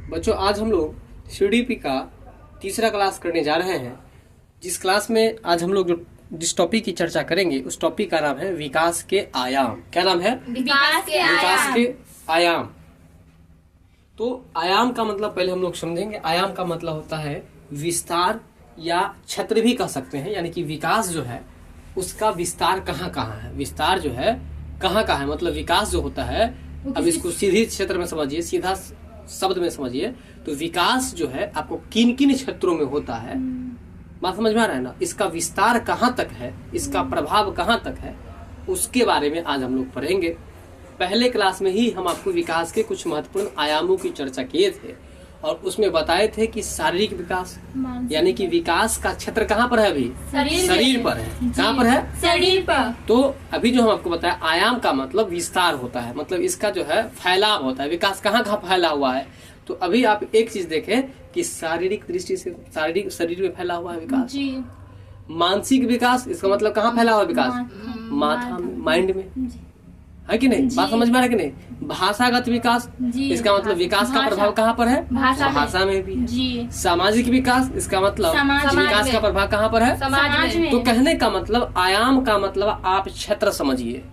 बच्चों आज हम लोग सीडीपी का तीसरा क्लास करने जा रहे हैं। जिस क्लास में आज हम लोग जिस टॉपिक की चर्चा करेंगे उस टॉपिक का नाम है विकास के आयाम। क्या नाम है? विकास के आयाम। तो आयाम का मतलब पहले हम लोग समझेंगे। आयाम का मतलब होता है विस्तार या क्षेत्र भी कह सकते हैं, यानी कि विकास जो है उसका विस्तार कहाँ कहाँ है। विस्तार जो है कहाँ कहाँ है, मतलब विकास जो होता है, अब इसको सीधे क्षेत्र में समझिए, सीधा शब्द में समझिए तो विकास जो है आपको किन किन क्षेत्रों में होता है, बात समझ में आ रहा है ना। इसका विस्तार कहाँ तक है, इसका प्रभाव कहाँ तक है, उसके बारे में आज हम लोग पढ़ेंगे। पहले क्लास में ही हम आपको विकास के कुछ महत्वपूर्ण आयामों की चर्चा किए थे और उसमें बताए थे कि शारीरिक विकास यानी कि विकास का क्षेत्र कहाँ पर है, अभी शरीर पर है। कहाँ पर है? शरीर पर। तो अभी जो हम आपको बताया आयाम का मतलब विस्तार होता है, मतलब इसका जो है फैलाव होता है। विकास कहाँ कहाँ फैला हुआ है, तो अभी आप एक चीज देखें कि शारीरिक दृष्टि से शारीरिक शरीर में फैला हुआ है विकास जी। मानसिक विकास, इसका मतलब कहाँ फैला हुआ है विकास? माथा में, माइंड में, है कि नहीं? बात समझ में आ रहा है कि नहीं? भाषागत विकास, इसका मतलब विकास का प्रभाव कहाँ पर है? भाषा में भी है। सामाजिक विकास, इसका मतलब विकास का प्रभाव कहाँ पर है? समाज में। तो कहने का मतलब आयाम का मतलब आप क्षेत्र समझिए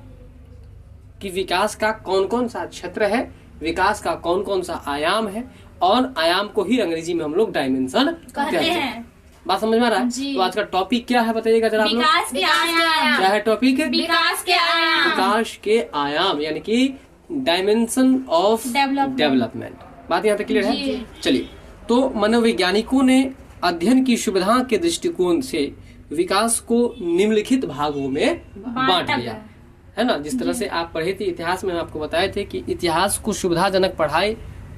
कि विकास का कौन कौन सा क्षेत्र है, विकास का कौन कौन सा आयाम है, और आयाम को ही अंग्रेजी में हम लोग डायमेंशन कहते हैं। बात समझ में आ रहा है? तो आज का टॉपिक क्या है बताइएगा जरा आप लोग। विकास के आयाम। क्या है टॉपिक? विकास के आयाम। विकास के आयाम यानी कि डायमेंशन ऑफ डेवलपमेंट। बात यहाँ तक क्लियर है? चलिए, तो मनोवैज्ञानिकों ने अध्ययन की सुविधा के दृष्टिकोण से विकास को निम्नलिखित भागों में बांट लिया है ना। जिस तरह से आप पढ़े थे इतिहास में, हम आपको बताए थे कि इतिहास को सुविधाजनक पढ़ाई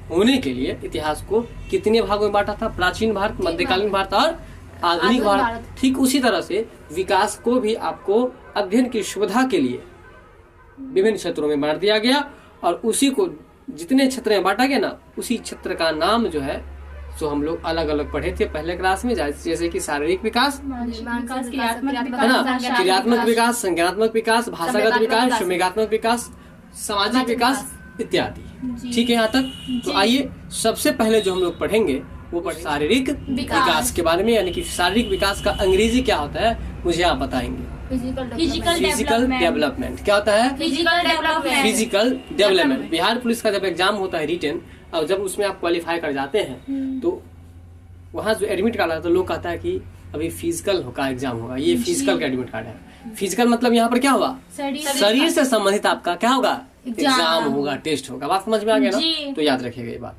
होने के लिए इतिहास को कितने भागों में बांटा था? प्राचीन भारत, मध्यकालीन भारत और आधुनिक भारत। ठीक उसी तरह से विकास को भी आपको अध्ययन की सुविधा के लिए विभिन्न क्षेत्रों में बांट दिया गया, और उसी को जितने क्षेत्र में बांटा गया ना, उसी क्षेत्र का नाम जो है सो हम लोग अलग अलग पढ़े थे पहले क्लास में। जैसे कि शारीरिक विकास है ना, क्रियात्मक विकास, संज्ञानात्मक विकास, भाषागत विकास, संवेगात्मक विकास, सामाजिक विकास इत्यादि। ठीक है यहाँ तक? तो आइए सबसे पहले जो हम लोग पढ़ेंगे वो शारीरिक विकास के बारे में, यानी कि शारीरिक विकास का अंग्रेजी क्या होता है मुझे आप बताएंगे। Physical development. क्या होता है? Physical development. बिहार पुलिस का जब एग्जाम होता है रिटन, और जब उसमें आप क्वालिफाई कर जाते हैं तो वहाँ जो एडमिट कार्ड आता है, लोग कहता है कि अभी फिजिकल का एग्जाम होगा, ये फिजिकल का एडमिट कार्ड है। फिजिकल मतलब यहाँ पर क्या होगा? शरीर से संबंधित आपका क्या होगा? एग्जाम होगा, टेस्ट होगा। बात समझ में आ गया ना? तो याद रखिएगा ये बात।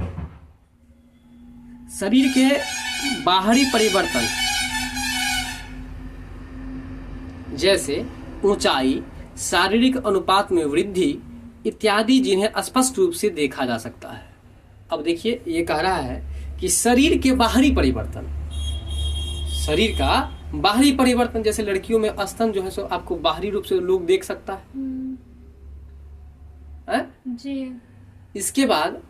शरीर के बाहरी परिवर्तन जैसे ऊंचाई, शारीरिक अनुपात में वृद्धि इत्यादि जिन्हें स्पष्ट रूप से देखा जा सकता है। अब देखिए ये कह रहा है कि शरीर के बाहरी परिवर्तन, शरीर का बाहरी परिवर्तन, जैसे लड़कियों में स्तन जो है सो आपको बाहरी रूप से लोग देख सकता है जी। इसके बाद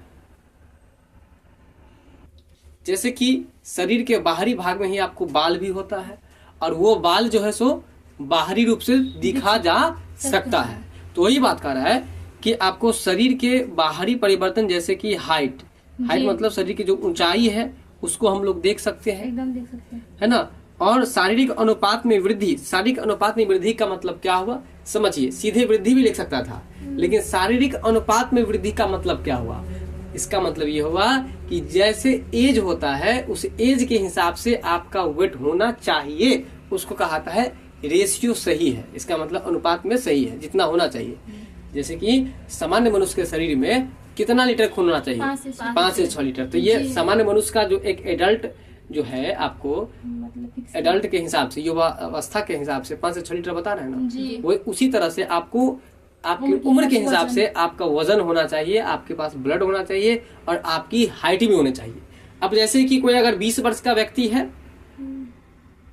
जैसे कि शरीर के बाहरी भाग में ही आपको बाल भी होता है, और वो बाल जो है सो बाहरी रूप से दिखा जा सकता है। तो वही बात कर रहा है कि आपको शरीर के बाहरी परिवर्तन जैसे कि हाइट मतलब शरीर की जो ऊंचाई है उसको हम लोग देख सकते हैं, एकदम देख सकते हैं, है ना। और शारीरिक अनुपात में वृद्धि, शारीरिक अनुपात में वृद्धि का मतलब क्या हुआ समझिए। सीधे वृद्धि भी लिख सकता था, लेकिन शारीरिक अनुपात में वृद्धि का मतलब क्या हुआ? इसका मतलब ये हुआ कि जैसे एज होता है उस एज के हिसाब से आपका वेट होना चाहिए, उसको कहा है रेशियो सही है। इसका मतलब अनुपात में सही है, जितना होना चाहिए। जैसे कि सामान्य मनुष्य के शरीर में कितना लीटर खून होना चाहिए? 5 से 6 लीटर। तो ये सामान्य मनुष्य का जो एक एडल्ट जो है, आपको एडल्ट के हिसाब से, युवा अवस्था के हिसाब से 5 से 6 लीटर बता रहे हैं ना, वो उसी तरह से आपको आपकी उम्र के हिसाब से आपका वजन होना चाहिए, आपके पास ब्लड होना चाहिए, और आपकी हाइट भी होनी चाहिए। अब जैसे कि कोई अगर 20 वर्ष का व्यक्ति है,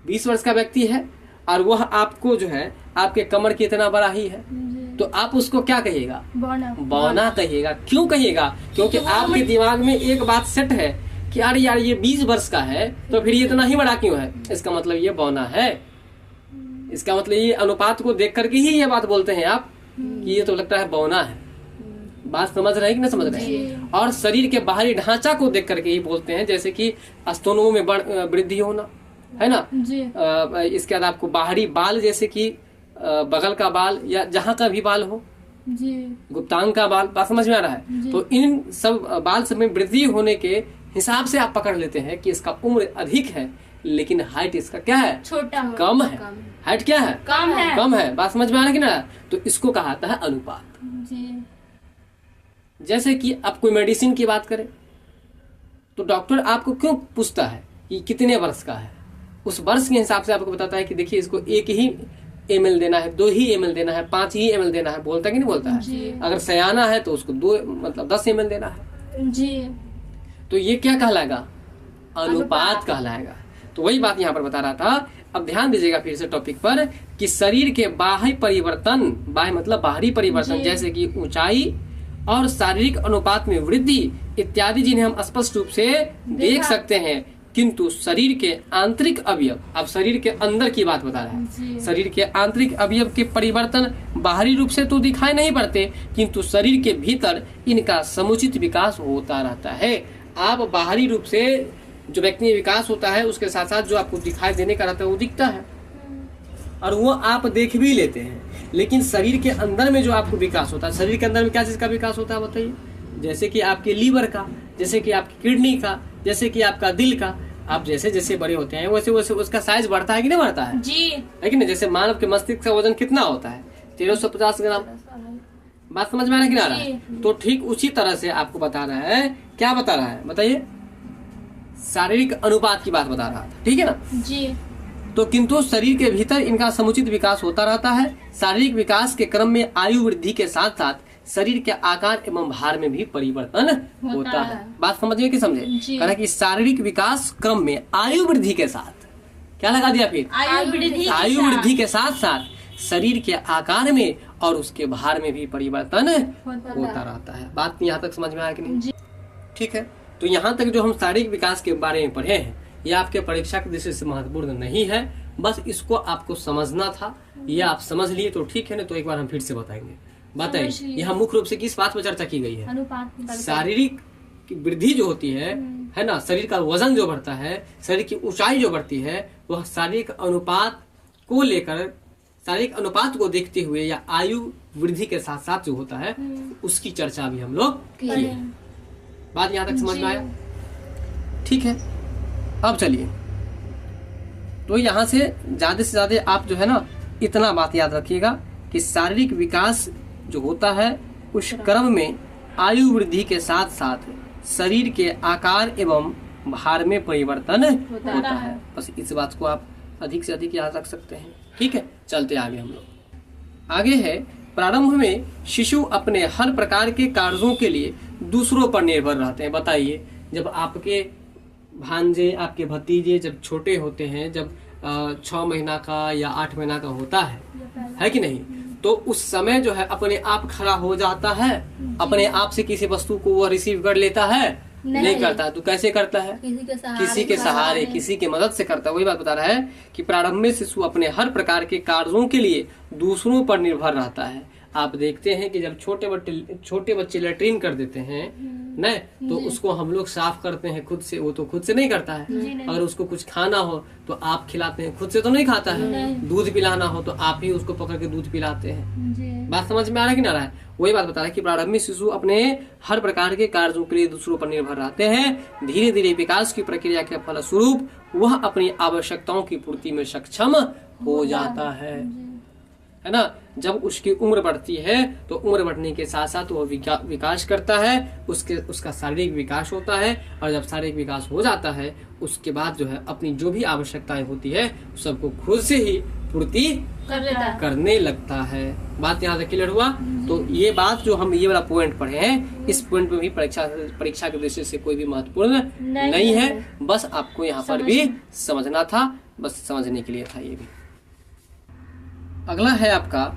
20 वर्ष का व्यक्ति है, और वह आपको जो है आपके कमर की इतना बड़ा ही है, तो आप उसको क्या कहिएगा? बौना कहिएगा। क्यों कहिएगा? क्योंकि आपके दिमाग में एक बात सेट है कि यार ये 20 वर्ष का है तो फिर ये इतना ही बड़ा क्यों है, इसका मतलब ये बौना है। इसका मतलब ये अनुपात को देख करके ही ये बात बोलते हैं आप कि ये तो लगता है बौना है। बात समझ रहे हैं कि नहीं समझ रहे हैं? और शरीर के बाहरी ढांचा को देख करके ही बोलते हैं, जैसे कि स्तनों में वृद्धि होना, है ना जी। इसके बाद आपको बाहरी बाल, जैसे कि बगल का बाल या जहाँ का भी बाल हो, जी। गुप्तांग का बाल, बात समझ में आ रहा है? तो इन सब बाल सब में वृद्धि होने के हिसाब से आप पकड़ लेते हैं कि इसका उम्र अधिक है, लेकिन हाइट इसका क्या है? छोटा हो। कम है। हाइट क्या है? कम है। कम है। बात समझ में आ रहा है कि ना? तो इसको कहा जाता है अनुपात। जी। जैसे कि आप कोई मेडिसिन की बात करें तो डॉक्टर आपको क्यों पूछता है कि कितने वर्ष का है? उस वर्ष के हिसाब से आपको बताता है कि देखिए इसको 1 ही ml देना है, 2 ही ml देना है, 5 ही ml देना है। बोलता है कि नहीं बोलता है? अगर सयाना है तो उसको 2 मतलब 10 ml देना है। जी। तो ये क्या कहलाएगा? अनुपात कहलाएगा। तो वही बात यहाँ पर बता रहा था। अब ध्यान दीजिएगा फिर से टॉपिक पर कि शरीर के बाह्य परिवर्तन, बाह्य मतलब बाहरी परिवर्तन, जैसे कि ऊंचाई और शारीरिक अनुपात में वृद्धि इत्यादि, जिन्हें हम स्पष्ट रूप से देख सकते हैं, किंतु शरीर के आंतरिक अवयव, अब शरीर के अंदर की बात बता रहा है, शरीर के आंतरिक अवयव के परिवर्तन बाहरी रूप से तो दिखाई नहीं पड़ते, किंतु शरीर के भीतर इनका समुचित विकास होता रहता है। आप बाहरी रूप से जो व्यक्ति में विकास होता है उसके साथ साथ जो आपको दिखाई देने का रहता है वो दिखता है और वो आप देख भी लेते हैं, लेकिन शरीर के अंदर में जो आपको विकास होता है, शरीर के अंदर में क्या चीज का विकास होता है बताइए? जैसे कि आपके लीवर का, जैसे कि आपकी किडनी का, जैसे कि आपका दिल का। आप जैसे जैसे बड़े होते हैं वैसे वैसे उसका साइज बढ़ता है कि नहीं बढ़ता है? जी। है कि नहीं? जैसे मानव के मस्तिष्क का वजन कितना होता है? 1350 ग्राम। बात समझ में आ रहा है कि नहीं? तो ठीक उसी तरह से आपको बता रहा है, क्या बता रहा है बताइए? शारीरिक अनुपात की बात बता रहा था, ठीक है ना जी। तो किंतु शरीर के भीतर इनका समुचित विकास होता रहता है। शारीरिक विकास के क्रम में आयु वृद्धि के साथ साथ शरीर के आकार एवं भार में भी परिवर्तन होता है। बात समझिए कि समझे? कह रहा कि शारीरिक विकास क्रम में आयु वृद्धि के साथ, क्या लगा दिया फिर? आयु वृद्धि के साथ साथ शरीर के आकार में और उसके भार में भी परिवर्तन होता रहता है। बात यहाँ तक समझ में आया कि नहीं? ठीक है। तो यहाँ तक जो हम शारीरिक विकास के बारे में पढ़े हैं, ये आपके परीक्षा की दृष्टि से महत्वपूर्ण नहीं है, बस इसको आपको समझना था। ये आप समझ लिए तो ठीक है ना? तो एक बार हम फिर से बताएंगे। बताइए यहाँ मुख्य रूप से किस बात पर चर्चा की गई है? शारीरिक वृद्धि जो होती है ना, शरीर का वजन जो बढ़ता है, शरीर की ऊंचाई जो बढ़ती है, वह शारीरिक अनुपात को लेकर, शारीरिक अनुपात को देखते हुए या आयु वृद्धि के साथ साथ जो होता है उसकी चर्चा भी हम लोग किए। बात यहाँ तक समझ में आया? ठीक है। अब चलिए, तो यहाँ से ज्यादा आप जो है ना इतना बात याद रखिएगा कि शारीरिक विकास जो होता है उस क्रम में आयु वृद्धि के साथ साथ शरीर के आकार एवं भार में परिवर्तन होता है। बस इस बात को आप अधिक से अधिक याद रख सकते हैं। ठीक है, चलते आगे हम लोग। आगे है, प्रारंभ में शिशु अपने हर प्रकार के कार्यों के लिए दूसरों पर निर्भर रहते हैं। बताइए, जब आपके भांजे, आपके भतीजे जब छोटे होते हैं, जब 6 महीना का या 8 महीना का होता है कि नहीं, तो उस समय जो है अपने आप खड़ा हो जाता है, अपने आप से किसी वस्तु को वो रिसीव कर लेता है? नहीं करता। तो कैसे करता है? किसी के सहारे, किसी की मदद से करता है। वही बात बता रहा है कि प्रारंभ में शिशु अपने हर प्रकार के कार्यों के लिए दूसरों पर निर्भर रहता है। आप देखते हैं कि जब छोटे बच्चे लैट्रिन कर देते हैं न, तो उसको हम लोग साफ करते हैं खुद से, वो तो खुद से नहीं करता है। अगर उसको कुछ खाना हो तो आप खिलाते हैं, खुद से तो नहीं खाता है। दूध पिलाना हो तो आप ही उसको पकड़ के दूध पिलाते हैं। बात समझ में आ रहा है कि ना रहा है? वही बात बता रहा है कि प्रारंभिक शिशु अपने हर प्रकार के कार्यों के लिए दूसरों पर निर्भर रहते हैं। धीरे धीरे विकास की प्रक्रिया के फलस्वरूप वह अपनी आवश्यकताओं की पूर्ति में सक्षम हो जाता है ना। जब उसकी उम्र बढ़ती है तो उम्र बढ़ने के साथ साथ वह विकास करता है, उसका शारीरिक विकास होता है, और जब शारीरिक विकास हो जाता है उसके बाद जो है अपनी जो भी आवश्यकताएं होती है सबको खुद से ही पूर्ति करने लगता है। बात यहाँ तक क्लियर हुआ? तो ये बात जो हम ये वाला पॉइंट पढ़े हैं, इस पॉइंट में भी परीक्षा के दृष्टि से कोई भी महत्वपूर्ण नहीं है। बस आपको यहाँ पर भी समझना था, बस समझने के लिए था ये भी। अगला है आपका,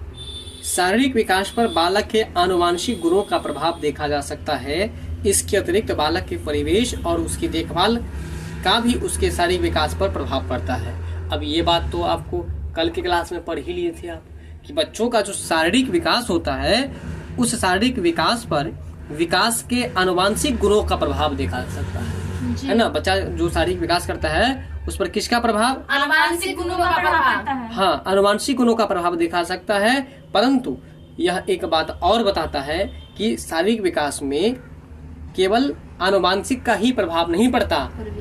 शारीरिक विकास पर बालक के आनुवांशिक गुणों का प्रभाव देखा जा सकता है। इसके अतिरिक्त बालक के परिवेश और उसकी देखभाल का भी उसके शारीरिक विकास पर प्रभाव पड़ता है। अब ये बात तो आपको कल के क्लास में पढ़ ही लिए थे आप कि बच्चों का जो शारीरिक विकास होता है उस शारीरिक विकास पर विकास के आनुवांशिक गुणों का प्रभाव देखा जा सकता है ना। बच्चा जो शारीरिक विकास करता है उस पर किसका प्रभाव? आनुवांशिक गुणों का प्रभाव। हाँ, आनुवांशिक गुणों का प्रभाव देखा जा सकता है। परंतु यह एक बात और बताता है कि शारीरिक विकास में केवल आनुवांशिक का ही प्रभाव नहीं पड़ता,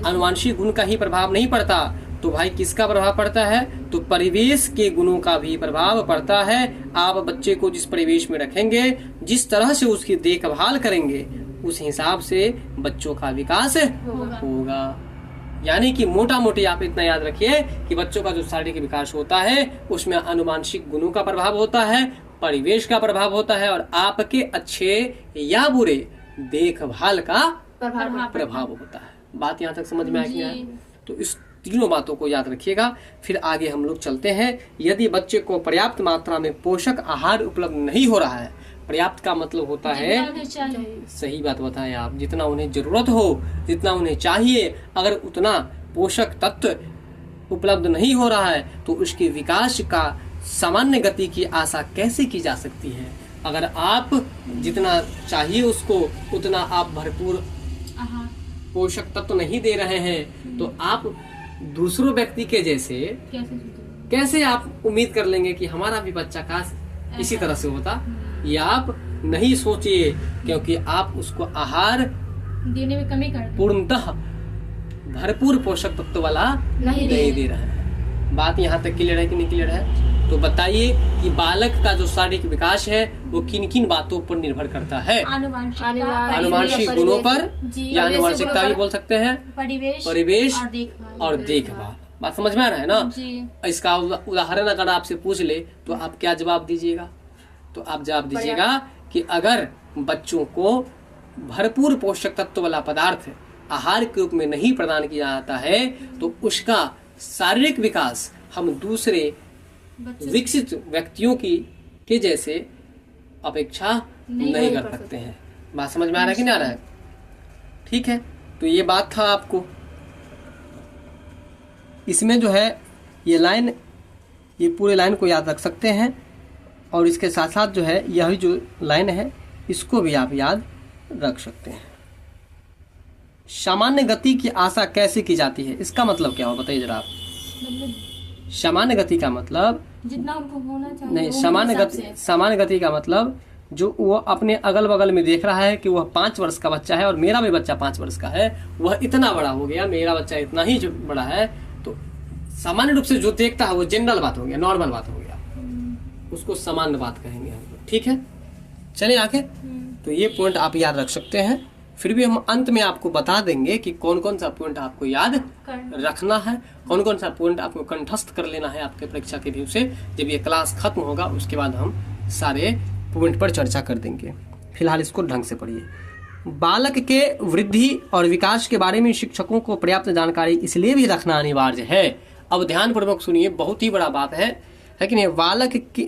आनुवांशिक गुण का ही प्रभाव नहीं पड़ता, तो भाई किसका प्रभाव पड़ता है? तो परिवेश के गुणों का भी प्रभाव पड़ता है। आप बच्चे को जिस परिवेश में रखेंगे, जिस तरह से उसकी देखभाल करेंगे, उस हिसाब से बच्चों का विकास होगा। यानी कि मोटा मोटी आप इतना याद रखिए कि बच्चों का जो शारीरिक विकास होता है उसमें आनुवांशिक गुणों का प्रभाव होता है, परिवेश का प्रभाव होता है और आपके अच्छे या बुरे देखभाल का प्रभाव होता है। बात यहाँ तक समझ में आ गया है? तो इस तीनों बातों को याद रखिएगा। फिर आगे हम लोग चलते हैं। यदि बच्चे को पर्याप्त मात्रा में पोषक आहार उपलब्ध नहीं हो रहा है, पर्याप्त का मतलब होता है, सही बात बताएं आप, जितना उन्हें जरूरत हो, जितना उन्हें चाहिए, अगर उतना पोषक तत्व उपलब्ध नहीं हो रहा है तो उसके विकास का सामान्य गति की आशा कैसे की जा सकती है? अगर आप जितना चाहिए उसको उतना आप भरपूर पोषक तत्व नहीं दे रहे हैं तो आप दूसरों व्यक्ति के जैसे कैसे आप उम्मीद कर लेंगे कि हमारा भी बच्चा काश इसी तरह से होता? ये आप नहीं सोचिए, क्योंकि आप उसको आहार देने में कमी करते, पूर्णतः भरपूर पोषक तत्व वाला नहीं दे रहे हैं। बात यहाँ तक क्लियर है कि नहीं क्लियर है? तो बताइए कि बालक का जो शारीरिक विकास है वो किन किन बातों पर निर्भर करता है? आनुवांशिक गुणों पर, या आनुवांशिकता भी बोल सकते हैं, परिवेश और देखभाल। बात समझ में आ रहा है ना? इसका उदाहरण अगर आपसे पूछ ले तो आप क्या जवाब दीजिएगा? तो आप जवाब दीजिएगा कि अगर बच्चों को भरपूर पोषक तत्व वाला पदार्थ आहार के रूप में नहीं प्रदान किया जाता है तो उसका शारीरिक विकास हम दूसरे विकसित व्यक्तियों के जैसे अपेक्षा नहीं कर सकते हैं। बात समझ में आ रहा है कि नहीं आ रहा है? ठीक है, तो ये बात था आपको। इसमें जो है ये लाइन, ये पूरे लाइन को याद रख सकते हैं और इसके साथ साथ जो है यही जो लाइन है इसको भी आप याद रख सकते हैं। सामान्य गति की आशा कैसे की जाती है, इसका मतलब क्या हो बताइए जरा आप? सामान्य गति का मतलब जितना उनको होना चाहिए नहीं, सामान्य गति का मतलब जो वो अपने अगल बगल में देख रहा है कि वह 5 वर्ष का बच्चा है और मेरा भी बच्चा 5 वर्ष का है, वह इतना बड़ा हो गया, मेरा बच्चा इतना ही जो बड़ा है, तो सामान्य रूप से जो देखता है वो जनरल बात हो गया, नॉर्मल बात हो गया, उसको सामान्य बात कहेंगे हम। ठीक है, चलिए आगे। तो ये पॉइंट आप याद रख सकते हैं। फिर भी हम अंत में आपको बता देंगे कि कौन कौन सा पॉइंट आपको याद रखना है, कौन कौन सा पॉइंट आपको कंठस्थ कर लेना है आपके परीक्षा के व्यू से। जब ये क्लास खत्म होगा उसके बाद हम सारे पॉइंट पर चर्चा कर देंगे। फिलहाल इसको ढंग से पढ़िए। बालक के वृद्धि और विकास के बारे में शिक्षकों को पर्याप्त जानकारी इसलिए भी रखना अनिवार्य है। अब ध्यानपूर्वक सुनिए, बहुत ही बड़ा बात है कि नहीं?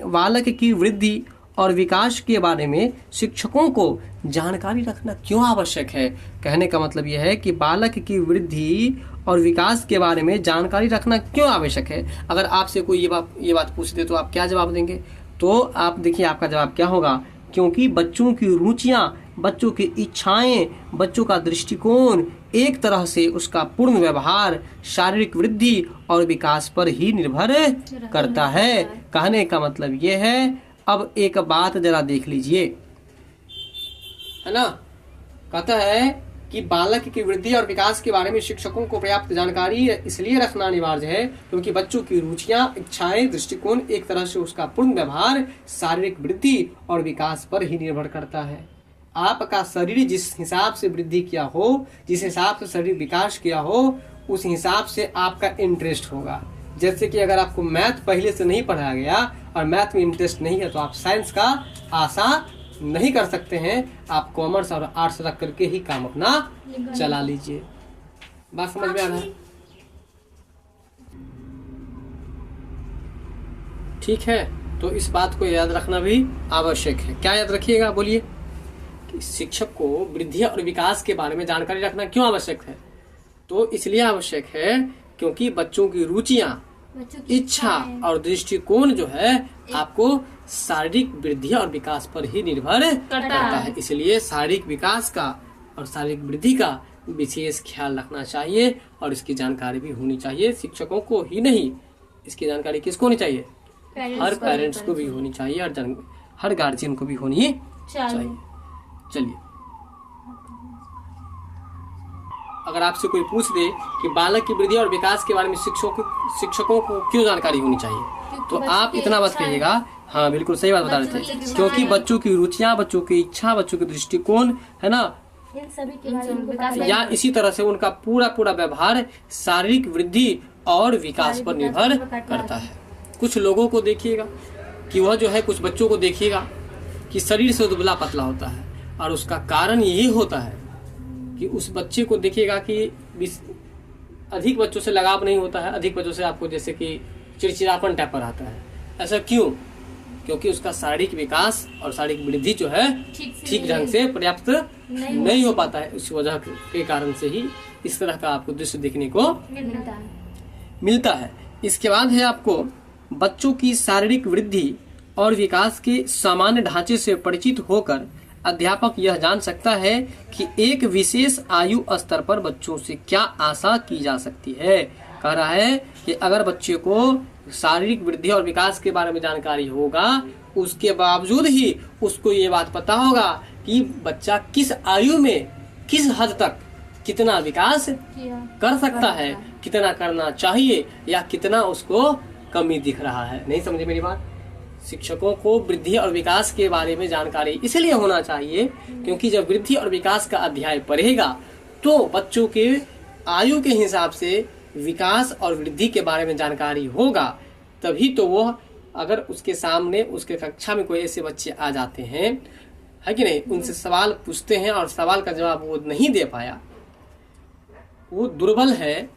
बालक की वृद्धि और विकास के बारे में शिक्षकों को जानकारी रखना क्यों आवश्यक है? कहने का मतलब यह है कि बालक की वृद्धि और विकास के बारे में जानकारी रखना क्यों आवश्यक है। अगर आपसे कोई ये बात पूछ दे तो आप क्या जवाब देंगे? तो आप देखिए आपका जवाब क्या होगा, क्योंकि बच्चों की रुचियां, बच्चों की इच्छाएं, बच्चों का दृष्टिकोण, एक तरह से उसका पूर्ण व्यवहार शारीरिक वृद्धि और विकास पर ही निर्भर करता है। कहने का मतलब ये है, अब एक बात जरा देख लीजिए, है ना? कहता है कि बालक की वृद्धि और विकास के बारे में शिक्षकों को पर्याप्त जानकारी इसलिए रखना अनिवार्य है क्योंकि बच्चों की रुचियां, इच्छाएं, दृष्टिकोण, एक तरह से उसका पूर्ण व्यवहार शारीरिक वृद्धि और विकास पर ही निर्भर करता है। आपका शरीर जिस हिसाब से वृद्धि किया हो, जिस हिसाब से शरीर विकास किया हो, उस हिसाब से आपका इंटरेस्ट होगा। जैसे कि अगर आपको मैथ पहले से नहीं पढ़ाया गया और मैथ में इंटरेस्ट नहीं है तो आप साइंस का आशा नहीं कर सकते हैं। आप कॉमर्स और आर्ट्स रख करके ही काम अपना चला लीजिए। बात समझ में आ रहा है? ठीक है, तो इस बात को याद रखना भी आवश्यक है। क्या याद रखिएगा, बोलिए? कि शिक्षक को वृद्धि और विकास के बारे में जानकारी रखना क्यों आवश्यक है? तो इसलिए आवश्यक है क्योंकि बच्चों की रुचियां, बच्चों की इच्छा और दृष्टिकोण जो है आपको शारीरिक वृद्धि और विकास पर ही निर्भर करता है। इसलिए शारीरिक विकास का और शारीरिक वृद्धि का विशेष ख्याल रखना चाहिए और इसकी जानकारी भी होनी चाहिए। शिक्षकों को ही नहीं, इसकी जानकारी किसको होनी चाहिए? हर पेरेंट्स को भी होनी चाहिए और हर गार्जियन को भी होनी चाहिए। चलिए, अगर आपसे कोई पूछ दे कि बालक की वृद्धि और विकास के बारे में शिक्षकों को क्यों जानकारी होनी चाहिए, तो आप इतना बात कहिएगा, हाँ बिल्कुल सही बात बता रहे थे, क्योंकि बच्चों की रुचियां, बच्चों की इच्छा, बच्चों के दृष्टिकोण है ना, या इसी तरह से उनका पूरा व्यवहार शारीरिक वृद्धि और विकास पर निर्भर करता है। कुछ लोगों को देखिएगा कि वह जो है, कुछ बच्चों को देखिएगा कि शरीर से दुबला पतला होता है और उसका कारण यही होता है कि उस बच्चे को देखिएगा कि अधिक बच्चों से लगाव नहीं होता है, अधिक बच्चों से आपको जैसे कि चिड़चिड़ापन टाइप पर आता है। ऐसा क्यों? क्योंकि उसका शारीरिक विकास और शारीरिक वृद्धि जो है ठीक ढंग से पर्याप्त नहीं हो पाता है। इस वजह के कारण से ही इस तरह का आपको दृश्य देखने को मिलता है। इसके बाद है आपको बच्चों की शारीरिक वृद्धि और विकास के सामान्य ढांचे से परिचित होकर अध्यापक यह जान सकता है कि एक विशेष आयु स्तर पर बच्चों से क्या आशा की जा सकती है। कह रहा है कि अगर बच्चे को शारीरिक वृद्धि और विकास के बारे में जानकारी होगा, उसके बावजूद ही उसको ये बात पता होगा कि बच्चा किस आयु में किस हद तक कितना विकास कर सकता है, कितना करना चाहिए या कितना उसको कमी दिख रहा है। नहीं समझे मेरी बात? शिक्षकों को वृद्धि और विकास के बारे में जानकारी इसलिए होना चाहिए क्योंकि जब वृद्धि और विकास का अध्याय पढ़ेगा तो बच्चों के आयु के हिसाब से विकास और वृद्धि के बारे में जानकारी होगा, तभी तो वो, अगर उसके सामने उसके कक्षा में कोई ऐसे बच्चे आ जाते हैं, है कि नहीं, उनसे सवाल पूछते हैं और सवाल का जवाब वो नहीं दे पाया, वो दुर्बल है,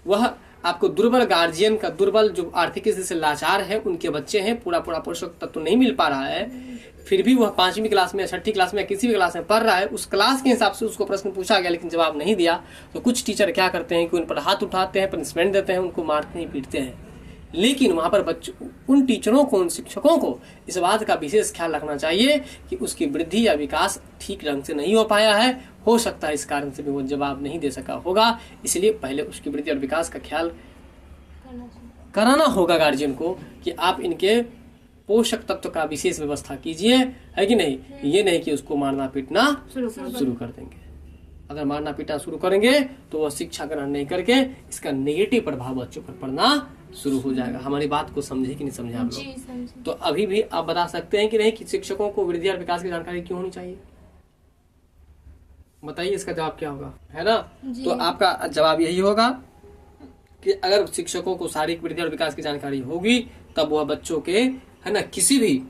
वह आपको दुर्बल गार्जियन का, दुर्बल जो आर्थिक स्थिति से लाचार है उनके बच्चे हैं, पूरा पोषक तत्व नहीं मिल पा रहा है, फिर भी वह 5वीं क्लास में, 6ठी क्लास में, किसी भी क्लास में पढ़ रहा है, उस क्लास के हिसाब से उसको प्रश्न पूछा गया लेकिन जवाब नहीं दिया, तो कुछ टीचर क्या करते हैं कि उन पर हाथ उठाते हैं, पनिशमेंट देते हैं, उनको मारते हैं, पीटते हैं। लेकिन वहां पर बच्चों, उन टीचरों को, उन शिक्षकों को इस बात का विशेष ख्याल रखना चाहिए कि उसकी वृद्धि या विकास ठीक ढंग से नहीं हो पाया है, हो सकता है इस कारण से भी वो जवाब नहीं दे सका होगा, इसलिए पहले उसकी वृद्धि और विकास का ख्याल कराना होगा गार्जियन को कि आप इनके पोषक तत्व का विशेष व्यवस्था कीजिए, है कि नहीं। ये नहीं कि उसको मारना पीटना शुरू कर देंगे। अगर मारना पीटना शुरू करेंगे तो वह शिक्षा ग्रहण नहीं करके इसका नेगेटिव प्रभाव बच्चों पर पड़ना शुरू हो जाएगा। हमारी बात को समझे कि नहीं समझे आप लोग? तो अभी भी आप बता सकते हैं कि नहीं कि शिक्षकों को वृद्धि और विकास की जानकारी क्यों होनी चाहिए? बताइए, इसका जवाब क्या होगा, है ना? तो आपका जवाब यही होगा कि अगर शिक्षकों को शारीरिक वृद्धि और विकास की जानकारी होगी तब वह बच्चों के, है ना, किसी भी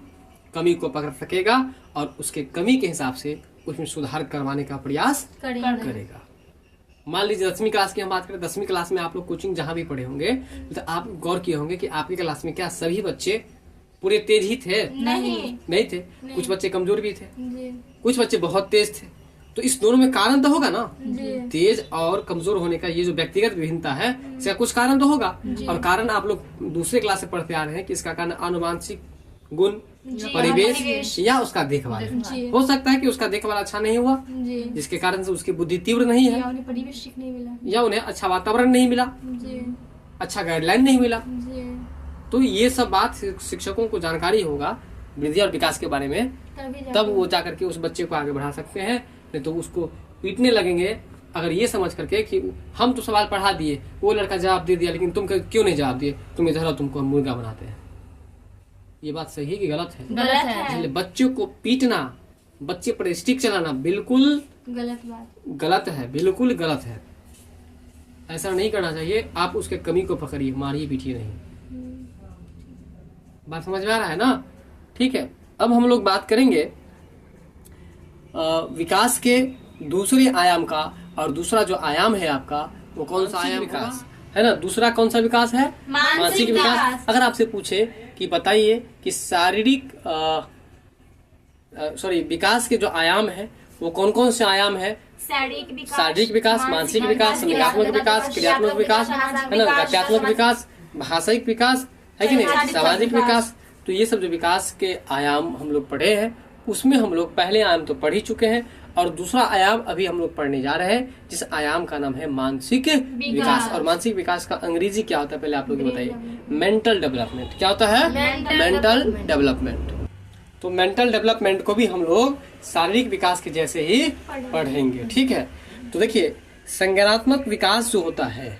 कमी को पकड़ सकेगा और उसके कमी के हिसाब से उसमें सुधार करवाने का प्रयास करेगा। मान लीजिए 10वीं क्लास की हम बात करें, 10वीं क्लास में आप लोग कोचिंग जहां भी पढ़े होंगे तो आप गौर किए होंगे कि आपकी क्लास में क्या सभी बच्चे पूरे तेज ही थे? नहीं थे। कुछ बच्चे कमजोर भी थे, कुछ बच्चे बहुत तेज थे। तो इस दोनों में कारण तो होगा ना, तेज और कमजोर होने का ये जो व्यक्तिगत विभिन्नता है, इसका कुछ कारण तो होगा। और कारण आप लोग दूसरे क्लास से पढ़ते आ रहे हैं कि इसका कारण आनुवांशिक गुण, परिवेश या उसका देखभाल। हो सकता है कि उसका देखभाल अच्छा नहीं हुआ जिसके कारण से उसकी बुद्धि तीव्र नहीं है, परिवेश ठीक नहीं मिला, या उन्हें अच्छा वातावरण नहीं मिला, अच्छा गाइडलाइन नहीं मिला। तो ये सब बात शिक्षकों को जानकारी होगा वृद्धि और विकास के बारे में, तब वो जाकर के उस बच्चे को आगे बढ़ा सकते हैं। नहीं तो उसको पीटने लगेंगे अगर ये समझ करके कि हम तो सवाल पढ़ा दिए, वो लड़का जवाब दे दिया लेकिन तुम क्यों नहीं जवाब दिए, तुम इधर आओ, तुमको हम मुर्गा बनाते हैं। ये बात सही है कि गलत है? गलत है। बच्चों को पीटना, बच्चे पर स्टिक चलाना बिल्कुल गलत है, बिल्कुल गलत है। ऐसा नहीं करना चाहिए। आप उसके कमी को पकड़िए, मारिए पीटिए नहीं। बात समझ में आ रहा है ना? ठीक है। अब हम लोग बात करेंगे विकास के दूसरे आयाम का, और दूसरा जो आयाम है आपका वो कौन सा आयाम? विकास है ना। दूसरा कौन सा विकास है? मानसिक विकास। अगर आपसे पूछे कि बताइए कि शारीरिक विकास के जो आयाम है वो कौन कौन से आयाम है? शारीरिक विकास, मानसिक विकास, संज्ञानात्मक विकास, क्रियात्मक विकास, है ना, वाक्यात्मक विकास, भाषाई विकास है कि नहीं, सामाजिक विकास। तो ये सब जो विकास के आयाम हम लोग पढ़े हैं, उसमें हम लोग पहले आयाम तो पढ़ ही चुके हैं और दूसरा आयाम अभी हम लोग पढ़ने जा रहे हैं, जिस आयाम का नाम है मानसिक विकास। और मानसिक विकास का अंग्रेजी क्या होता है पहले आप लोग बताइए। Mental development. क्या होता है? Mental development. तो मेंटल डेवलपमेंट को भी हम लोग शारीरिक विकास के जैसे ही पढ़ेंगे, ठीक है। तो देखिए, संज्ञानात्मक विकास जो होता है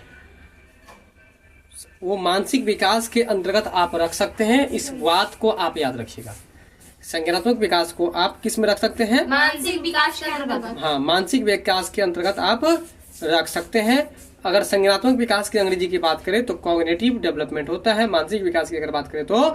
वो मानसिक विकास के अंतर्गत आप रख सकते हैं। इस बात को आप याद रखिएगा, संज्ञानात्मक विकास को आप किस में रख सकते हैं? मानसिक विकास के अंतर्गत। हाँ, मानसिक विकास के अंतर्गत आप रख सकते हैं। अगर संज्ञानात्मक विकास की अंग्रेजी की बात करें तो कॉग्निटिव डेवलपमेंट होता है। मानसिक विकास की अगर बात करें तो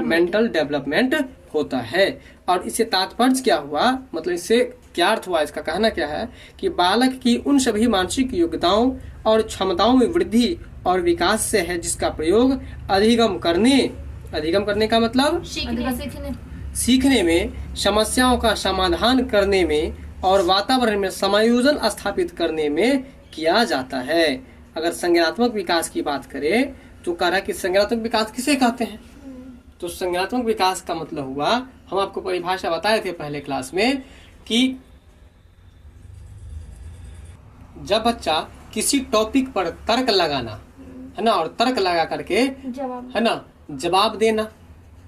मेंटल डेवलपमेंट होता है। और इससे तात्पर्य क्या हुआ, मतलब इससे क्या अर्थ हुआ, इसका कहना क्या है कि बालक की उन सभी मानसिक योग्यताओं और क्षमताओं में वृद्धि और विकास से है जिसका प्रयोग अधिगम करने का मतलब सीखने में, समस्याओं का समाधान करने में और वातावरण में समायोजन स्थापित करने में किया जाता है। अगर संज्ञानात्मक विकास की बात करें तो कह रहा है कि संज्ञानात्मक विकास किसे कहते हैं। तो संज्ञानात्मक विकास का मतलब हुआ, हम आपको परिभाषा बताए थे पहले क्लास में, कि जब बच्चा किसी टॉपिक पर तर्क लगाना है ना, और तर्क लगा करके है ना जवाब देना,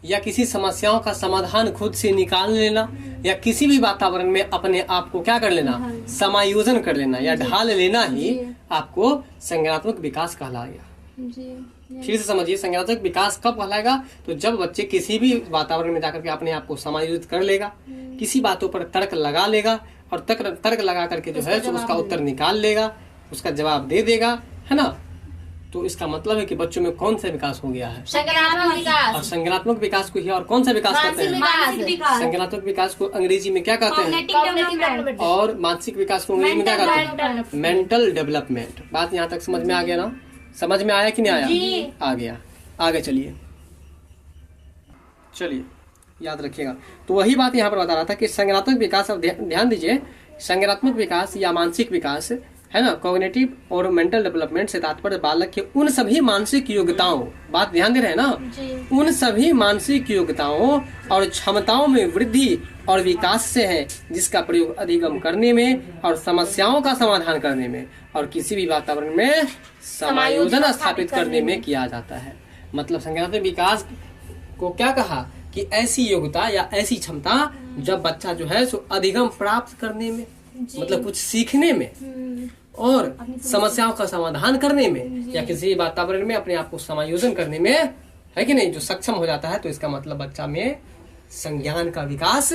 या किसी समस्याओं का समाधान खुद से निकाल लेना, या किसी भी वातावरण में अपने आप को क्या कर लेना, समायोजन कर लेना या ढाल लेना ही आपको संज्ञानात्मक विकास कहलाएगा। फिर से समझिए, संज्ञानात्मक विकास कब कहलाएगा? तो जब बच्चे किसी भी वातावरण में जाकर के अपने आप को समायोजित कर लेगा, किसी बातों पर तर्क लगा लेगा और तर्क लगा करके जो है उसका उत्तर निकाल लेगा, उसका जवाब दे देगा, है ना। तो इसका मतलब है कि बच्चों में कौन सा विकास हो गया है? संज्ञानात्मक विकास। और संज्ञानात्मक विकास को ही और कौन सा विकास कहते हैं? संज्ञानात्मक विकास को अंग्रेजी में क्या कहते हैं? और मानसिक विकास को अंग्रेजी में क्या कहते हैं? Mental development. बात यहाँ तक समझ में आ गया ना? समझ में आया कि नहीं आया? आ गया। आगे चलिए याद रखिएगा। तो वही बात यहाँ पर बता रहा था कि संज्ञानात्मक विकास, अब ध्यान दीजिए, संज्ञानात्मक विकास या मानसिक विकास है ना, कॉग्निटिव और मेंटल डेवलपमेंट से तात्पर्य बालक के उन सभी मानसिक योग्यताओं, बात ध्यान दे रहे हैं ना, उन सभी मानसिक योग्यताओं और क्षमताओं में वृद्धि और विकास से है जिसका प्रयोग अधिगम करने में और समस्याओं का समाधान करने में और किसी भी वातावरण में समायोजन स्थापित करने में किया जाता है। मतलब संज्ञानात्मक विकास को क्या कहा कि ऐसी योग्यता या ऐसी क्षमता जब बच्चा जो है सो अधिगम प्राप्त करने में, मतलब कुछ सीखने में और समस्याओं का समाधान करने में या किसी वातावरण में अपने आप को समायोजन करने में, है कि नहीं, जो सक्षम हो जाता है, तो इसका मतलब बच्चा में संज्ञान का विकास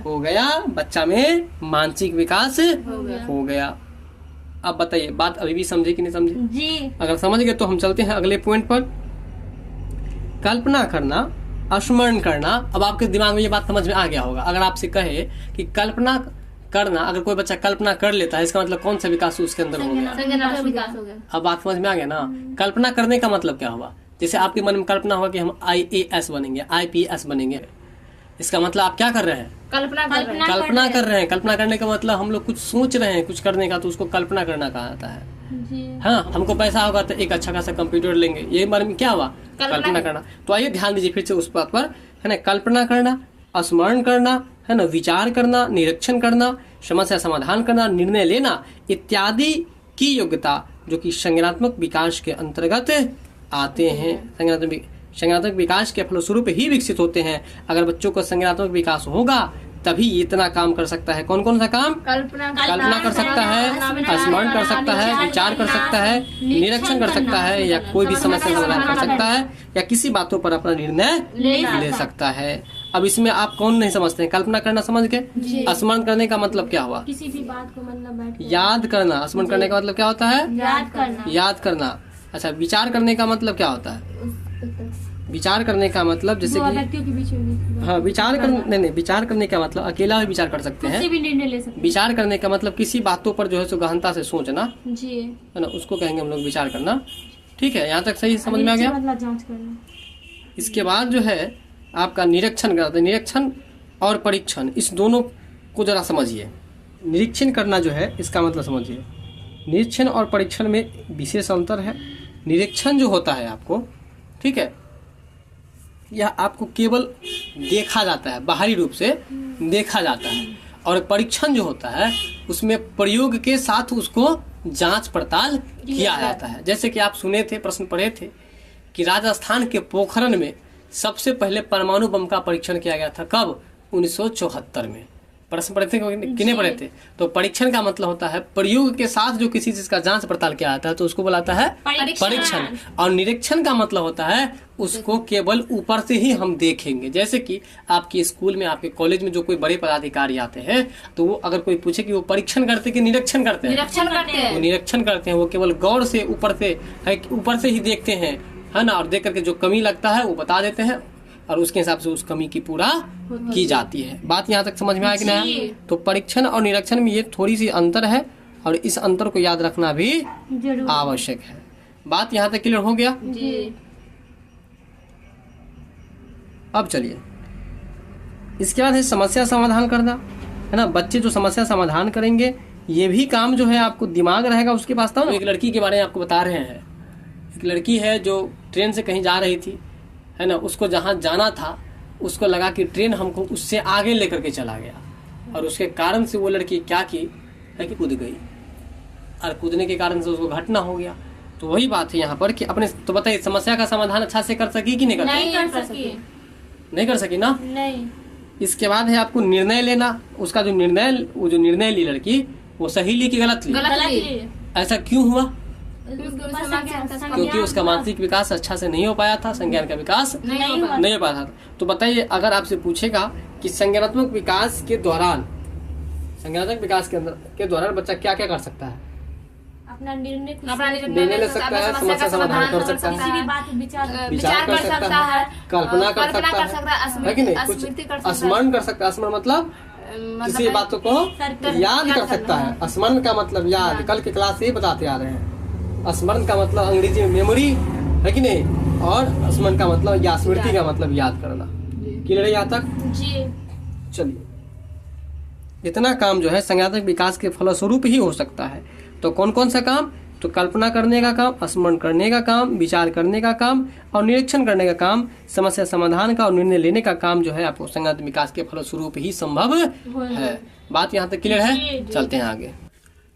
हो गया, बच्चा में मानसिक विकास हो गया। अब बताइए, बात अभी भी समझे कि नहीं समझे? जी। अगर समझ गए तो हम चलते हैं अगले पॉइंट पर। कल्पना करना, स्मरण करना। अब आपके दिमाग में ये बात समझ में आ गया होगा। अगर आपसे कहे कि कल्पना करना, अगर कोई बच्चा कल्पना कर लेता है, इसका मतलब कौन सा विकास उसके अंदर हो गया? संज्ञानात्मक विकास हो गया। अब बात समझ में आ गया ना? कल्पना करने का मतलब क्या हुआ? जैसे आपके मन में कल्पना हुआ कि हम IAS बनेंगे, IPS बनेंगे, इसका मतलब आप क्या कर रहे हैं? कल्पना कर रहे हैं। कल्पना करने का मतलब हम लोग कुछ सोच रहे हैं कुछ करने का, तो उसको कल्पना करना कहा जाता है। हाँ, हमको पैसा होगा तो एक अच्छा खासा कंप्यूटर लेंगे, ये बारे में क्या हुआ? कल्पना करना। तो आइए ध्यान दीजिए फिर से उस बात पर, है ना। कल्पना करना, स्मरण करना, है ना, विचार करना, निरीक्षण करना, समस्या समाधान करना, निर्णय लेना इत्यादि की योग्यता जो कि संज्ञानात्मक विकास के अंतर्गत आते हैं, संज्ञानात्मक विकास के फलस्वरूप ही विकसित होते हैं। अगर बच्चों को संज्ञानात्मक विकास होगा तभी इतना काम कर सकता है। कौन कौन सा काम? कल्पना कर सकता है, स्मरण कर सकता है, विचार कर सकता है, निरीक्षण कर सकता है, या कोई भी समस्या समाधान कर सकता है, या किसी बातों पर अपना निर्णय ले सकता है। अब इसमें आप कौन नहीं समझते हैं? कल्पना करना समझ गए। स्मरण करने का मतलब क्या हुआ? किसी भी बात को मतलब याद करना। स्मरण करने का मतलब क्या होता है? याद करना। अच्छा, विचार करने का मतलब क्या होता है? विचार करने का मतलब जैसे कि हाँ, विचार करने का मतलब अकेला भी विचार कर सकते हैं, भी निर्णय ले सकते हैं। विचार करने का मतलब किसी बातों पर जो है सो गहनता से सोचना, जी, है ना, उसको कहेंगे हम लोग विचार करना। ठीक है, यहाँ तक सही समझ में आ गया? जांच करना। इसके बाद जो है आपका निरीक्षण करते हैं। निरीक्षण और परीक्षण, इस दोनों को जरा समझिए। निरीक्षण करना जो है इसका मतलब समझिए। निरीक्षण और परीक्षण में विशेष अंतर है। निरीक्षण जो होता है आपको ठीक है, यह आपको केवल देखा जाता है, बाहरी रूप से देखा जाता है, और परीक्षण जो होता है उसमें प्रयोग के साथ उसको जांच पड़ताल किया जाता है। जैसे कि आप सुने थे, प्रश्न पढ़े थे कि राजस्थान के पोखरण में सबसे पहले परमाणु बम का परीक्षण किया गया था। कब? 1974 में। प्रश्न पढ़े थे कि नहीं पढ़े थे? तो परीक्षण का मतलब होता है प्रयोग के साथ जो किसी चीज का जांच पड़ताल किया जाता है तो उसको बुलाता है परीक्षण। और निरीक्षण का मतलब होता है उसको केवल ऊपर से ही हम देखेंगे। जैसे कि आपके स्कूल में, आपके कॉलेज में जो कोई बड़े पदाधिकारी आते हैं तो वो अगर कोई पूछे कि वो परीक्षण करते कि निरीक्षण करते हैं, वो निरीक्षण करते हैं। वो केवल गौर से ऊपर से ही देखते हैं, है ना, और देख करके जो कमी लगता है वो बता देते हैं और उसके हिसाब से उस कमी की पूरा की जाती है। बात यहाँ तक समझ में आया कि नहीं? तो परीक्षण और निरीक्षण में ये थोड़ी सी अंतर है और इस अंतर को याद रखना भी आवश्यक है। बात यहाँ तक क्लियर हो गया? जी। अब चलिए, इसके बाद है समस्या समाधान करना, है ना। बच्चे जो समस्या समाधान करेंगे ये भी काम जो है आपको दिमाग रहेगा उसके पास। था एक लड़की के बारे में आपको बता रहे हैं। एक लड़की है जो ट्रेन से कहीं जा रही थी, है ना, उसको जहाँ जाना था उसको लगा कि ट्रेन हमको उससे आगे लेकर के चला गया और उसके कारण से वो लड़की क्या की है कि कूद गई और कूदने के कारण से उसको घटना हो गया। तो वही बात है यहाँ पर कि अपने, तो बताइए समस्या का समाधान अच्छा से कर सकी कि नहीं कर सकी? नहीं कर सकी ना। नहीं। इसके बाद है आपको निर्णय लेना। उसका जो निर्णय ली लड़की वो सही ली कि गलत ली? ऐसा क्यों हुआ? क्योंकि उसका मानसिक विकास अच्छा से नहीं हो पाया था, संज्ञान का विकास नहीं हो पाया था। तो बताइए, अगर आपसे पूछेगा कि संज्ञानात्मक विकास के दौरान बच्चा क्या क्या कर सकता है? अपना निर्णय ले सकता है, समस्या समाधान कर सकता है, किसी भी बात विचार कर सकता है, कल्पना कर सकता है कि नहीं? कुछ स्मरण कर सकता है। स्मरण मतलब किसी बातों को याद कर सकता है। स्मरण का मतलब याद, कल के क्लास से ही बताते आ रहे हैं। स्मरण का मतलब अंग्रेजी में मेमोरी है कि नहीं, और स्मरण का मतलब या स्मृति का मतलब याद करना। क्लियर है यहाँ तक? जी। चलिए, इतना काम जो है संज्ञानात्मक विकास के फलस्वरूप ही हो सकता है। तो कौन कौन सा काम? तो कल्पना करने का काम, स्मरण करने का काम, विचार करने का काम और निरीक्षण करने का काम, समस्या समाधान का और निर्णय लेने का काम जो है आपको संज्ञानात्मक विकास के फलस्वरूप ही संभव है। बात यहाँ तक क्लियर है? चलते हैं आगे।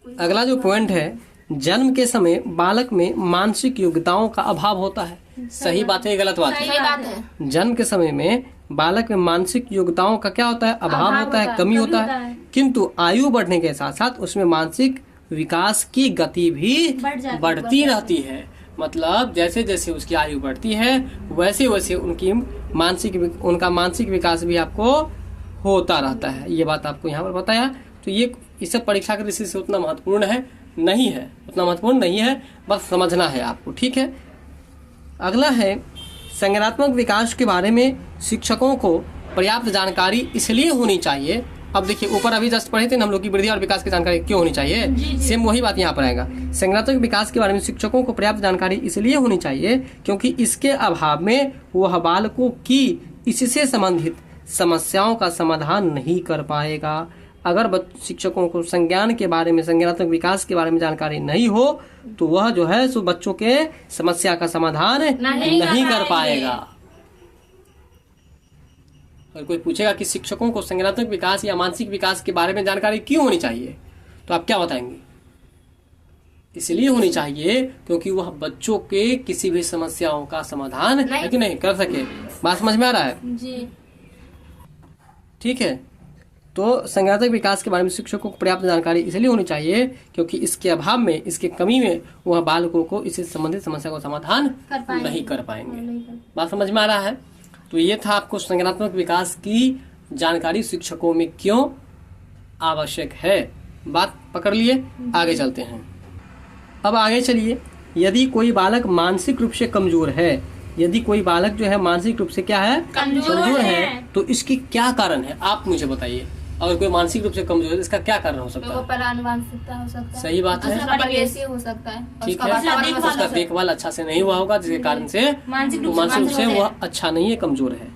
अगला जो पॉइंट है, जन्म के समय बालक में मानसिक योग्यताओं का अभाव होता है। सही बात है, गलत बात है? जन्म के समय में बालक में मानसिक योग्यताओं का क्या होता है? अभाव होता है, कमी होता है। किंतु आयु बढ़ने के साथ साथ उसमें मानसिक विकास की गति भी बढ़ती रहती है। मतलब जैसे जैसे उसकी आयु बढ़ती है वैसे वैसे उनका मानसिक विकास भी आपको होता रहता है। ये बात आपको यहाँ पर बताया। तो ये इस परीक्षा की दृष्टि से उतना महत्वपूर्ण नहीं है, बस समझना है आपको, ठीक है। अगला है, संज्ञानात्मक विकास के बारे में शिक्षकों को पर्याप्त जानकारी इसलिए होनी चाहिए। अब देखिए, ऊपर अभी जस्ट पढ़े थे हम लोग की वृद्धि और विकास की जानकारी क्यों होनी चाहिए, सेम वही बात यहाँ पर आएगा। संज्ञानात्मक विकास के बारे में शिक्षकों को पर्याप्त जानकारी इसलिए होनी चाहिए क्योंकि इसके अभाव में वह बालकों की इससे संबंधित समस्याओं का समाधान नहीं कर पाएगा। अगर शिक्षकों को संज्ञान के बारे में, संज्ञानात्मक विकास के बारे में जानकारी नहीं हो तो वह जो है सो बच्चों के समस्या का समाधान नहीं कर पाएगा। अगर कोई पूछेगा कि शिक्षकों को संज्ञानात्मक विकास या मानसिक विकास के बारे में जानकारी क्यों होनी चाहिए, तो आप क्या बताएंगे? इसलिए होनी चाहिए क्योंकि वह बच्चों के किसी भी समस्याओं का समाधान है कि नहीं कर सके। बात समझ में आ रहा है? जी। ठीक है। तो संज्ञानात्मक विकास के बारे में शिक्षकों को पर्याप्त जानकारी इसलिए होनी चाहिए क्योंकि इसके अभाव में, इसके कमी में वह बालकों को इससे संबंधित समस्या को समाधान नहीं कर पाएंगे। बात समझ में आ रहा है? तो ये था आपको संज्ञानात्मक विकास की जानकारी शिक्षकों में क्यों आवश्यक है। बात पकड़ लिए, आगे चलते हैं। अब आगे चलिए, यदि कोई बालक मानसिक रूप से कमजोर है, यदि कोई बालक जो है मानसिक रूप से क्या है, कमजोर है, तो इसकी क्या कारण है आप मुझे बताइए। अगर कोई मानसिक रूप से कमजोर है इसका क्या कारण हो सकता है? हो सकता है। सही बात है, हो सकता है। ठीक है। उसका देखभाल अच्छा से नहीं हुआ होगा जिसके कारण से मानसिक रूप से वह अच्छा नहीं है, कमजोर है।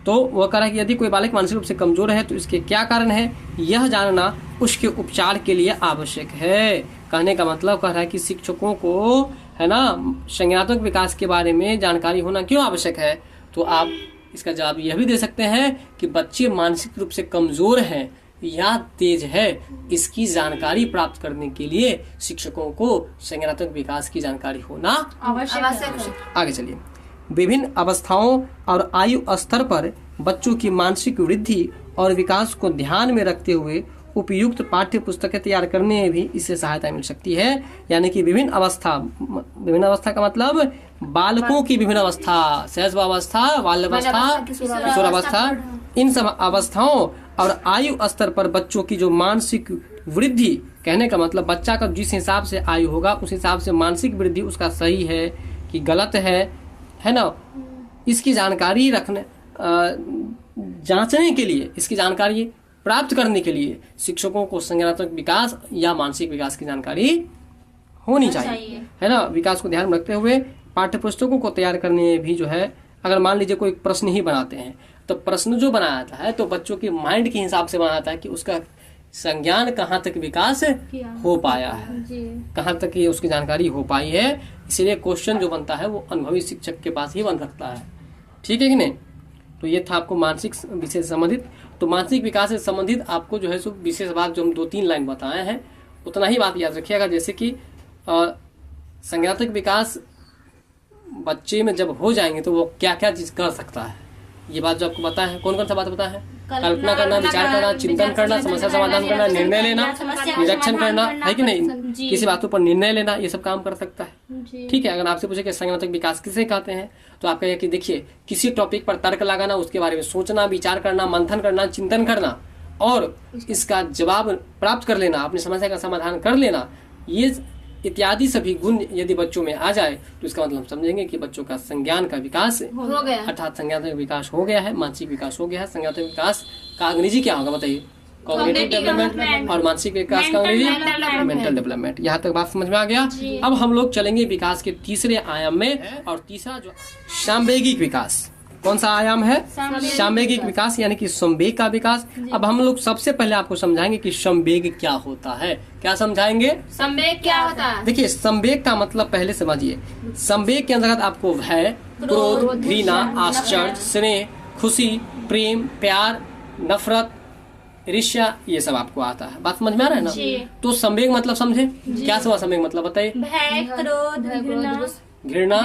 तो वह कह रहा है कि यदि कोई बालक मानसिक रूप से कमजोर है तो इसके क्या कारण है, यह जानना उसके उपचार के लिए आवश्यक है। कहने का मतलब कह रहा है कि शिक्षकों को है ना, संज्ञानात्मक विकास के बारे में जानकारी होना क्यों आवश्यक है, तो आप इसका जवाब यह भी दे सकते हैं कि बच्चे मानसिक रूप से कमजोर हैं या तेज है, इसकी जानकारी प्राप्त करने के लिए शिक्षकों को संज्ञानात्मक विकास की जानकारी होना आवश्यक है। आगे चलिए। विभिन्न अवस्थाओं और आयु स्तर पर बच्चों की मानसिक वृद्धि और विकास को ध्यान में रखते हुए उपयुक्त पाठ्य पुस्तकें तैयार करने में भी इससे सहायता मिल सकती है। यानी कि विभिन्न अवस्था का मतलब बालकों की विभिन्न अवस्था, शैशवावस्था, बाल्यावस्था, किशोरावस्था, इन सब अवस्थाओं और आयु स्तर पर बच्चों की जो मानसिक वृद्धि, कहने का मतलब बच्चा का जिस हिसाब से आयु होगा उस हिसाब से मानसिक वृद्धि उसका सही है कि गलत है ना, इसकी जानकारी जांचने के लिए, इसकी जानकारी प्राप्त करने के लिए शिक्षकों को संज्ञानात्मक विकास या मानसिक विकास की जानकारी होनी चाहिए, है ना। विकास को ध्यान में रखते हुए पाठ्य पुस्तकों को तैयार करने में भी जो है, अगर मान लीजिए कोई प्रश्न ही बनाते हैं तो प्रश्न जो बनाया जाता है तो बच्चों के माइंड के हिसाब से बनाता है कि उसका संज्ञान कहाँ तक विकास हो पाया है, कहाँ तक ये उसकी जानकारी हो पाई है। इसलिए क्वेश्चन जो बनता है वो अनुभवी शिक्षक के पास ही बन सकता है, ठीक है कि नहीं। तो ये था आपको मानसिक विषय से संबंधित। तो मानसिक विकास से संबंधित आपको जो है सो विशेष बात जो हम 2-3 लाइन बताए हैं उतना ही बात याद रखिएगा। जैसे कि संज्ञानात्मक विकास बच्चे में जब हो जाएंगे तो वो क्या क्या चीज कर सकता है, ये बात जो आपको पता है। कौन कौन सा बात पता है? कल्पना करना, विचार करना, चिंतन करना, समस्या समाधान करना, निर्णय लेना, निरीक्षण करना, है कि नहीं, किसी बातों पर निर्णय लेना, ये सब काम कर सकता है, ठीक है। अगर आपसे पूछे कि संज्ञानात्मक विकास किसे कहते हैं तो आप कहेंगे कि देखिए किसी टॉपिक पर तर्क लगाना, उसके बारे में सोचना, विचार करना, मंथन करना, चिंतन करना और इसका जवाब प्राप्त कर लेना, अपनी समस्या का समाधान कर लेना, ये इत्यादि सभी गुण यदि बच्चों में आ जाए तो इसका मतलब समझेंगे कि बच्चों का संज्ञान का विकास हो गया, अर्थात संज्ञानात्मक विकास हो गया है, मानसिक विकास हो गया है। संज्ञानात्मक विकास का अंग्रेजी क्या होगा बताइए? Cognitive development. और मानसिक विकास का अंग्रेजी मेंटल डेवलपमेंट। यहाँ तक बात समझ में आ गया। अब हम लोग चलेंगे विकास के तीसरे आयाम में, और तीसरा जो सामवेगिक विकास। कौन सा आयाम है? सामवेगिक विकास, यानी कि संवेग का विकास। अब हम लोग सबसे पहले आपको समझाएंगे कि संवेग क्या होता है। क्या समझाएंगे? संवेग क्या होता है? देखिए संवेग का मतलब पहले समझिए। संवेग के अंतर्गत आपको भय, क्रोध, घृणा, आश्चर्य, स्नेह, खुशी, प्रेम, प्यार, नफरत, ईर्ष्या, ये सब आपको आता है। बात समझ में आ रहा है ना? तो संवेग मतलब समझे क्या हुआ? संवेग मतलब बताइए। भय, क्रोध, घृणा,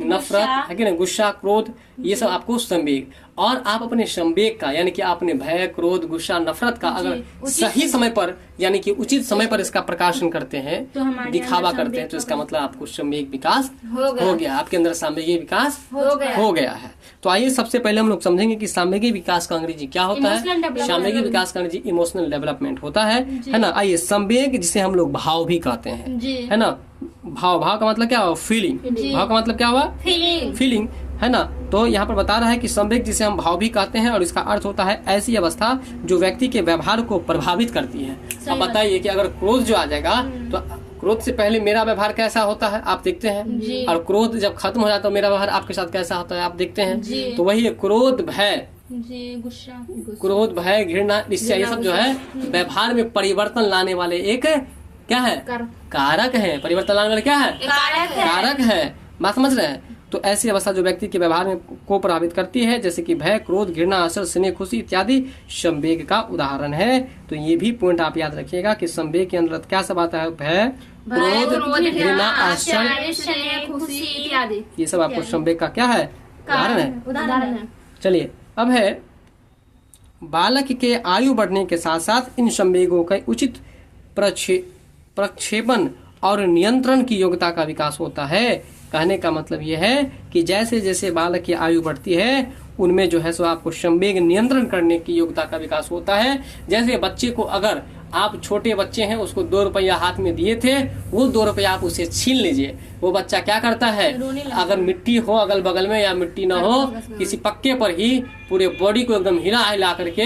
नफरत है कि नहीं, गुस्सा, क्रोध, ये सब आपको संवेग। और आप अपने संवेग का, यानी कि आपने भय, क्रोध, गुस्सा, नफरत का अगर सही समय पर, यानी कि उचित समय पर इसका प्रकाशन करते हैं, दिखावा करते हैं, तो इसका मतलब आपको संवेग विकास हो गया, आपके अंदर सामवेगिक विकास हो गया है। तो आइए सबसे पहले हम लोग समझेंगे कि सामवेगिक विकास का अंग्रेजी क्या होता है। सामवेगिक विकास का अंग्रेजी इमोशनल डेवलपमेंट होता है ना। आइए संवेग, जिसे हम लोग भाव भी कहते हैं, है ना। भाव का मतलब क्या हुआ? फीलिंग। भाव का मतलब क्या हुआ? फीलिंग, है ना। तो यहाँ पर बता रहा है कि संवेग, जिसे हम भाव भी कहते हैं, और इसका अर्थ होता है ऐसी अवस्था जो व्यक्ति के व्यवहार को प्रभावित करती है। अब बताइए कि अगर क्रोध जो आ जाएगा तो क्रोध से पहले मेरा व्यवहार कैसा होता है आप देखते हैं, और क्रोध जब खत्म हो जाता है मेरा व्यवहार आपके साथ कैसा होता है आप देखते हैं। तो वही क्रोध, भय, क्रोध, भय, घृणा, ईर्ष्या, ये सब जो है व्यवहार में परिवर्तन लाने वाले एक क्या है? कारक है। परिवर्तन लाने वाले क्या है? कारक है। बात समझ रहे हैं? तो ऐसी अवस्था जो व्यक्ति के व्यवहार में को प्रभावित करती है, जैसे कि भय, क्रोध, घृणा, आश्चर्य, स्नेह, खुशी इत्यादि संवेग का उदाहरण है। तो ये भी पॉइंट आप याद रखिएगा कि संवेग के अंदर क्या सब आता है? भय, क्रोध, घृणा, आश्चर्य, खुशी इत्यादि, ये सब आपको संवेग का क्या है? उदाहरण है। चलिए अब है बालक के आयु बढ़ने के साथ साथ इन संवेगों का उचित प्रक्षेपण और नियंत्रण की योग्यता का विकास होता है। कहने का मतलब यह है कि जैसे जैसे बालक की आयु बढ़ती है उनमें जो है सो आपको संवेग नियंत्रण करने की योग्यता का विकास होता है। जैसे बच्चे को, अगर आप छोटे बच्चे हैं, उसको 2 रुपया हाथ में दिए थे, वो 2 रुपया आप उसे छीन लीजिए, वो बच्चा क्या करता है? अगर मिट्टी हो अगल बगल में या मिट्टी न हो, किसी पक्के पर ही पूरे बॉडी को एकदम हिला करके,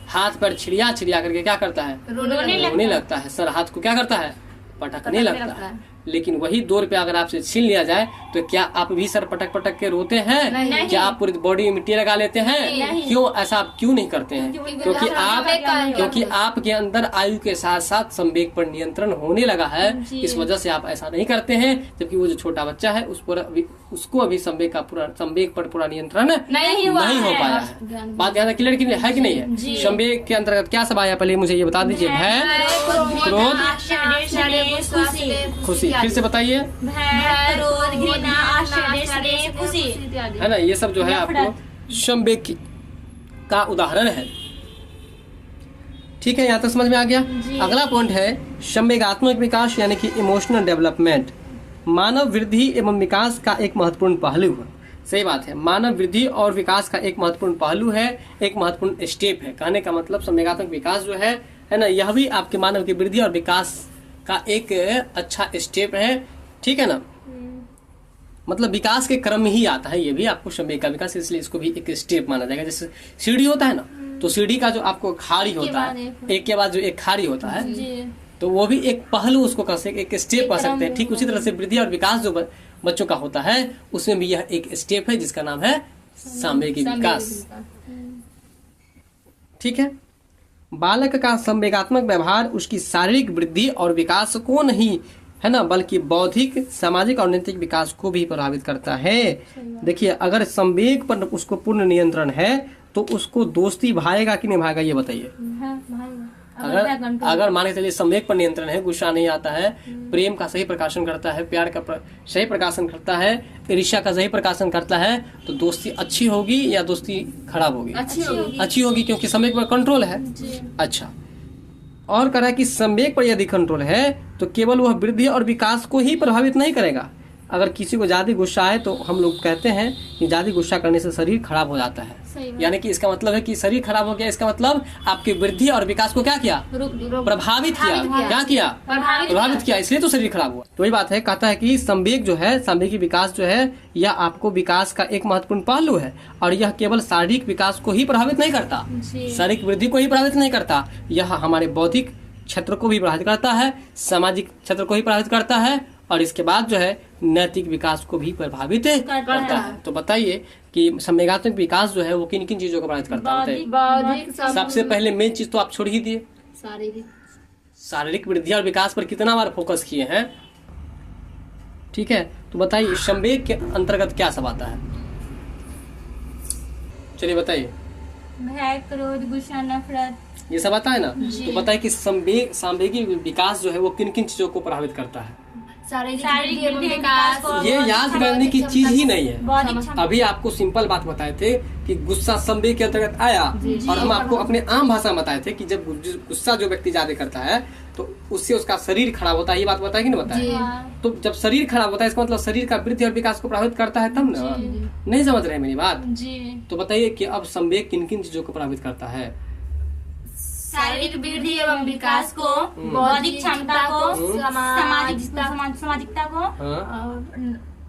हाथ पर छिड़िया करके क्या करता है? रोने लगता है। सर हाथ को क्या करता है? पटकने लगता है। लेकिन वही 2 रुपया अगर आपसे छीन लिया जाए तो क्या आप भी सर पटक पटक के रोते हैं? नहीं। क्या आप पूरी बॉडी में मिट्टी लगा लेते हैं? नहीं। क्यों ऐसा आप क्यों नहीं करते हैं? क्योंकि आपके अंदर आयु के साथ साथ संवेग पर नियंत्रण होने लगा है, इस वजह से आप ऐसा नहीं करते हैं। जबकि वो जो छोटा बच्चा है उसको अभी संवेग पर पूरा नियंत्रण नहीं हो पाया है। बात यहाँ क्लियर की है कि नहीं है? संवेग के अंतर्गत क्या सब आया पहले मुझे ये बता दीजिए। भय, क्रोध, खुशी। फिर से बताइए। है ना, ये सब जो है आपको संवेग का उदाहरण है। ठीक है, यहाँ तक समझ में आ गया। अगला पॉइंट है संवेगात्मक विकास यानी कि इमोशनल डेवलपमेंट। मानव वृद्धि एवं विकास का एक महत्वपूर्ण पहलू है। सही बात है, मानव वृद्धि और विकास का एक महत्वपूर्ण पहलू है, एक महत्वपूर्ण स्टेप है। कहने का मतलब संवेगात्मक विकास जो है ना, यह भी आपके मानव की वृद्धि और विकास का एक अच्छा स्टेप है। ठीक है ना, मतलब विकास के क्रम में ही आता है ये भी आपको संवेग का विकास, इसलिए इसको भी एक स्टेप माना जाएगा। जैसे सीढ़ी होता है ना, तो सीढ़ी का जो आपको खाड़ी होता है, एक के बाद जो एक खाड़ी होता है, तो वो भी एक पहलू उसको कह सकते, एक स्टेप कह सकते हैं। ठीक उसी तरह से वृद्धि और विकास जो बच्चों का होता है, उसमें भी यह एक स्टेप है जिसका नाम है संवेगी विकास। ठीक है, बालक का संवेगात्मक व्यवहार उसकी शारीरिक वृद्धि और विकास को नहीं, है ना, बल्कि बौद्धिक, सामाजिक और नैतिक विकास को भी प्रभावित करता है। देखिए, अगर संवेग पर उसको पूर्ण नियंत्रण है तो उसको दोस्ती भाएगा कि नहीं भाएगा, ये बताइए। अगर मान के चलिए संवेग पर नियंत्रण है, गुस्सा नहीं आता है, प्रेम का सही प्रकाशन करता है, प्यार का सही प्रकाशन करता है, ईर्ष्या का सही प्रकाशन करता है, तो दोस्ती अच्छी होगी या दोस्ती खराब होगी? अच्छी होगी, क्योंकि संवेग पर कंट्रोल है। अच्छा, और कह रहा है कि संवेग पर यदि कंट्रोल है तो केवल वह वृद्धि और विकास को ही प्रभावित नहीं करेगा। अगर किसी को ज्यादा गुस्सा है तो हम लोग कहते हैं कि ज्यादा गुस्सा करने से शरीर खराब हो जाता है। यानी कि इसका मतलब है कि शरीर खराब हो गया, इसका मतलब आपकी वृद्धि और विकास को क्या किया? प्रभावित किया। क्या किया? प्रभावित किया, इसलिए तो शरीर खराब हुआ। तो वही बात है, कहता है कि संवेग जो है, संवेगी विकास जो है, यह आपको विकास का एक महत्वपूर्ण पहलू है और यह केवल शारीरिक विकास को ही प्रभावित नहीं करता, शारीरिक वृद्धि को ही प्रभावित नहीं करता, यह हमारे बौद्धिक क्षेत्र को भी प्रभावित करता है, सामाजिक क्षेत्र को भी प्रभावित करता है और इसके बाद जो है नैतिक विकास को भी प्रभावित करता है। तो बताइए कि संवेगात्मक विकास जो है वो किन किन चीजों को प्रभावित करता है? सबसे पहले मेन चीज तो आप छोड़ ही दिए, शारीरिक वृद्धि और विकास पर कितना बार फोकस किए हैं। ठीक है, तो बताइए संवेग के अंतर्गत क्या सब आता है? चलिए बताइए। भय, क्रोध, गुस्सा, नफरत, ये सब आता है ना। तो बताइए कि संवेगी विकास जो है वो किन किन चीजों को प्रभावित करता है? शारीरिक विकास। ये याद करने की चीज ही नहीं है। अभी आपको सिंपल बात बताए थे कि गुस्सा संवेग के अंतर्गत आया, और हम आपको अपने आम भाषा में बताए थे कि जब गुस्सा जो व्यक्ति ज्यादा करता है तो उससे उसका शरीर खराब होता है। ये बात बताया कि नहीं बताया? तो जब शरीर खराब होता है इसका मतलब शरीर का वृद्धि और विकास को प्रभावित करता है, तब ना। नहीं समझ रहे मेरी बात? तो बताइए कि अब संवेग किन किन चीजों को प्रभावित करता है? शारीरिक वृद्धि एवं विकास को, बौद्धिक क्षमता को, सामाजिकता को,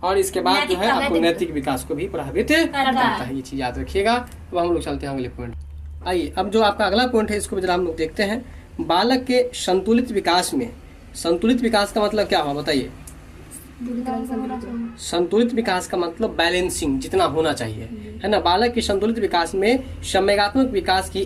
और इसके बाद जो है आपको नैतिक विकास को भी प्रभावित करता है। ये चीज याद रखिएगा। अब हम लोग चलते हैं अगले पॉइंट। आइए, अब जो आपका अगला पॉइंट है इसको जरा हम लोग देखते हैं। बालक के संतुलित विकास में, संतुलित विकास का मतलब क्या हुआ बताइए? संतुलित विकास का मतलब बैलेंसिंग जितना होना चाहिए, है ना। बालक के संतुलित विकास में संवेगात्मक विकास की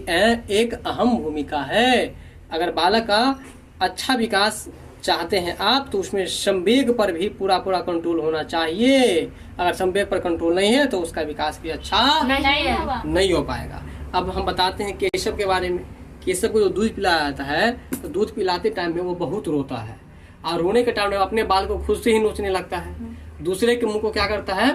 एक अहम भूमिका है। अगर बालक का अच्छा विकास चाहते हैं आप तो उसमें संवेग पर भी पूरा कंट्रोल होना चाहिए। अगर संवेग पर कंट्रोल नहीं है तो उसका विकास भी अच्छा नहीं हो पाएगा। अब हम बताते हैं केशव के बारे में। केशव को जो दूध पिलाया जाता है तो दूध पिलाते टाइम में वो बहुत रोता है और रोने के टाइम में अपने बाल को खुद से ही नोचने लगता है, दूसरे के मुंह को क्या करता है,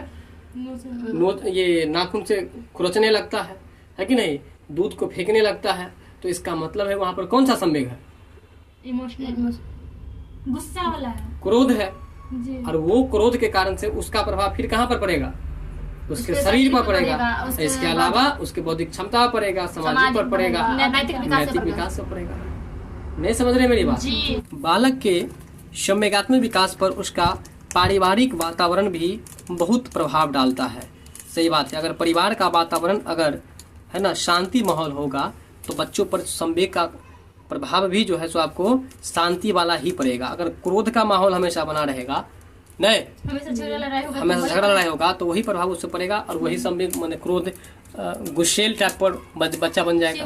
ये नाखून से खुरचने लगता है कि नहीं, दूध को फेंकने लगता है। तो इसका मतलब है वहां पर कौन सा संवेग है? इमोशनल, गुस्सा वाला है, क्रोध है। और वो क्रोध के कारण से उसका प्रभाव फिर कहाँ पर पड़ेगा? उसके शरीर पर पड़ेगा, इसके अलावा उसके बौद्धिक क्षमता पर पड़ेगा, सामाजिक पर पड़ेगा, नैतिक विकास पर पड़ेगा। नहीं समझ रहे मेरी बात? बालक के संवेगात्मक विकास पर उसका पारिवारिक वातावरण भी बहुत प्रभाव डालता है। सही बात है। अगर परिवार का वातावरण अगर है ना शांति माहौल होगा तो बच्चों पर संवेग का प्रभाव भी जो है सो आपको शांति वाला ही पड़ेगा। अगर क्रोध का माहौल हमेशा बना रहेगा, नहीं हमेशा झगड़ा लड़ाई होगा, तो वही प्रभाव उससे पड़ेगा और वही संवेग माने क्रोध गुस्सेल टाइप पर बच्चा बन जाएगा।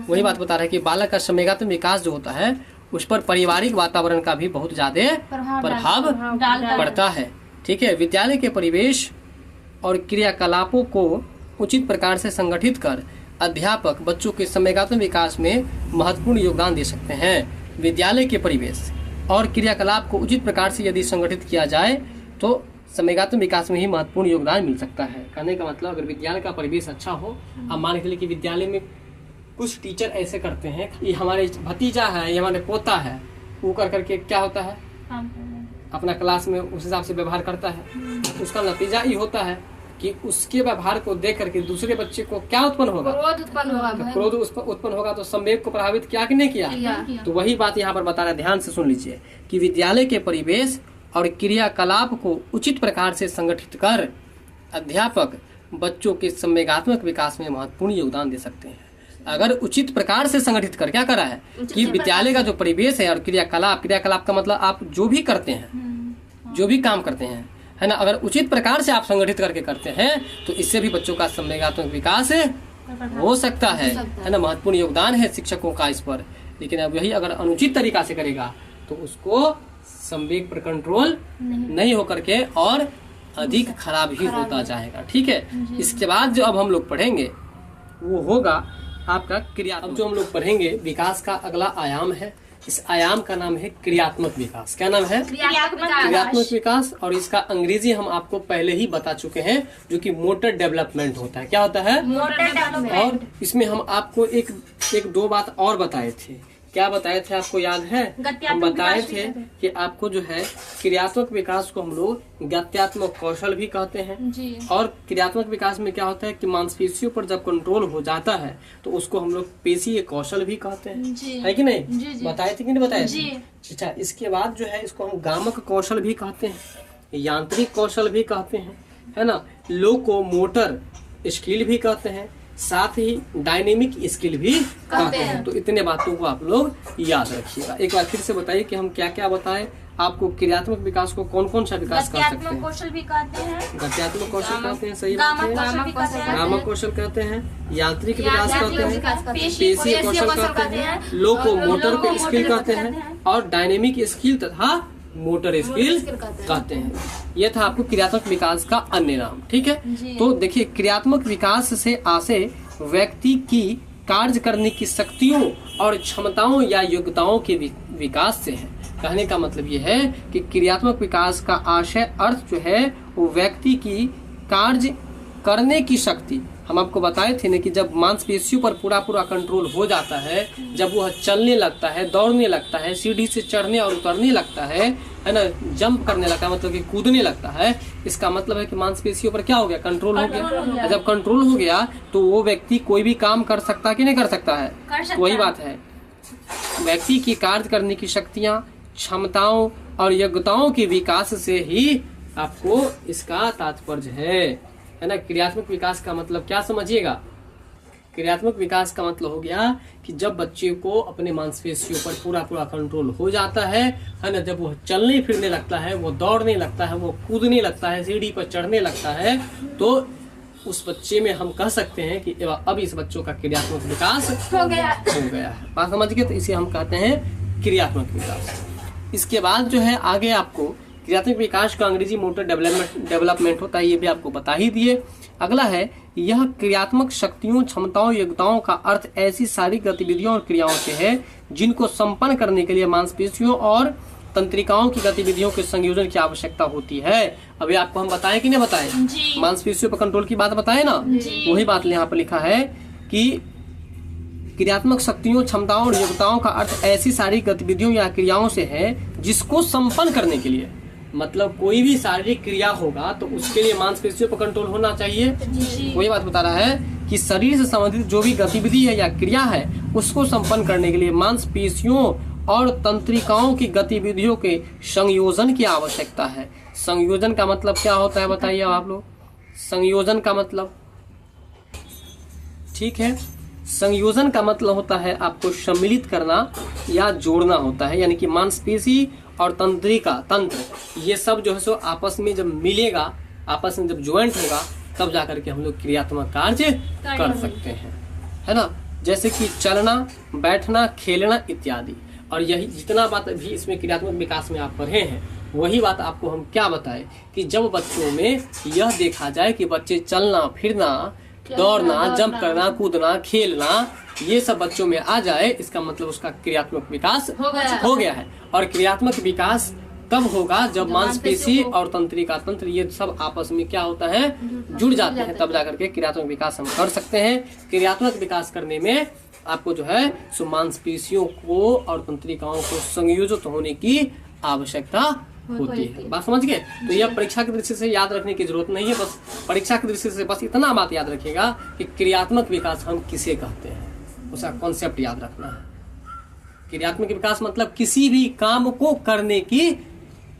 वही बात बता रहे हैं कि बालक का संवेगात्मक विकास जो होता है उस पर पारिवारिक वातावरण का भी बहुत ज्यादा प्रभाव पड़ता है। ठीक है, विद्यालय के परिवेश और क्रियाकलापों को उचित प्रकार से संगठित कर अध्यापक बच्चों के संवेगात्मक विकास में महत्वपूर्ण योगदान दे सकते हैं। विद्यालय के परिवेश और क्रियाकलाप को उचित प्रकार से यदि संगठित किया जाए तो संवेगात्मक विकास में ही महत्वपूर्ण योगदान मिल सकता है। कहने का मतलब अगर विद्यालय का परिवेश अच्छा हो, अब मान के लिए कि विद्यालय में कुछ टीचर ऐसे करते हैं, ये हमारे भतीजा है, ये हमारे पोता है, वो कर करके क्या होता है अपना क्लास में उस हिसाब से व्यवहार करता है, उसका नतीजा ये होता है कि उसके व्यवहार को देख करके दूसरे बच्चे को क्या उत्पन्न होगा, क्रोध उत्पन्न होगा। तो संवेग को प्रभावित किया कि नहीं किया? तो वही बात यहाँ पर बता रहे, ध्यान से सुन लीजिए कि विद्यालय के परिवेश और क्रियाकलाप को उचित प्रकार से संगठित कर अध्यापक बच्चों के संवेगात्मक विकास में महत्वपूर्ण योगदान दे सकते हैं। अगर उचित प्रकार से संगठित कर क्या करा है कि विद्यालय का जो परिवेश है और क्रियाकलाप का मतलब आप जो भी करते हैं, जो भी काम करते हैं, है ना, अगर उचित प्रकार से आप संगठित करके करते हैं तो इससे भी बच्चों का संवेगात्मक विकास हो सकता है ना। महत्वपूर्ण योगदान है शिक्षकों का इस पर। लेकिन अब यही अगर अनुचित तरीका से करेगा तो उसको संवेग पर कंट्रोल नहीं होकर के और अधिक खराब ही होता जाएगा। ठीक है, इसके बाद जो अब हम लोग पढ़ेंगे वो होगा आपका क्रिया। अब जो हम लोग पढ़ेंगे विकास का अगला आयाम है, इस आयाम का नाम है क्रियात्मक विकास। क्या नाम है? क्रियात्मक विकास। और इसका अंग्रेजी हम आपको पहले ही बता चुके हैं, जो कि मोटर डेवलपमेंट होता है। क्या होता है? Motor development. और इसमें हम आपको एक दो बात और बताए थे। क्या बताए थे आपको याद है? हम बताए थे कि आपको जो है क्रियात्मक विकास को हम लोग गत्यात्मक कौशल भी कहते हैं जी। और क्रियात्मक विकास में क्या होता है कि मांसपेशियों पर जब कंट्रोल हो जाता है तो उसको हम लोग पेशीय कौशल भी कहते हैं जी। है कि नहीं? जी, जी। बताए थे कि नहीं बताए जी। थे? अच्छा, इसके बाद जो है इसको हम गामक कौशल भी कहते हैं, यांत्रिक कौशल भी कहते हैं, है ना, लोकोमोटर स्किल भी कहते हैं, साथ ही डायनेमिक स्किल भी कहते हैं। तो इतने बातों को आप लोग याद रखिएगा। एक बार फिर से बताइए कि हम क्या क्या बताएं आपको। क्रियात्मक विकास को कौन कौन सा विकास कर सकते हैं? कौशल भी कहते हैं, गत्यात्मक कौशल कहते हैं, सही बात है, गामक कौशल कहते हैं, यांत्रिक विकास कहते हैं, पेशीय कौशल कहते हैं, लोकोमोटर को स्किल कहते हैं और डायनेमिक स्किल तथा मोटर स्किल कहते हैं। यह था आपको क्रियात्मक विकास का अन्य नाम। ठीक है, तो देखिए क्रियात्मक विकास से आशय व्यक्ति की कार्य करने की शक्तियों और क्षमताओं या योग्यताओं के विकास से है। कहने का मतलब ये है कि क्रियात्मक विकास का आशय अर्थ जो है वो व्यक्ति की कार्य करने की शक्ति। हम आपको बताए थे ना कि जब मांसपेशियों पर पूरा कंट्रोल हो जाता है, जब वह चलने लगता है, दौड़ने लगता है, सीढ़ी से चढ़ने और उतरने लगता है ना, जंप करने लगता है, मतलब कि कूदने लगता है, इसका मतलब है कि मांसपेशियों पर क्या हो गया? कंट्रोल हो गया। जब कंट्रोल हो गया तो वो व्यक्ति कोई भी काम कर सकता कि नहीं कर सकता है? वही बात है, व्यक्ति की कार्य करने की शक्तियाँ, क्षमताओं और योग्यताओं के विकास से ही आपको इसका तात्पर्य है ना। क्रियात्मक विकास का मतलब क्या समझिएगा? क्रियात्मक विकास का मतलब हो गया कि जब बच्चे को अपने मांसपेशियों पर पूरा कंट्रोल हो जाता है ना, जब वो चलने फिरने लगता है, वो दौड़ने लगता है, वो कूदने लगता है, सीढ़ी पर चढ़ने लगता है, तो उस बच्चे में हम कह सकते हैं कि अब इस बच्चों का क्रियात्मक विकास हो गया है। बात समझ गए? तो इसे हम कहते हैं क्रियात्मक विकास। इसके बाद जो है आगे आपको क्रियात्मक विकास का अंग्रेजी मोटर डेवलपमेंट होता है, ये भी आपको बता ही दिए। अगला है, यह क्रियात्मक शक्तियों, क्षमताओं, योग्यताओं का अर्थ ऐसी सारी गतिविधियों और क्रियाओं से है जिनको संपन्न करने के लिए मांसपेशियों और तंत्रिकाओं की गतिविधियों के संयोजन की आवश्यकता होती है। अभी आपको हम बताएं कि नहीं बताएं? मांसपेशियों पर कंट्रोल की बात बताए ना, वही बात यहाँ पर लिखा है कि क्रियात्मक शक्तियों, क्षमताओं और योग्यताओं का अर्थ ऐसी सारी गतिविधियों या क्रियाओं से है जिसको संपन्न करने के लिए, मतलब कोई भी शारीरिक क्रिया होगा तो उसके लिए मांसपेशियों पर कंट्रोल होना चाहिए। वही बात बता रहा है कि शरीर से संबंधित जो भी गतिविधि है या क्रिया है उसको संपन्न करने के लिए मांसपेशियों और तंत्रिकाओं की गतिविधियों के संयोजन की आवश्यकता है। संयोजन का मतलब क्या होता है बताइए आप लोग? संयोजन का मतलब, ठीक है, संयोजन का मतलब होता है आपको सम्मिलित करना या जोड़ना होता है, यानी कि मांसपेशी और तंत्र ये सब जो है सो आपस में जब मिलेगा, आपस में जब ज्वाइंट होगा, तब जाकर के हम लोग क्रियात्मक कार्य कर सकते हैं, है ना। जैसे कि चलना, बैठना, खेलना इत्यादि। और यही जितना बात भी इसमें क्रियात्मक विकास में आप पढ़े हैं, वही बात आपको हम क्या बताएं कि जब बच्चों में यह देखा जाए कि बच्चे चलना फिरना, दौड़ना, जंप करना, कूदना, खेलना, ये सब बच्चों में आ जाए, इसका मतलब उसका क्रियात्मक विकास हो गया है। और क्रियात्मक विकास तब होगा जब मांसपेशी और तंत्रिका तंत्र ये सब आपस में क्या होता है, जुड़ जाते हैं, तब जाकर के क्रियात्मक विकास हम कर सकते हैं। क्रियात्मक विकास करने में आपको जो है सो मांसपेशियों को और तंत्रिकाओं को संयोजित होने की आवश्यकता होती है। बात समझ गए? तो यह परीक्षा की दृष्टि से याद रखने की जरूरत नहीं है, बस परीक्षा की दृष्टि से बस इतना बात याद रखिएगा कि क्रियात्मक विकास हम किसे कहते हैं, उसका कॉन्सेप्ट याद रखना है। क्रियात्मक विकास मतलब किसी भी काम को करने की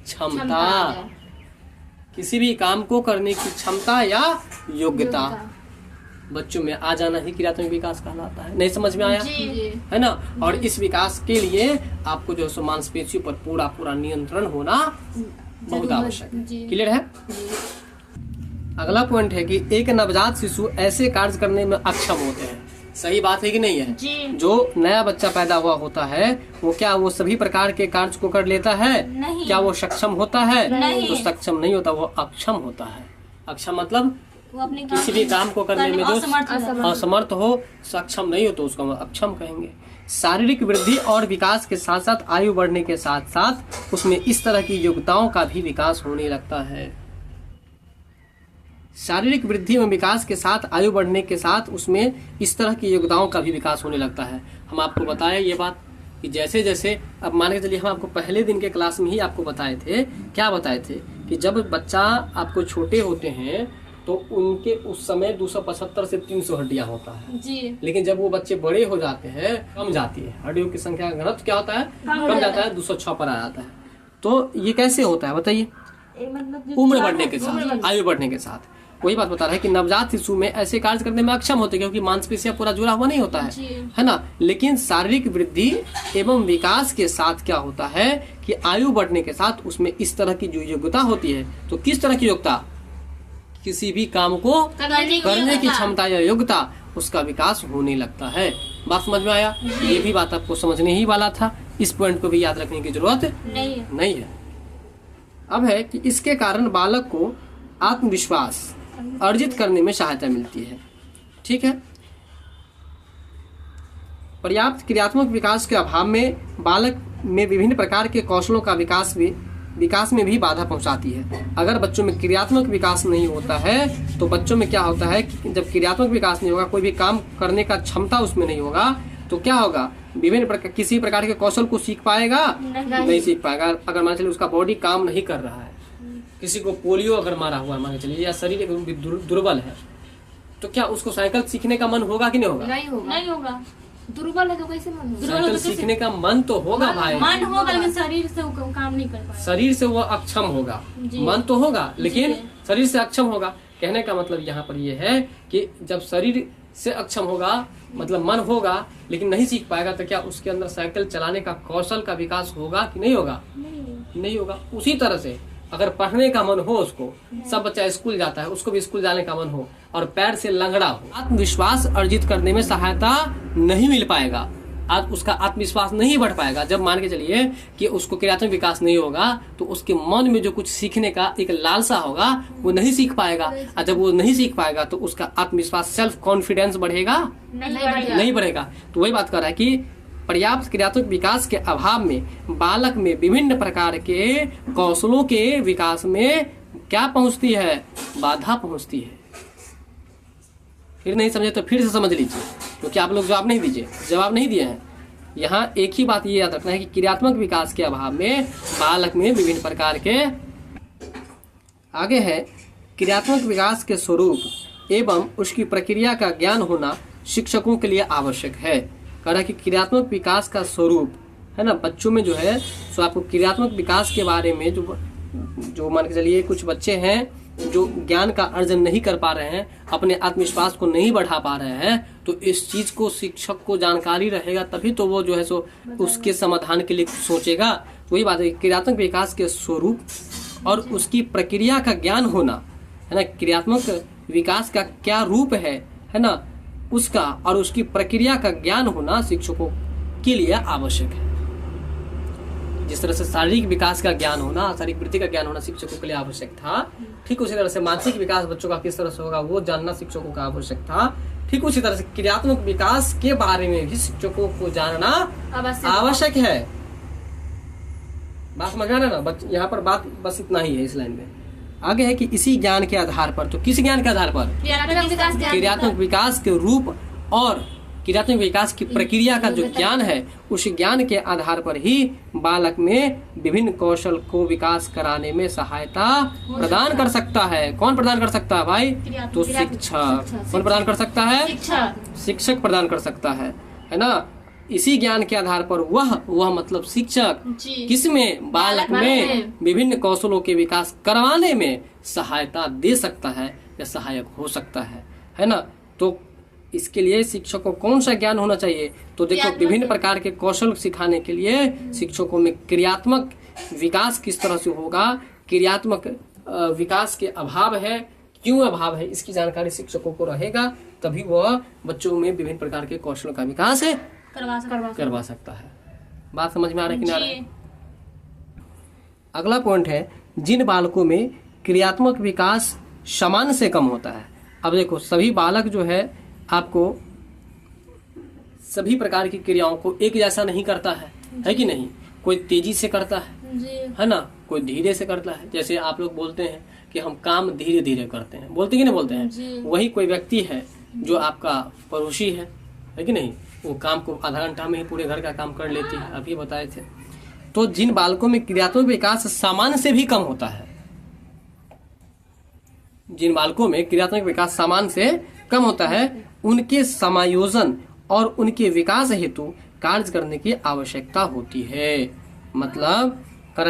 क्षमता, किसी भी काम को करने की क्षमता या योग्यता बच्चों में आ जाना ही क्रियात्मक विकास कहलाता है। नहीं समझ में आया? है ना। और इस विकास के लिए आपको जो है मांसपेशियों पर पूरा नियंत्रण होना बहुत आवश्यक है। क्लियर है? अगला पॉइंट है कि एक नवजात शिशु ऐसे कार्य करने में अक्षम होते हैं। सही बात है कि नहीं है? जो नया बच्चा पैदा हुआ होता है वो सभी प्रकार के कार्य को कर लेता है? नहीं। क्या वो सक्षम होता है? नहीं। तो सक्षम नहीं होता, वो अक्षम होता है। अक्षम मतलब वो अपने किसी भी काम को करने में जो असमर्थ हो, सक्षम नहीं हो, तो उसको हम अक्षम कहेंगे। शारीरिक वृद्धि और विकास के साथ साथ आयु बढ़ने के साथ साथ उसमें इस तरह की योग्यताओं का भी विकास होने लगता है। शारीरिक वृद्धि एवं विकास के साथ आयु बढ़ने के साथ उसमें इस तरह की योग्यताओं का भी विकास होने लगता है। हम आपको बताया ये बात कि जैसे जैसे अब मान के चलिए, हम आपको पहले दिन के क्लास में ही आपको बताए थे, क्या बताए थे कि जब बच्चा आपको छोटे होते हैं तो उनके उस समय 275 से 300 हड्डियां होता है जी। लेकिन जब वो बच्चे बड़े हो जाते हैं, कम जाती है हड्डियों की संख्या का घनत्व क्या होता है, कम जाता है, 206 पर आ जाता है। तो ये कैसे होता है बताइए? उम्र बढ़ने के साथ, आयु बढ़ने के साथ। वही बात बता रहा है कि नवजात शिशु में ऐसे कार्य करने में अक्षम होते हैं क्योंकि मांसपेशियां पूरा जुड़ा हुआ नहीं होता है ना। लेकिन शारीरिक वृद्धि एवं विकास के साथ क्या होता है कि आयु बढ़ने के साथ उसमें इस तरह की जो योग्यता होती है, तो किस तरह की योग्यता? किसी भी काम को करने की क्षमता या योग्यता, उसका विकास होने लगता है। बात समझ में आया? ये भी बात आपको समझने ही वाला था, इस पॉइंट को भी याद रखने की जरूरत नहीं है। अब है कि इसके कारण बालक को आत्मविश्वास अर्जित करने में सहायता मिलती है। ठीक है। पर्याप्त क्रियात्मक विकास के अभाव में बालक में विभिन्न प्रकार के कौशलों का विकास में भी बाधा पहुंचाती है। अगर बच्चों में क्रियात्मक विकास नहीं होता है तो बच्चों में क्या होता है कि जब क्रियात्मक विकास नहीं होगा, कोई भी काम करने का क्षमता उसमें नहीं होगा, तो क्या होगा, किसी प्रकार के कौशल को सीख पाएगा? नहीं सीख पाएगा। अगर मान चलिए उसका बॉडी काम नहीं कर रहा है, किसी को पोलियो अगर मारा हुआ है मान चलिए, या शरीर दुर्बल है, तो क्या उसको साइकिल सीखने का मन होगा कि नहीं होगा? नहीं होगा। दुर्बल है तो कैसे मन होगा? साइकिल सीखने का मन तो होगा भाई, मन होगा, लेकिन शरीर से वो काम नहीं कर पाएगा। शरीर से वो अक्षम होगा, मन तो होगा लेकिन शरीर से अक्षम होगा। कहने का मतलब यहाँ पर ये है कि जब शरीर से अक्षम होगा मतलब मन होगा लेकिन नहीं सीख पाएगा, तो क्या उसके अंदर साइकिल चलाने का कौशल का विकास होगा कि नहीं होगा? नहीं होगा। उसी तरह से अगर पढ़ने का मन हो, उसको सब बच्चा स्कूल जाता है, उसको भी स्कूल जाने का मन हो और पैर से लंगड़ा हो, आत्मविश्वास अर्जित करने में सहायता नहीं मिल पाएगा, आज उसका आत्मविश्वास नहीं बढ़ पाएगा। जब मान के चलिए कि उसको क्रियात्मक विकास नहीं होगा तो उसके मन में जो कुछ सीखने का एक लालसा होगा वो नहीं सीख पाएगा, और जब वो नहीं सीख पाएगा तो उसका आत्मविश्वास, सेल्फ कॉन्फिडेंस बढ़ेगा? नहीं बढ़ेगा। तो वही बात कर रहा है कि पर्याप्त क्रियात्मक विकास के अभाव में बालक में विभिन्न प्रकार के कौशलों के विकास में क्या पहुंचती है? बाधा पहुंचती है। फिर नहीं समझे तो फिर से समझ लीजिए, क्योंकि आप लोग जवाब नहीं दिए हैं। यहाँ एक ही बात ये याद रखना है कि क्रियात्मक विकास के अभाव में बालक में विभिन्न प्रकार के, आगे है क्रियात्मक विकास के स्वरूप एवं उसकी प्रक्रिया का ज्ञान होना शिक्षकों के लिए आवश्यक है। कह रहा है कि क्रियात्मक विकास का स्वरूप है ना, बच्चों में जो है सो आपको क्रियात्मक विकास के बारे में जो मान के चलिए कुछ बच्चे हैं जो ज्ञान का अर्जन नहीं कर पा रहे हैं, अपने आत्मविश्वास को नहीं बढ़ा पा रहे हैं, तो इस चीज को शिक्षक को जानकारी रहेगा, तभी तो वो जो है सो उसके समाधान के लिए सोचेगा। वही बात है, क्रियात्मक विकास के स्वरूप और उसकी प्रक्रिया का ज्ञान होना, है ना, क्रियात्मक विकास का क्या रूप है ना, उसका और उसकी प्रक्रिया का ज्ञान होना शिक्षकों के लिए आवश्यक है। जिस तरह से शारीरिक विकास का ज्ञान होना, शारीरिक वृद्धि का ज्ञान होना शिक्षकों के लिए आवश्यक था, ठीक उसी तरह से मानसिक विकास बच्चों का किस तरह से होगा वो जानना शिक्षकों का आवश्यक था। ठीक उसी तरह से क्रियात्मक विकास के बारे में भी शिक्षकों को जानना आवश्यक है। बात समझ में आना ना, यहाँ पर बात बस इतना ही है। इस लाइन में आगे है कि इसी ज्ञान के आधार पर, तो किस ज्ञान के आधार पर? क्रियात्मक विकास के रूप और क्रियात्मक विकास की प्रक्रिया का जो ज्ञान है, उस ज्ञान के आधार पर ही बालक में विभिन्न कौशल को विकास कराने में सहायता प्रदान कर सकता है। कौन प्रदान कर सकता है भाई? तो शिक्षक। कौन प्रदान कर सकता है? शिक्षक प्रदान कर सकता है ना। इसी ज्ञान के आधार पर वह मतलब शिक्षक किसमें? बालक में विभिन्न कौशलों के विकास करवाने में सहायता दे सकता है या सहायक हो सकता है ना। तो इसके लिए शिक्षक को कौन सा ज्ञान होना चाहिए? तो देखो, विभिन्न प्रकार के कौशल सिखाने के लिए शिक्षकों में क्रियात्मक विकास किस तरह से होगा, क्रियात्मक विकास के अभाव है, क्यों अभाव है, इसकी जानकारी शिक्षकों को रहेगा, तभी वह बच्चों में विभिन्न प्रकार के कौशलों का विकास करवा सकता है। बात समझ में आ रही है कि नहीं? अगला पॉइंट है, जिन बालकों में क्रियात्मक विकास सामान्य से कम होता है। अब देखो, सभी बालक जो है आपको सभी प्रकार की क्रियाओं को एक जैसा नहीं करता है कि नहीं? कोई तेजी से करता है ना, कोई धीरे से करता है। जैसे आप लोग बोलते हैं कि हम काम धीरे धीरे करते हैं, बोलते कि नहीं बोलते हैं? वही कोई व्यक्ति है जो आपका पड़ोसी है कि नहीं? वो काम को आधा घंटा में ही पूरे घर का काम कर लेती है, अभी बताए थे। तो जिन बालकों में क्रियात्मक विकास सामान्य से भी कम होता है, जिन बालकों में क्रियात्मक विकास सामान्य से कम होता है, उनके समायोजन और उनके विकास हेतु कार्य करने की आवश्यकता होती है। मतलब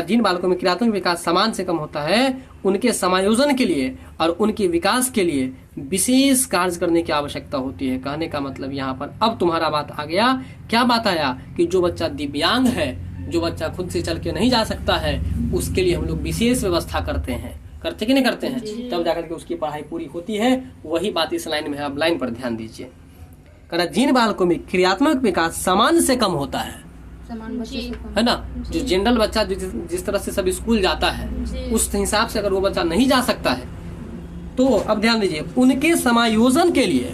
जिन बालकों में क्रियात्मक विकास सामान्य से कम होता है, उनके समायोजन के लिए और उनके विकास के लिए विशेष कार्य करने की आवश्यकता होती है। कहने का मतलब यहाँ पर अब तुम्हारा बात आ गया। क्या बात आया? कि जो बच्चा दिव्यांग है, जो बच्चा खुद से चल के नहीं जा सकता है, उसके लिए हम लोग विशेष व्यवस्था करते हैं। करते कि नहीं करते हैं? तब जाकर के उसकी पढ़ाई पूरी होती है। वही बात इस लाइन में है। अब लाइन पर ध्यान दीजिए। जिन बालकों में क्रियात्मक विकास सामान्य से कम होता है ना, जो जनरल बच्चा जिस तरह से सब स्कूल जाता है, उस हिसाब से अगर वो बच्चा नहीं जा सकता है, तो अब ध्यान दीजिए, उनके समायोजन के लिए,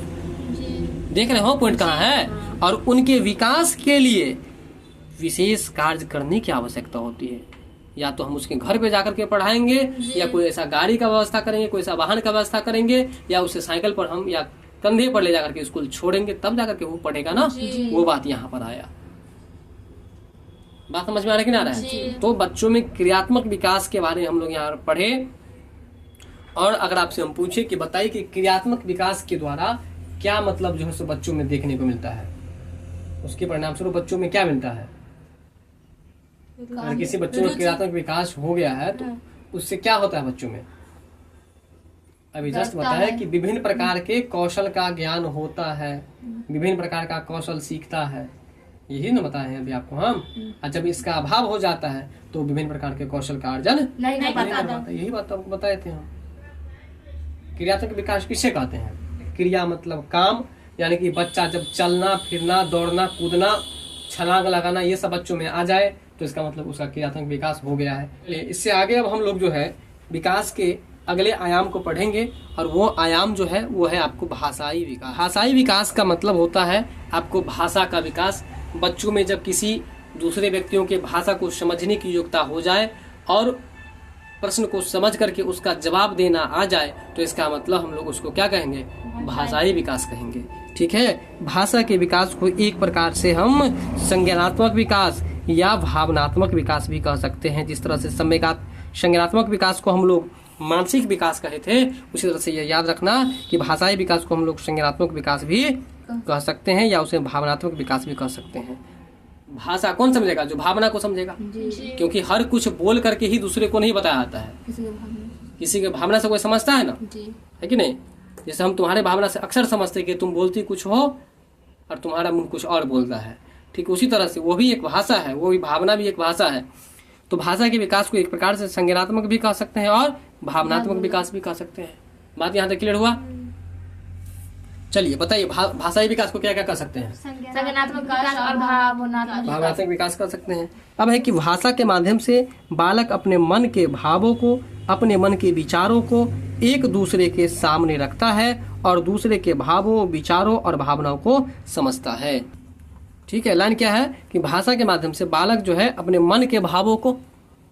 देख रहे हो पॉइंट कहाँ है, और उनके विकास के लिए विशेष कार्य करने की आवश्यकता होती है। या तो हम उसके घर पे जाकर के पढ़ाएंगे, या कोई ऐसा गाड़ी का व्यवस्था करेंगे, कोई ऐसा वाहन का व्यवस्था करेंगे, या उसे साइकिल पर हम या कंधे पर ले जाकर के स्कूल छोड़ेंगे, तब जाकर के वो पढ़ेगा ना। वो बात यहाँ पर आया। बात समझ में आ रहा है कि ना आ रहा है? तो बच्चों में क्रियात्मक विकास के बारे में हम लोग यहाँ पढ़े। और अगर आपसे हम पूछे कि बताइए कि क्रियात्मक विकास के द्वारा क्या मतलब जो है सो बच्चों में देखने को मिलता है, उसके परिणाम स्वरूप बच्चों में क्या मिलता है? अगर किसी बच्चों में क्रियात्मक विकास हो गया है तो उससे क्या होता है बच्चों में? अभी जस्ट बताया कि विभिन्न प्रकार के कौशल का ज्ञान होता है, विभिन्न प्रकार का कौशल सीखता है, यही ना बताए हैं अभी आपको हम। और जब इसका अभाव हो जाता है तो विभिन्न प्रकार के कौशल का अर्जन नहीं पाता। यही बात आपको बताए थे हम। क्रियात्मक विकास किसे कहते हैं? क्रिया मतलब काम, यानी कि बच्चा जब चलना फिरना, दौड़ना, कूदना, छलांग लगाना, ये सब बच्चों में आ जाए तो इसका मतलब उसका क्रियात्मक विकास हो गया है। इससे आगे अब हम लोग जो है विकास के अगले आयाम को पढ़ेंगे, और वो आयाम जो है वो है आपको भाषाई विकास। भाषाई विकास का मतलब होता है आपको भाषा का विकास। बच्चों में जब किसी दूसरे व्यक्तियों के भाषा को समझने की योग्यता हो जाए और प्रश्न को समझ करके उसका जवाब देना आ जाए, तो इसका मतलब हम लोग उसको क्या कहेंगे? भाषाई विकास कहेंगे। ठीक है। भाषा के विकास को एक प्रकार से हम संज्ञानात्मक विकास या भावनात्मक विकास भी कह सकते हैं। जिस तरह से संज्ञानात्मक विकास को हम लोग मानसिक विकास कहे थे, उसी तरह से ये याद रखना कि भाषाई विकास को हम लोग संज्ञानात्मक विकास भी कह सकते हैं, या उसे भावनात्मक विकास भी कह सकते हैं। भाषा कौन समझेगा? जो भावना को समझेगा, क्योंकि हर कुछ बोल करके ही दूसरे को नहीं बताया जाता है। किसी के भावना से कोई समझता है ना, है कि नहीं? जैसे हम तुम्हारे भावना से अक्सर समझते कि तुम बोलती कुछ हो और तुम्हारा मुंह कुछ और बोलता है। ठीक उसी तरह से वो भी एक भाषा है, वो भी भावना भी एक भाषा है। तो भाषा के विकास को एक प्रकार से संज्ञानात्मक भी कह सकते हैं और भावनात्मक विकास भी कह सकते हैं। बात यहाँ तक क्लियर हुआ? चलिए बताइए, भाषाई विकास को क्या क्या कह सकते हैं? संज्ञानात्मक विकास और भावनात्मक विकास कर सकते हैं। अब है कि भाषा के माध्यम से बालक अपने मन के भावों को, अपने मन के विचारों को एक दूसरे के सामने रखता है और दूसरे के भावों, विचारों और भावनाओं को समझता है। ठीक है, लाइन क्या है कि भाषा के माध्यम से बालक जो है अपने मन के भावों को,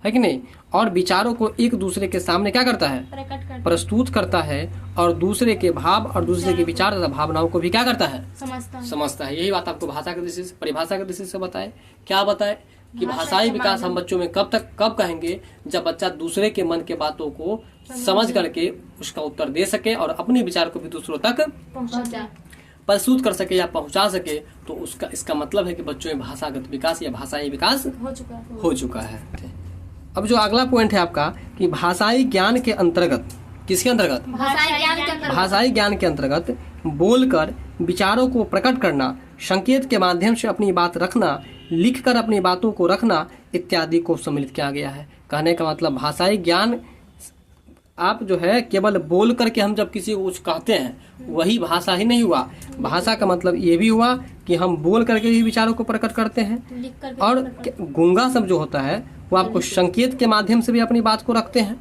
है कि नहीं, और विचारों को एक दूसरे के सामने क्या करता है? प्रस्तुत करता है और दूसरे के भाव और दूसरे के विचार तथा भावनाओं को भी क्या करता है? समझता है। यही बात आपको भाषा के दृष्टि से, परिभाषा के दृष्टि से बताए। क्या बताए कि भाषाई विकास हम बच्चों में कब कहेंगे? जब बच्चा दूसरे के मन के बातों को समझ करके उसका उत्तर दे सके और अपने विचार को भी दूसरों तक प्रस्तुत कर सके या पहुंचा सके, तो उसका इसका मतलब है कि बच्चों में भाषागत विकास या भाषाई विकास हो चुका है। अब जो अगला पॉइंट है आपका कि भाषाई ज्ञान के अंतर्गत, किसके अंतर्गत? भाषाई ज्ञान के अंतर्गत बोलकर विचारों को प्रकट करना, संकेत के माध्यम से अपनी बात रखना, लिखकर अपनी बातों को रखना इत्यादि को सम्मिलित किया गया है। कहने का मतलब भाषाई ज्ञान आप जो है केवल बोल करके हम जब किसी को कुछ कहते हैं वही भाषा ही नहीं हुआ। भाषा का मतलब ये भी हुआ कि हम बोल करके भी विचारों को प्रकट करते हैं, और गूंगा सब जो होता है वो आपको संकेत के माध्यम से भी अपनी बात को रखते हैं।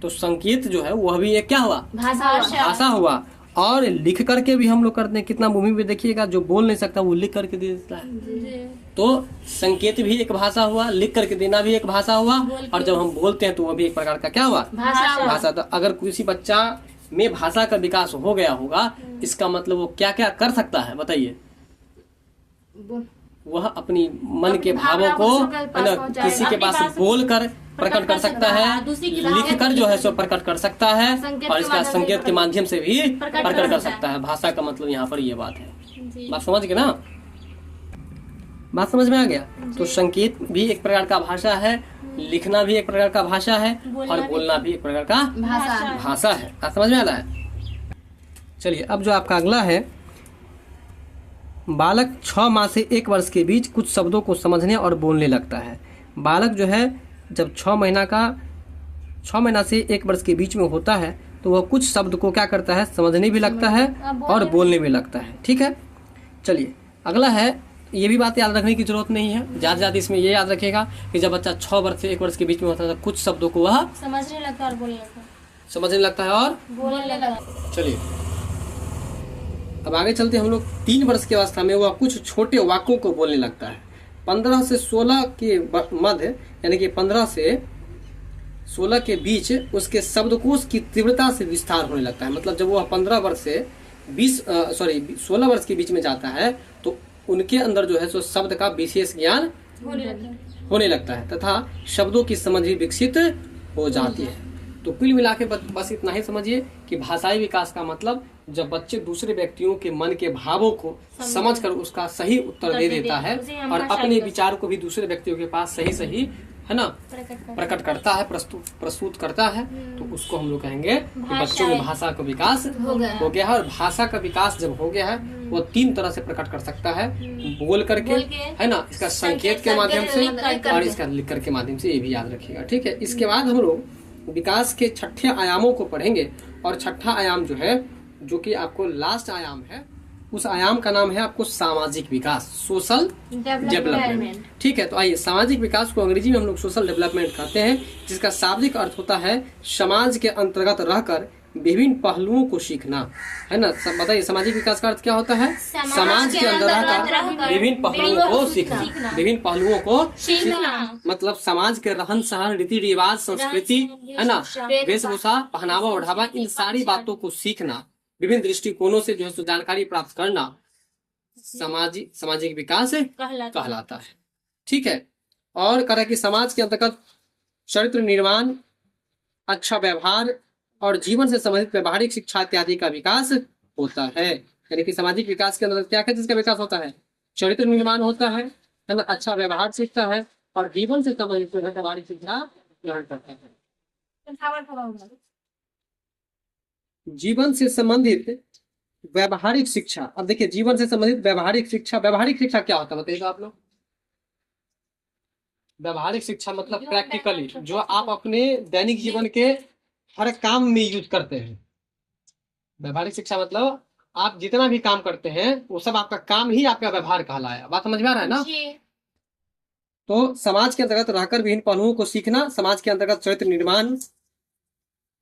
तो संकेत जो है वह भी एक क्या हुआ? भाषा हुआ। और लिख करके भी हम लोग करते हैं। कितना मूवी में देखिएगा, जो बोल नहीं सकता वो लिख करके दे देता है। तो संकेत भी एक भाषा हुआ, लिख करके देना भी एक भाषा हुआ, और जब हम बोलते हैं तो वो भी एक प्रकार का क्या हुआ? भाषा। तो अगर किसी बच्चा में भाषा का विकास हो गया होगा, इसका मतलब वो क्या क्या कर सकता है बताइए? वह अपनी मन के भावों को किसी के पास बोल कर प्रकट कर सकता है, लिख कर जो है सो प्रकट कर सकता है, और इसका संकेत के माध्यम से भी प्रकट कर सकता है। भाषा का मतलब यहाँ पर ये बात है। बात समझ गए ना? बात समझ में आ गया? तो संकेत भी एक प्रकार का भाषा है, लिखना भी एक प्रकार का भाषा है, और बोलना भी एक प्रकार का भाषा है। बात समझ में आ रहा है? चलिए, अब जो आपका अगला है, बालक 6 माह से 1 वर्ष के बीच कुछ शब्दों को समझने और बोलने लगता है। बालक जो है जब 6 महीना से 1 वर्ष के बीच में होता है तो वह कुछ शब्द को क्या करता है? समझने भी लगता है और बोलने भी लगता है। ठीक है, चलिए अगला है, ये भी बात याद रखने की जरूरत नहीं है, ज्यादा इसमें ये याद रखेगा कि जब बच्चा 6 वर्ष से 1 वर्ष के बीच में होता है तो कुछ शब्दों को वह समझने लगता है और बोलने लगता है, समझने लगता है और बोलने लगता है। चलिए अब आगे चलते हम लोग। 3 वर्ष की अवस्था में वह कुछ छोटे वाक्यों को बोलने लगता है। 15 से 16 के मध्य, यानी कि 15 से 16 के बीच उसके शब्दकोश की तीव्रता से विस्तार होने लगता है। मतलब जब वह 15 वर्ष से 16 वर्ष के बीच में जाता है तो उनके अंदर जो है सो शब्द का विशेष ज्ञान होने लगता है तथा शब्दों की समझ भी विकसित हो जाती है। तो कुल मिला के बस इतना ही समझिए कि भाषाई विकास का मतलब जब बच्चे दूसरे व्यक्तियों के मन के भावों को समझकर उसका सही उत्तर दे देता है और अपने विचार को भी दूसरे व्यक्तियों के पास सही है ना प्रकट करता है, प्रस्तुत करता है, तो उसको हम लोग कहेंगे कि बच्चों में भाषा का विकास हो गया है। और भाषा का विकास जब हो गया है वो 3 तरह से प्रकट कर सकता है, बोल करके, है ना, इसका संकेत के माध्यम से और इसका लिख कर के माध्यम से। ये भी याद रखिएगा, ठीक है। इसके बाद हम लोग विकास के 6ठे आयामों को पढ़ेंगे, और 6ठा आयाम जो है, जो कि आपको लास्ट आयाम है, उस आयाम का नाम है आपको सामाजिक विकास, सोशल डेवलपमेंट। ठीक है, तो आइए, सामाजिक विकास को अंग्रेजी में हम लोग सोशल डेवलपमेंट कहते हैं, जिसका शाब्दिक अर्थ होता है समाज के अंतर्गत रहकर विभिन्न पहलुओं को सीखना, है ना। सब बताइए, सामाजिक विकास का अर्थ क्या होता है? समाज के अंदर रहकर विभिन्न पहलुओं को सीखना, विभिन्न पहलुओं को सीखना। मतलब समाज के रहन सहन, रीति रिवाज, संस्कृति, है ना, वेशभूषा, पहनावा ओढ़ावा, इन सारी बातों को सीखना, विभिन्न दृष्टिकोणों से जो है जानकारी प्राप्त करना सामाजिक विकास कहलाता है। ठीक है, और कह रहा है कि समाज के अंतर्गत चरित्र निर्माण, अच्छा व्यवहार और जीवन से संबंधित व्यवहारिक शिक्षा इत्यादि का विकास होता है। यानी कि सामाजिक विकास के अंदर क्या है, जिसका विकास होता है? चरित्र निर्माण होता है ना, अच्छा व्यवहार सीखता है और जीवन से संबंधित व्यवहारिक शिक्षा ग्रहण करता है। जीवन से संबंधित व्यवहारिक शिक्षा। अब देखिए जीवन से संबंधित व्यवहारिक शिक्षा, व्यवहारिक शिक्षा क्या होता है बताइएगा आप लोग। व्यवहारिक शिक्षा मतलब प्रैक्टिकली जो आप अपने दैनिक जीवन के हर काम में यूज करते हैं। व्यवहारिक शिक्षा मतलब आप जितना भी काम करते हैं वो सब आपका काम ही आपका व्यवहार कहलाया। बात समझ में आ रहा है ना। तो समाज के अंतर्गत रहकर विभिन्न पहलुओं को सीखना, समाज के अंतर्गत चरित्र निर्माण,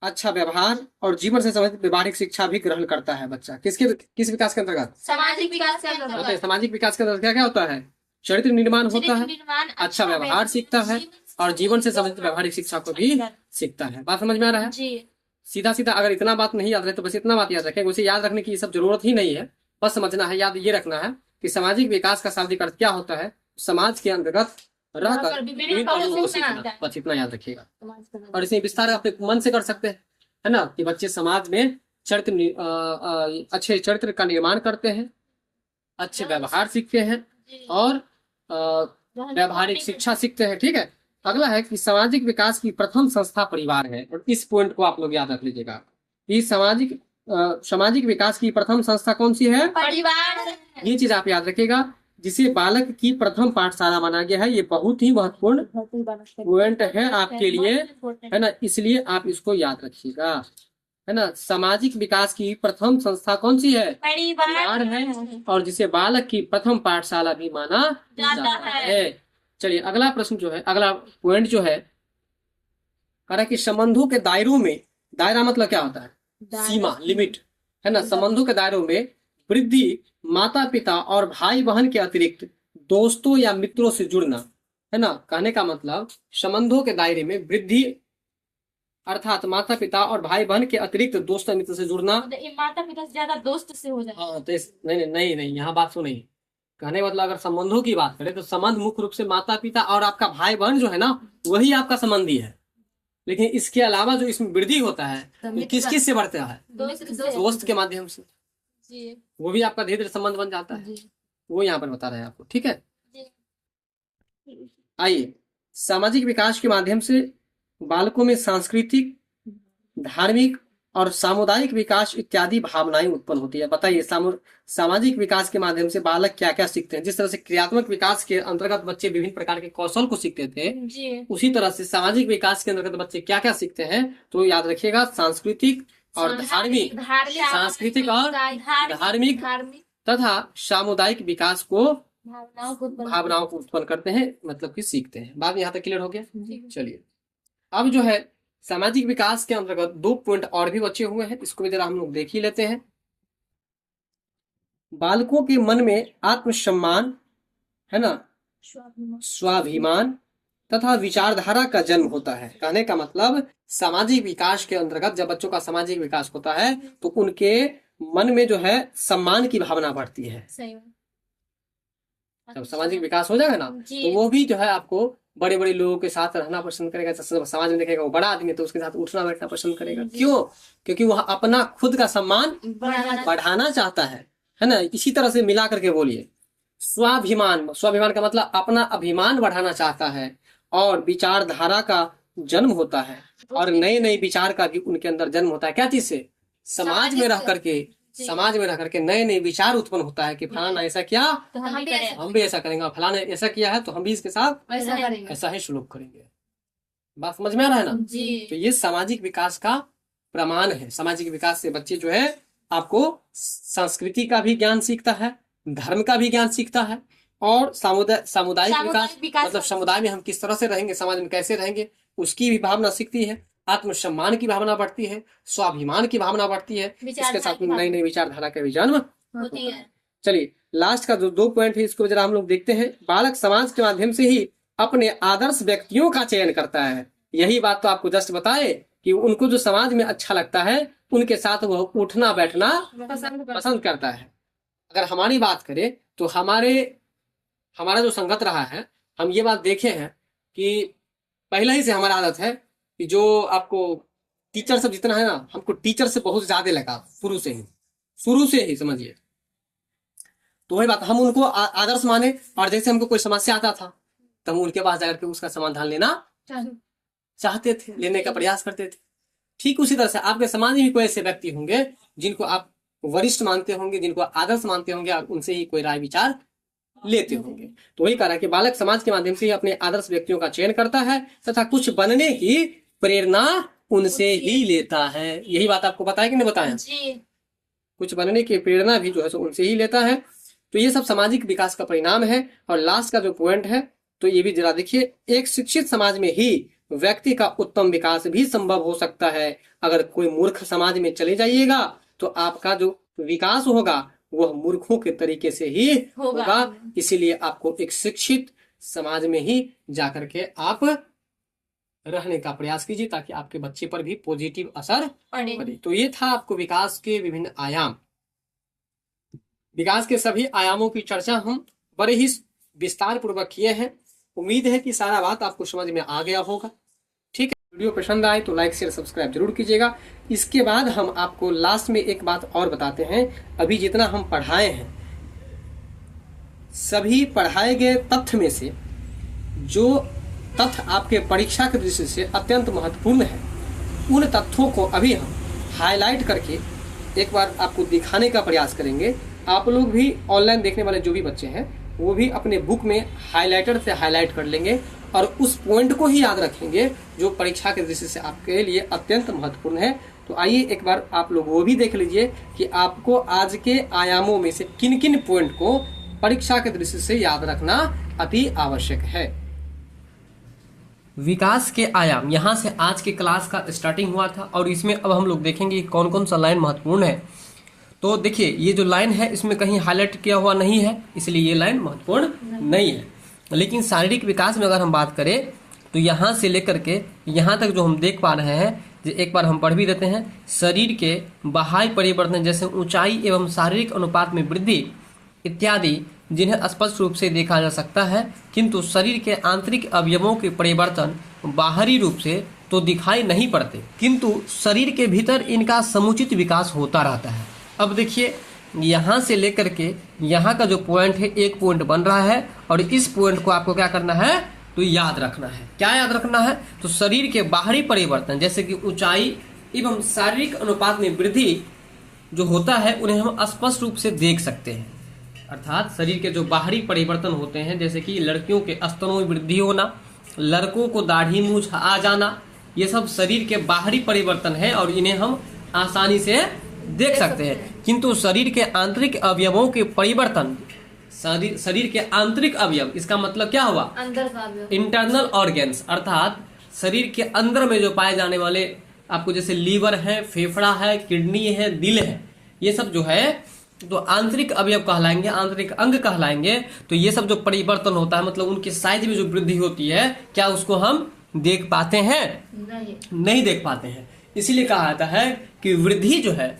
अच्छा व्यवहार और जीवन से संबंधित व्यवहारिक शिक्षा भी ग्रहण करता है बच्चा। किस विकास के अंतर्गत? सामाजिक विकास के अंतर्गत। सामाजिक विकास के अंतर्गत क्या क्या होता है? चरित्र निर्माण होता है, अच्छा व्यवहार सीखता है और जीवन से संबंधित व्यवहारिक शिक्षा को भी सीखता है। बात समझ में आ रहा है? सीधा सीधा अगर इतना बात नहीं याद रहे तो बस इतना बात याद रखें, उसे याद रखने की सब जरूरत ही नहीं है। बस समझना है, याद ये रखना है कि सामाजिक विकास का शाब्दिक अर्थ क्या होता है, समाज के अंतर्गत रहकर विभिन्न पहलुओं को सीखना। बस इतना याद रखिएगा और इसे विस्तार अपने मन से कर सकते हैं, है ना, कि बच्चे समाज में अच्छे चरित्र का निर्माण करते हैं, अच्छे व्यवहार सीखते हैं और व्यवहारिक शिक्षा सीखते हैं। ठीक है। अगला है कि सामाजिक विकास की प्रथम संस्था परिवार है और इस पॉइंट को आप लोग याद रख लीजिएगा कि सामाजिक विकास की प्रथम संस्था कौन सी है? परिवार। ये चीज आप याद रखिएगा, जिसे बालक की प्रथम पाठशाला माना गया है। ये बहुत ही महत्वपूर्ण पॉइंट है आपके लिए, है ना, इसलिए आप इसको याद रखिएगा, है ना। सामाजिक विकास की प्रथम संस्था कौन सी है? परिवार है और जिसे बालक की प्रथम पाठशाला भी माना जाता है। चलिए अगला प्रश्न जो है, अगला पॉइंट जो है, कह रहा है कि संबंधों के दायरों में, दायरा मतलब क्या होता है? सीमा, लिमिट, है ना। संबंधों के दायरों में वृद्धि माता पिता और भाई बहन के अतिरिक्त दोस्तों या मित्रों से जुड़ना, है ना। कहने का मतलब संबंधों के दायरे में वृद्धि अर्थात माता पिता और भाई बहन के अतिरिक्त दोस्त मित्र से जुड़ना। माता पिता से ज्यादा दोस्त से हो जाए। हाँ तो नहीं, यहाँ बात सुनिए। कहने मतलब अगर संबंधों की बात करें तो संबंध मुख्य रूप से माता पिता और आपका भाई बहन जो है ना, वही आपका संबंधी है। लेकिन इसके अलावा जो इसमें वृद्धि होता है किस किस से बढ़ता है? दोस्त के माध्यम से, वो भी आपका धीरे धीरे संबंध बन जाता है। वो यहाँ पर बता रहे हैं आपको। ठीक है। आइए, सामाजिक विकास के माध्यम से बालकों में सांस्कृतिक, धार्मिक और सामुदायिक विकास इत्यादि भावनाएं उत्पन्न होती है। बताइए सामाजिक विकास के माध्यम से बालक क्या क्या सीखते हैं? जिस तरह से क्रियात्मक विकास के अंतर्गत बच्चे विभिन्न प्रकार के कौशल को सीखते थे, उसी तरह से सामाजिक विकास के अंतर्गत बच्चे क्या क्या सीखते हैं? तो याद रखिएगा, सांस्कृतिक और धार्मिक, सांस्कृतिक और धार्मिक तथा सामुदायिक विकास को, भावनाओं को उत्पन्न करते हैं, मतलब कि सीखते हैं। बात यहाँ तक क्लियर हो गया? चलिए अब जो है सामाजिक विकास के अंतर्गत 2 पॉइंट और भी बचे हुए हैं, इसको भी जरा हम लोग देख ही लेते हैं। बालकों के मन में आत्मसम्मान, है ना, स्वाभिमान तथा विचारधारा का जन्म होता है। कहने का मतलब सामाजिक विकास के अंतर्गत जब बच्चों का सामाजिक विकास होता है तो उनके मन में जो है सम्मान की भावना बढ़ती है। जब सामाजिक विकास हो जाएगा ना तो वो भी जो है आपको बड़े बड़े लोगों के साथ रहना पसंद करेगा। समाज में देखेगा वो बड़ा आदमी तो उसके साथ उठना बैठना पसंद करेगा। क्यों? क्योंकि वह अपना खुद का सम्मान बढ़ाना चाहता है ना। इसी तरह से मिला करके बोलिए, स्वाभिमान, स्वाभिमान का मतलब अपना अभिमान बढ़ाना चाहता है और विचारधारा का जन्म होता है और नए नए विचार का भी उनके अंदर जन्म होता है। क्या चीज से? समाज में रह करके नए नए विचार उत्पन्न होता है कि फलाना ऐसा किया तो हम भी ऐसा करेंगे, फलाना ऐसा किया है तो हम भी इसके साथ ऐसा ही सलूक करेंगे। बात समझ में आ रहा है ना? तो ये सामाजिक विकास का प्रमाण है। सामाजिक विकास से बच्चे जो है आपको संस्कृति का भी ज्ञान सीखता है, धर्म का भी ज्ञान सीखता है और सामुदायिक विकास मतलब समुदाय में हम किस तरह से रहेंगे, समाज में कैसे रहेंगे, उसकी भी भावना सीखती है। आत्मसम्मान की भावना बढ़ती है, स्वाभिमान की भावना बढ़ती है, इसके साथ नई नई विचारधारा का भी जन्म होती है। चलिए लास्ट का जो 2 पॉइंट है इसको जरा हम लोग देखते हैं। बालक समाज के माध्यम से ही अपने आदर्श व्यक्तियों का चयन करता है। यही बात तो आपको जस्ट बताए कि उनको जो समाज में अच्छा लगता है उनके साथ वह उठना बैठना पसंद करता है। अगर हमारी बात करें तो हमारा जो संगत रहा है, हम ये बात देखे हैं कि पहले ही से हमारा आदत है कि जो आपको टीचर सब जितना है ना, हमको टीचर से बहुत ज्यादा लगा शुरू से ही समझिए। तो वही बात, हम उनको आदर्श माने और जैसे हमको कोई समस्या आता था तो हम उनके पास जाकर के उसका समाधान लेना चाहते थे, लेने का प्रयास करते थे। ठीक उसी तरह से आपके समाज में भी कोई ऐसे व्यक्ति होंगे जिनको आप वरिष्ठ मानते होंगे, जिनको आदर्श मानते होंगे, और उनसे ही कोई राय विचार लेते होंगे। तो वही कह रहा है कि बालक समाज के माध्यम से ही अपने आदर्श व्यक्तियों का चयन करता है तथा कुछ बनने की प्रेरणा उनसे ही लेता है। यही बात आपको बताया कि नहीं बताया? जी कुछ बनने की प्रेरणा भी जो है सो उनसे ही लेता है। तो ये सब सामाजिक विकास का परिणाम है। और लास्ट का जो पॉइंट है तो ये भी जरा देखिए, एक शिक्षित समाज में ही व्यक्ति का उत्तम विकास भी संभव हो सकता है। अगर कोई मूर्ख समाज में चले जाइएगा तो आपका जो विकास होगा वह मूर्खों के तरीके से ही होगा। इसीलिए आपको एक शिक्षित समाज में ही जाकर के आप रहने का प्रयास कीजिए ताकि आपके बच्चे पर भी पॉजिटिव असर पड़े। तो ये था आपको विकास के विभिन्न आयाम। विकास के सभी आयामों की चर्चा हम बड़े ही विस्तार पूर्वक किए हैं। उम्मीद है कि सारा बात आपको समझ में आ गया होगा। ठीक है, वीडियो पसंद आए तो लाइक शेयर सब्सक्राइब जरूर कीजिएगा। इसके बाद हम आपको लास्ट में एक बात और बताते हैं। अभी जितना हम पढ़ाए हैं, सभी पढ़ाए गए तथ्य में से जो तथ्य आपके परीक्षा की दृष्टि से अत्यंत महत्वपूर्ण है, उन तथ्यों को अभी हम हाईलाइट करके एक बार आपको दिखाने का प्रयास करेंगे। आप लोग भी ऑनलाइन देखने वाले जो भी बच्चे हैं वो भी अपने बुक में हाइलाइटर से हाईलाइट कर लेंगे और उस पॉइंट को ही याद रखेंगे जो परीक्षा की दृष्टि से आपके लिए अत्यंत महत्वपूर्ण है। तो आइए एक बार आप लोग वो भी देख लीजिए कि आपको आज के आयामों में से किन किन पॉइंट को परीक्षा की दृष्टि से याद रखना अति आवश्यक है। विकास के आयाम, यहाँ से आज के क्लास का स्टार्टिंग हुआ था और इसमें अब हम लोग देखेंगे कौन कौन सा लाइन महत्वपूर्ण है। तो देखिए, ये जो लाइन है इसमें कहीं हाईलाइट किया हुआ नहीं है, इसलिए ये लाइन महत्वपूर्ण नहीं है। लेकिन शारीरिक विकास में अगर हम बात करें तो यहाँ से लेकर के यहाँ तक जो हम देख पा रहे हैं, एक बार हम पढ़ भी देते हैं। शरीर के बाह्य परिवर्तन जैसे ऊंचाई एवं शारीरिक अनुपात में वृद्धि इत्यादि जिन्हें स्पष्ट रूप से देखा जा सकता है, किंतु शरीर के आंतरिक अवयवों के परिवर्तन बाहरी रूप से तो दिखाई नहीं पड़ते, किंतु शरीर के भीतर इनका समुचित विकास होता रहता है। अब देखिए, यहाँ से लेकर के यहाँ का जो पॉइंट है, एक पॉइंट बन रहा है और इस पॉइंट को आपको क्या करना है तो याद रखना है। क्या याद रखना है? तो शरीर के बाहरी परिवर्तन जैसे कि ऊंचाई एवं शारीरिक अनुपात में वृद्धि जो होता है उन्हें हम स्पष्ट रूप से देख सकते हैं। अर्थात शरीर के जो बाहरी परिवर्तन होते हैं, जैसे कि लड़कियों के स्तनों में वृद्धि होना, लड़कों को दाढ़ी मूंछ आ जाना, ये सब शरीर के बाहरी परिवर्तन है और इन्हें हम आसानी से देख सकते हैं। किंतु शरीर के आंतरिक अवयवों के परिवर्तन, शरीर के आंतरिक अवयव, इसका मतलब क्या हुआ? अंदर का अवयव, इंटरनल ऑर्गेन्स, अर्थात शरीर के अंदर में जो पाए जाने वाले आपको जैसे लीवर है, फेफड़ा है, किडनी है, दिल है, ये सब जो है तो आंतरिक अवयव कहलाएंगे, आंतरिक अंग कहलाएंगे। तो ये सब जो परिवर्तन होता है, मतलब उनके साइज में जो वृद्धि होती है, क्या उसको हम देख पाते हैं? नहीं देख पाते हैं। इसीलिए कहा जाता है कि वृद्धि जो है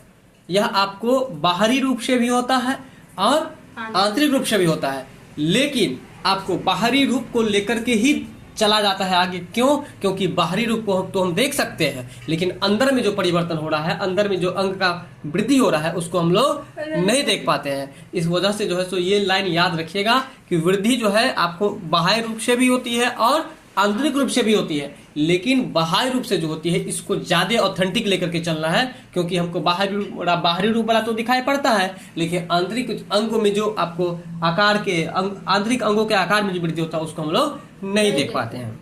यह आपको बाहरी रूप से भी होता है और आंतरिक रूप से भी होता है, लेकिन आपको बाहरी रूप को लेकर के ही चला जाता है आगे। क्यों? क्योंकि बाहरी रूप को तो हम देख सकते हैं, लेकिन अंदर में जो परिवर्तन हो रहा है, अंदर में जो अंग का वृद्धि हो रहा है, उसको हम लोग नहीं देख पाते हैं। इस वजह से जो है सो ये लाइन याद रखिएगा कि वृद्धि जो है आपको बाह्य रूप से भी होती है और आंतरिक रूप से भी होती है, लेकिन बाह्य रूप से जो होती है इसको ज्यादा ऑथेंटिक लेकर के चलना है, क्योंकि हमको बाहरी रूप वाला तो दिखाई पड़ता है, लेकिन आंतरिक अंगों में जो आपको आकार के आंतरिक अंगों के आकार में जो वृद्धि होता है उसको हम लोग नहीं देख पाते हैं।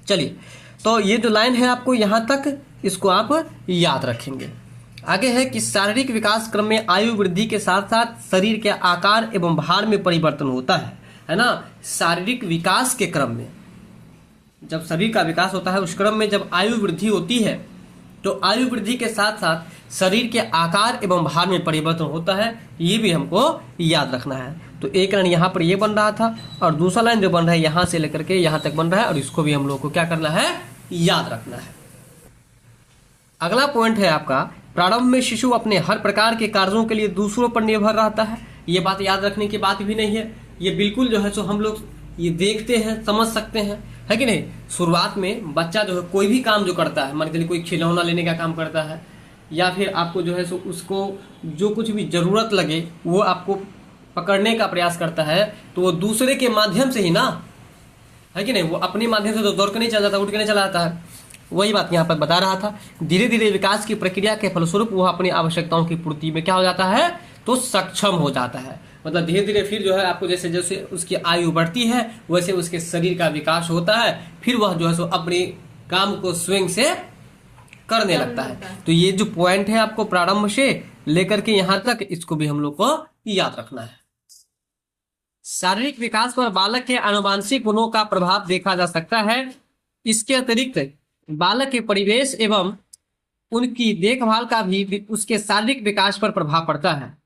चलिए, तो ये जो लाइन है आपको यहाँ तक, इसको आप याद रखेंगे। आगे है कि शारीरिक विकास क्रम में आयु वृद्धि के साथ साथ शरीर के आकार एवं भार में परिवर्तन होता है ना। शारीरिक विकास के क्रम में जब शरीर का विकास होता है, उस क्रम में जब आयु वृद्धि होती है तो आयु वृद्धि के साथ साथ शरीर के आकार एवं भार में परिवर्तन होता है, ये भी हमको याद रखना है। तो एक लाइन यहाँ पर ये बन रहा था और दूसरा लाइन जो बन रहा है यहाँ से लेकर के यहाँ तक बन रहा है, और इसको भी हम लोग को क्या करना है, याद रखना है। अगला पॉइंट है आपका, प्रारंभ में शिशु अपने हर प्रकार के कार्यों के लिए दूसरों पर निर्भर रहता है। ये बात याद रखने की बात भी नहीं है, ये बिल्कुल जो है सो हम लोग ये देखते हैं, समझ सकते हैं, है कि नहीं। शुरुआत में बच्चा जो है कोई भी काम जो करता है, मान के चलिए कोई खिलौना लेने का काम करता है, या फिर आपको जो है सो उसको जो कुछ भी जरूरत लगे वो आपको पकड़ने का प्रयास करता है, तो वो दूसरे के माध्यम से ही ना, है कि नहीं, वो अपने माध्यम से तो दौड़ के नहीं चला जाता, उठ के नहीं चला जाता है। वही बात यहाँ पर बता रहा था। धीरे धीरे विकास की प्रक्रिया के फलस्वरूप वह अपनी आवश्यकताओं की पूर्ति में क्या हो जाता है, तो सक्षम हो जाता है। मतलब धीरे धीरे फिर जो है आपको जैसे जैसे उसकी आयु बढ़ती है वैसे उसके शरीर का विकास होता है, फिर वह जो है सो अपने काम को स्वयं से करने लगता है। तो ये जो पॉइंट है आपको प्रारंभ से लेकर के यहाँ तक, इसको भी हम लोग को याद रखना है। शारीरिक विकास पर बालक के आनुवंशिक गुणों का प्रभाव देखा जा सकता है। इसके अतिरिक्त बालक के परिवेश एवं उनकी देखभाल का भी उसके शारीरिक विकास पर प्रभाव पड़ता है।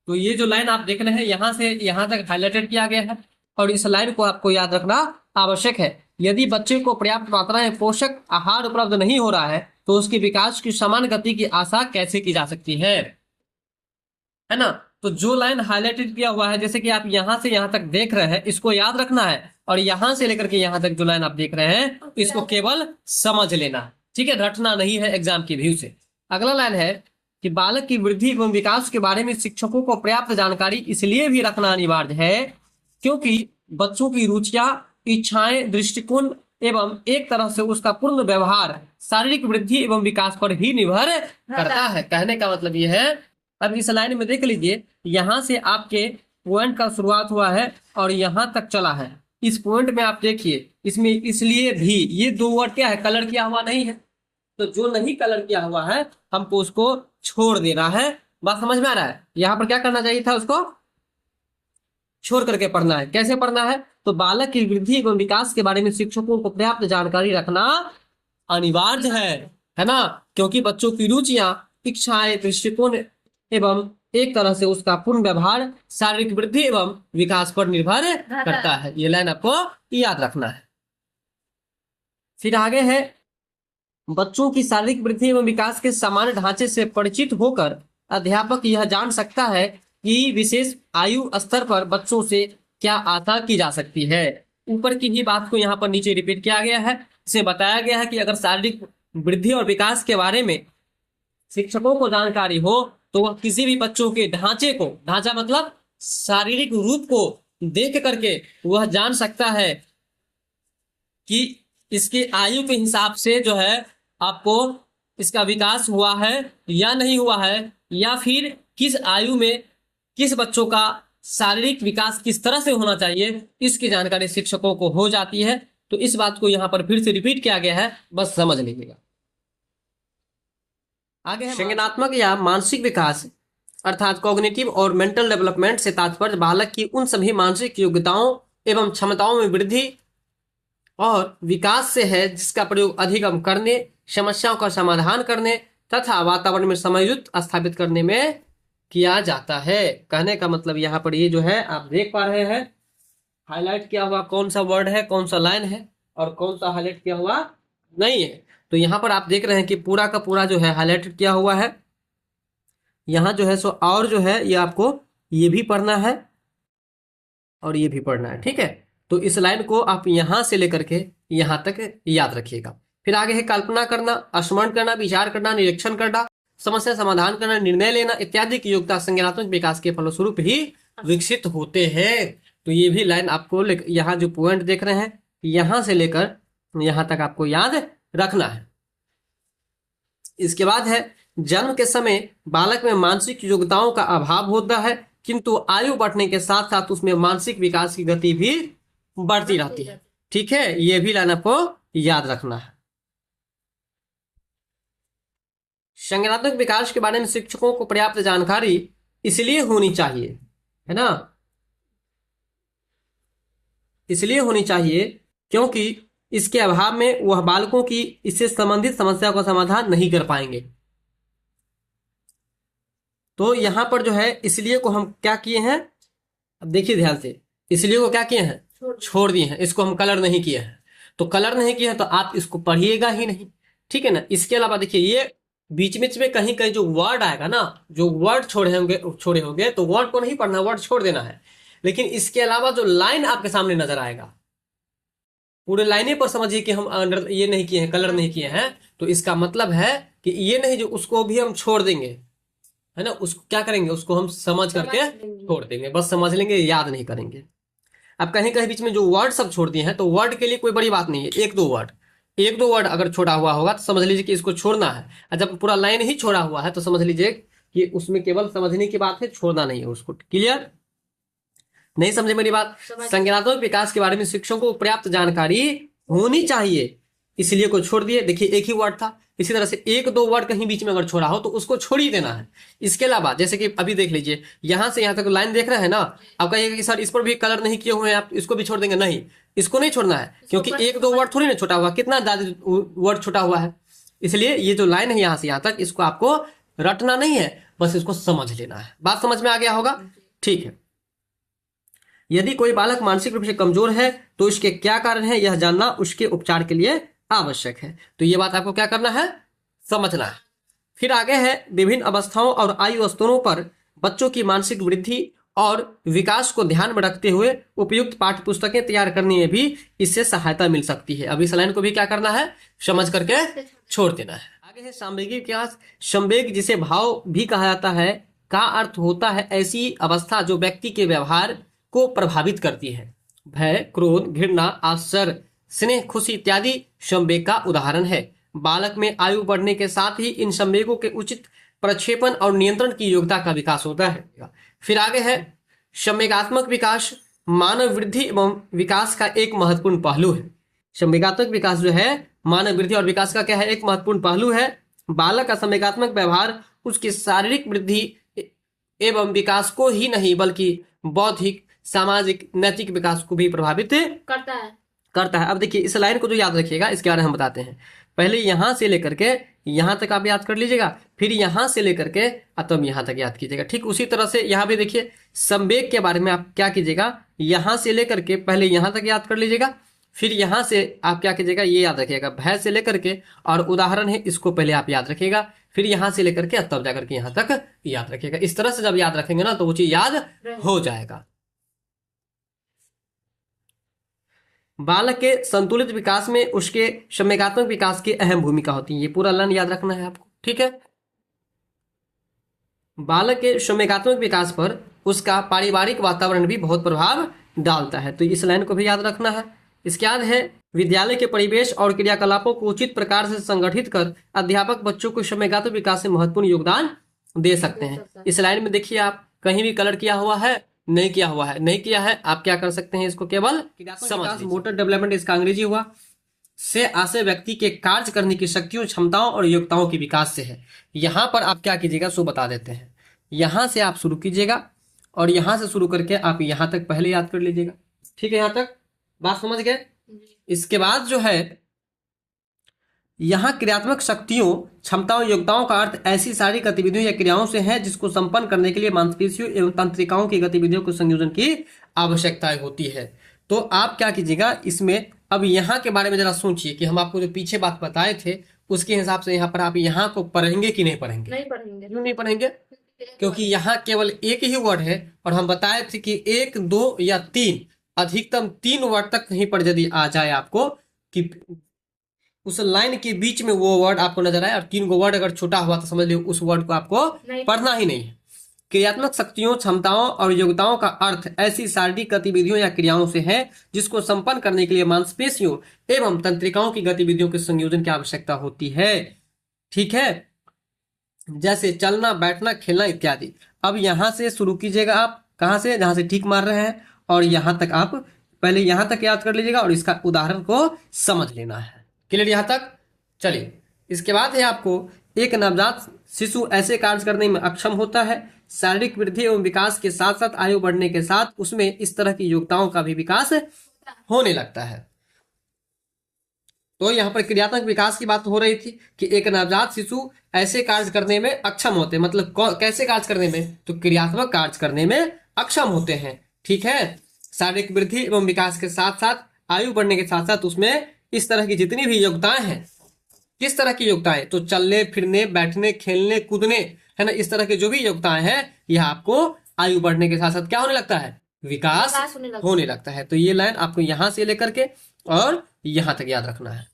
तो ये जो लाइन आप देख रहे हैं यहाँ से यहाँ तक हाईलाइटेड किया गया है और इस लाइन को आपको याद रखना आवश्यक है। यदि बच्चे को पर्याप्त मात्रा में पोषक आहार उपलब्ध नहीं हो रहा है तो उसके विकास की समान गति की आशा कैसे की जा सकती है ना। तो जो लाइन हाईलाइटेड किया हुआ है, जैसे कि आप यहाँ से यहाँ तक देख रहे हैं, इसको याद रखना है और यहाँ से लेकर के यहाँ तक जो लाइन आप देख रहे हैं इसको केवल समझ लेना, ठीक है, रटना नहीं है एग्जाम की व्यू से। अगला लाइन है कि बालक की वृद्धि एवं विकास के बारे में शिक्षकों को पर्याप्त जानकारी इसलिए भी रखना अनिवार्य है क्योंकि बच्चों की रुचियां, इच्छाएं, दृष्टिकोण एवं एक तरह से उसका पूर्ण व्यवहार शारीरिक वृद्धि एवं विकास पर ही निर्भर करता है। कहने का मतलब ये है, अब इस लाइन में देख लीजिए, यहाँ से आपके पॉइंट का शुरुआत हुआ है और यहाँ तक चला है। इस पॉइंट में आप देखिए, इसमें इसलिए भी ये दो वर्ड क्या है, कलर किया हुआ नहीं है। तो जो नहीं कलर किया हुआ है हमको उसको छोड़ देना है। बात समझ में आ रहा है? यहाँ पर क्या करना चाहिए था, उसको छोड़ करके पढ़ना है। कैसे पढ़ना है? तो बालक की वृद्धि एवं विकास के बारे में शिक्षकों को पर्याप्त जानकारी रखना अनिवार्य है ना, क्योंकि बच्चों की रुचियां, इच्छाएं, दृष्टिकोण एवं एक तरह से उसका पूर्ण व्यवहार शारीरिक वृद्धि एवं विकास पर निर्भर करता है। ये लाइन आपको याद रखना है। फिर आगे है, बच्चों की शारीरिक वृद्धि एवं विकास के सामान्य ढांचे से परिचित होकर अध्यापक यह जान सकता है कि विशेष आयु स्तर पर बच्चों से क्या आशा की जा सकती है। ऊपर की ही बात को यहाँ पर नीचे रिपीट किया गया है। इसे बताया गया है कि अगर शारीरिक वृद्धि और विकास के बारे में शिक्षकों को जानकारी हो तो वह किसी भी बच्चों के ढांचे को, ढांचा मतलब शारीरिक रूप को देख करके वह जान सकता है कि इसके आयु के हिसाब से जो है आपको इसका विकास हुआ है या नहीं हुआ है, या फिर किस आयु में किस बच्चों का शारीरिक विकास किस तरह से होना चाहिए, इसकी जानकारी शिक्षकों को हो जाती है। तो इस बात को यहाँ पर फिर से रिपीट किया गया है, बस समझ लीजिएगा। आगे है संज्ञानात्मक या मानसिक विकास अर्थात कॉग्निटिव और मेंटल डेवलपमेंट से तात्पर्य बालक की उन सभी मानसिक योग्यताओं एवं क्षमताओं में वृद्धि और विकास से है जिसका प्रयोग अधिगम करने, समस्याओं का समाधान करने तथा वातावरण में समझौत स्थापित करने में किया जाता है। कहने का मतलब यहाँ पर ये जो है आप देख पा रहे हैं, हाईलाइट किया हुआ कौन सा वर्ड है, कौन सा लाइन है और कौन सा हाईलाइट किया हुआ नहीं है। तो यहाँ पर आप देख रहे हैं कि पूरा का पूरा जो है हाईलाइट किया हुआ है। यहाँ जो है सो और जो है ये आपको ये भी पढ़ना है और ये भी पढ़ना है, ठीक है। तो इस लाइन को आप यहाँ से लेकर के यहाँ तक याद रखिएगा। फिर आगे है कल्पना करना, स्मरण करना, विचार करना, निरीक्षण करना, समस्या समाधान करना, निर्णय लेना इत्यादि की योग्यता संज्ञानात्मक विकास के फलस्वरूप ही विकसित होते हैं। तो ये भी लाइन आपको यहाँ जो पॉइंट देख रहे हैं यहाँ से लेकर यहाँ तक आपको याद रखना है। इसके बाद है जन्म के समय बालक में मानसिक योग्यताओं का अभाव होता है, किंतु आयु बढ़ने के साथ साथ उसमें मानसिक विकास की गति भी बढ़ती रहती है, ठीक है। ये भी लाइन आपको याद रखना है। संज्ञानात्मक विकास के बारे में शिक्षकों को पर्याप्त जानकारी इसलिए होनी चाहिए, है ना, इसलिए होनी चाहिए क्योंकि इसके अभाव में वह बालकों की इससे संबंधित समस्या का समाधान नहीं कर पाएंगे। तो यहां पर जो है इसलिए को हम क्या किए हैं, अब देखिए ध्यान से, इसलिए को क्या किए हैं, छोड़ दिए हैं। इसको हम कलर नहीं किए हैं, तो कलर नहीं किया तो आप इसको पढ़िएगा ही नहीं, ठीक है ना। इसके अलावा देखिए ये बीच बीच में कहीं कहीं जो वर्ड आएगा ना, जो वर्ड छोड़े होंगे तो वर्ड को नहीं पढ़ना, वर्ड छोड़ देना है। लेकिन इसके अलावा जो लाइन आपके सामने नजर आएगा पूरे लाइने पर समझिए कि हम अंडर ये नहीं किए हैं, कलर नहीं किए हैं, तो इसका मतलब है कि ये नहीं, जो उसको भी हम छोड़ देंगे, है ना। उसको क्या करेंगे, उसको हम समझ करके छोड़ देंगे, बस समझ लेंगे, याद नहीं करेंगे। अब कहीं कहीं बीच में जो वर्ड सब छोड़ दिए हैं तो वर्ड के लिए कोई बड़ी बात नहीं है, एक दो वर्ड, एक दो वर्ड अगर छोड़ा हुआ होगा तो समझ लीजिए कि इसको छोड़ना है, और जब पूरा लाइन ही छोड़ा हुआ है तो समझ लीजिए कि उसमें केवल समझने की बात है, छोड़ना नहीं है उसको। क्लियर? नहीं समझे मेरी बात? संज्ञानात्मक विकास के बारे में शिक्षकों को पर्याप्त जानकारी होनी चाहिए, इसलिए को छोड़ दिए। देखिए एक ही वर्ड था, इसी तरह से एक दो वर्ड कहीं बीच में अगर छोड़ा हो तो उसको छोड़ ही देना है। इसके अलावा जैसे कि अभी देख लीजिए, यहां से यहां तक लाइन देख रहे हैं ना, आप कहिएगा कि सर इस पर भी कलर नहीं किए हुए हैं, आप इसको भी छोड़ देंगे। नहीं, इसको नहीं छोड़ना है, क्योंकि एक दो वर्ड थोड़ी ना छोटा हुआ, कितना ज्यादा वर्ड छोटा हुआ है। इसलिए ये जो लाइन है यहां से यहां तक, इसको आपको रटना नहीं है, बस इसको समझ लेना है। बात समझ में आ गया होगा? ठीक है। यदि कोई बालक मानसिक रूप से कमजोर है तो इसके क्या कारण है, यह जानना उसके उपचार के लिए आवश्यक है। तो ये बात आपको क्या करना है, समझना है। फिर आगे है, विभिन्न अवस्थाओं और आयु स्तरों पर बच्चों की मानसिक वृद्धि और विकास को ध्यान में रखते हुए उपयुक्त पाठ्य पुस्तकें तैयार करने में भी इससे सहायता मिल सकती है। अब इस लाइन को भी क्या करना है, समझ करके छोड़ देना है। आगे है संवेगी विकास। संवेग जिसे भाव भी कहा जाता है का अर्थ होता है ऐसी अवस्था जो व्यक्ति के व्यवहार को प्रभावित करती है। भय, क्रोध, घृणा, आश्चर्य, स्नेह, खुशी इत्यादि संवेग का उदाहरण है। बालक में आयु बढ़ने के साथ ही इन संवेगों के उचित प्रक्षेपण और नियंत्रण की योग्यता का विकास होता है। फिर आगे है, संवेगात्मक विकास मानव वृद्धि एवं विकास का एक महत्वपूर्ण पहलू है। संवेगात्मक विकास जो है मानव वृद्धि और विकास का क्या है, एक महत्वपूर्ण पहलू है। बालक का संवेगात्मक व्यवहार उसकी शारीरिक वृद्धि एवं विकास को ही नहीं बल्कि बौद्धिक, सामाजिक, नैतिक विकास को भी प्रभावित करता है। अब देखिए इस लाइन को जो याद रखिएगा, इसके बारे में हम बताते हैं। पहले यहां से लेकर के यहां तक आप याद कर लीजिएगा, फिर यहां से लेकर के तब यहां तक याद कीजिएगा। ठीक उसी तरह से यहां भी देखिए संवेग के बारे में आप क्या कीजिएगा, यहां से लेकर के पहले यहां तक याद कर लीजिएगा, फिर यहां से आप क्या कीजिएगा, ये याद रखिएगा भय से लेकर के, और उदाहरण है इसको पहले आप याद रखिएगा, फिर यहां से लेकर के तब जाकर के यहां तक याद रखिएगा। इस तरह से जब याद रखेंगे ना तो वो चीज याद हो जाएगा। बालक के संतुलित विकास में उसके संवेगात्मक विकास की अहम भूमिका होती है। ये पूरा लाइन याद रखना है आपको, ठीक है। बालक के संवेगात्मक विकास पर उसका पारिवारिक वातावरण भी बहुत प्रभाव डालता है, तो इस लाइन को भी याद रखना है। इसके बाद है, विद्यालय के परिवेश और क्रियाकलापों को उचित प्रकार से संगठित कर अध्यापक बच्चों को संवेगात्मक विकास में महत्वपूर्ण योगदान दे सकते हैं। इस लाइन में देखिए आप कहीं भी कलर किया हुआ है, नहीं किया हुआ है, नहीं किया है, आप क्या कर सकते हैं, इसको केवल समझ। मोटर डेवलपमेंट इसका अंग्रेजी हुआ, से आशय व्यक्ति के कार्य करने की शक्तियों, क्षमताओं और योग्यताओं के विकास से है। यहां पर आप क्या कीजिएगा सो बता देते हैं। यहां से आप शुरू कीजिएगा और यहां से शुरू करके आप यहां तक पहले याद कर लीजिएगा, ठीक है। यहां तक बात समझ गए। इसके बाद जो है, यहाँ क्रियात्मक शक्तियों, क्षमताओं, योग्यताओं का अर्थ ऐसी सारी गतिविधियों या क्रियाओं से है जिसको संपन्न करने के लिए मांसपेशियों एवं तंत्रिकाओं की गतिविधियों को संयोजन की आवश्यकता होती है। तो आप क्या कीजिएगा इसमें, अब यहाँ के बारे में जरा सोचिए कि हम आपको जो पीछे बात बताए थे उसके हिसाब से यहाँ पर आप यहाँ को पढ़ेंगे कि नहीं पढ़ेंगे? नहीं पढ़ेंगे। क्यों नहीं पढ़ेंगे? क्योंकि यहाँ केवल एक ही वर्ड है और हम बताए थे कि एक, दो या तीन, अधिकतम 3 वर्ड तक कहीं पर यदि आ जाए आपको कि उस लाइन के बीच में वो वर्ड आपको नजर आए और 3 गो वर्ड अगर छोटा हुआ तो समझ लीजिए उस वर्ड को आपको पढ़ना ही नहीं है। क्रियात्मक शक्तियों, क्षमताओं और योग्यताओं का अर्थ ऐसी शारीरिक गतिविधियों या क्रियाओं से है जिसको संपन्न करने के लिए मांसपेशियों एवं तंत्रिकाओं की गतिविधियों के संयोजन की आवश्यकता होती है, ठीक है। जैसे चलना, बैठना, खेलना इत्यादि। अब यहां से शुरू कीजिएगा आप, कहां से, जहां से ठीक मार रहे हैं, और यहां तक आप पहले यहां तक याद कर लीजिएगा और इसका उदाहरण को समझ लेना है। क्लियर यहां तक? चलिए, इसके बाद है आपको, एक नवजात शिशु ऐसे कार्य करने में अक्षम होता है, शारीरिक वृद्धि एवं विकास के साथ साथ आयु बढ़ने के साथ उसमें इस तरह की योग्यताओं का भी विकास होने लगता है। तो यहाँ पर क्रियात्मक विकास की बात हो रही थी कि एक नवजात शिशु ऐसे कार्य करने में अक्षम होते हैं, मतलब कैसे कार्य करने में, तो क्रियात्मक कार्य करने में अक्षम होते हैं, ठीक है। शारीरिक वृद्धि एवं विकास के साथ साथ आयु बढ़ने के साथ साथ उसमें इस तरह की जितनी भी योग्यताएं हैं, किस तरह की योग्यताएं, तो चलने, फिरने, बैठने, खेलने, कूदने, है ना, इस तरह की जो भी योग्यताएं हैं यह आपको आयु बढ़ने के साथ साथ क्या होने लगता है, विकास होने लगता है। तो ये लाइन आपको यहां से लेकर के और यहां तक याद रखना है।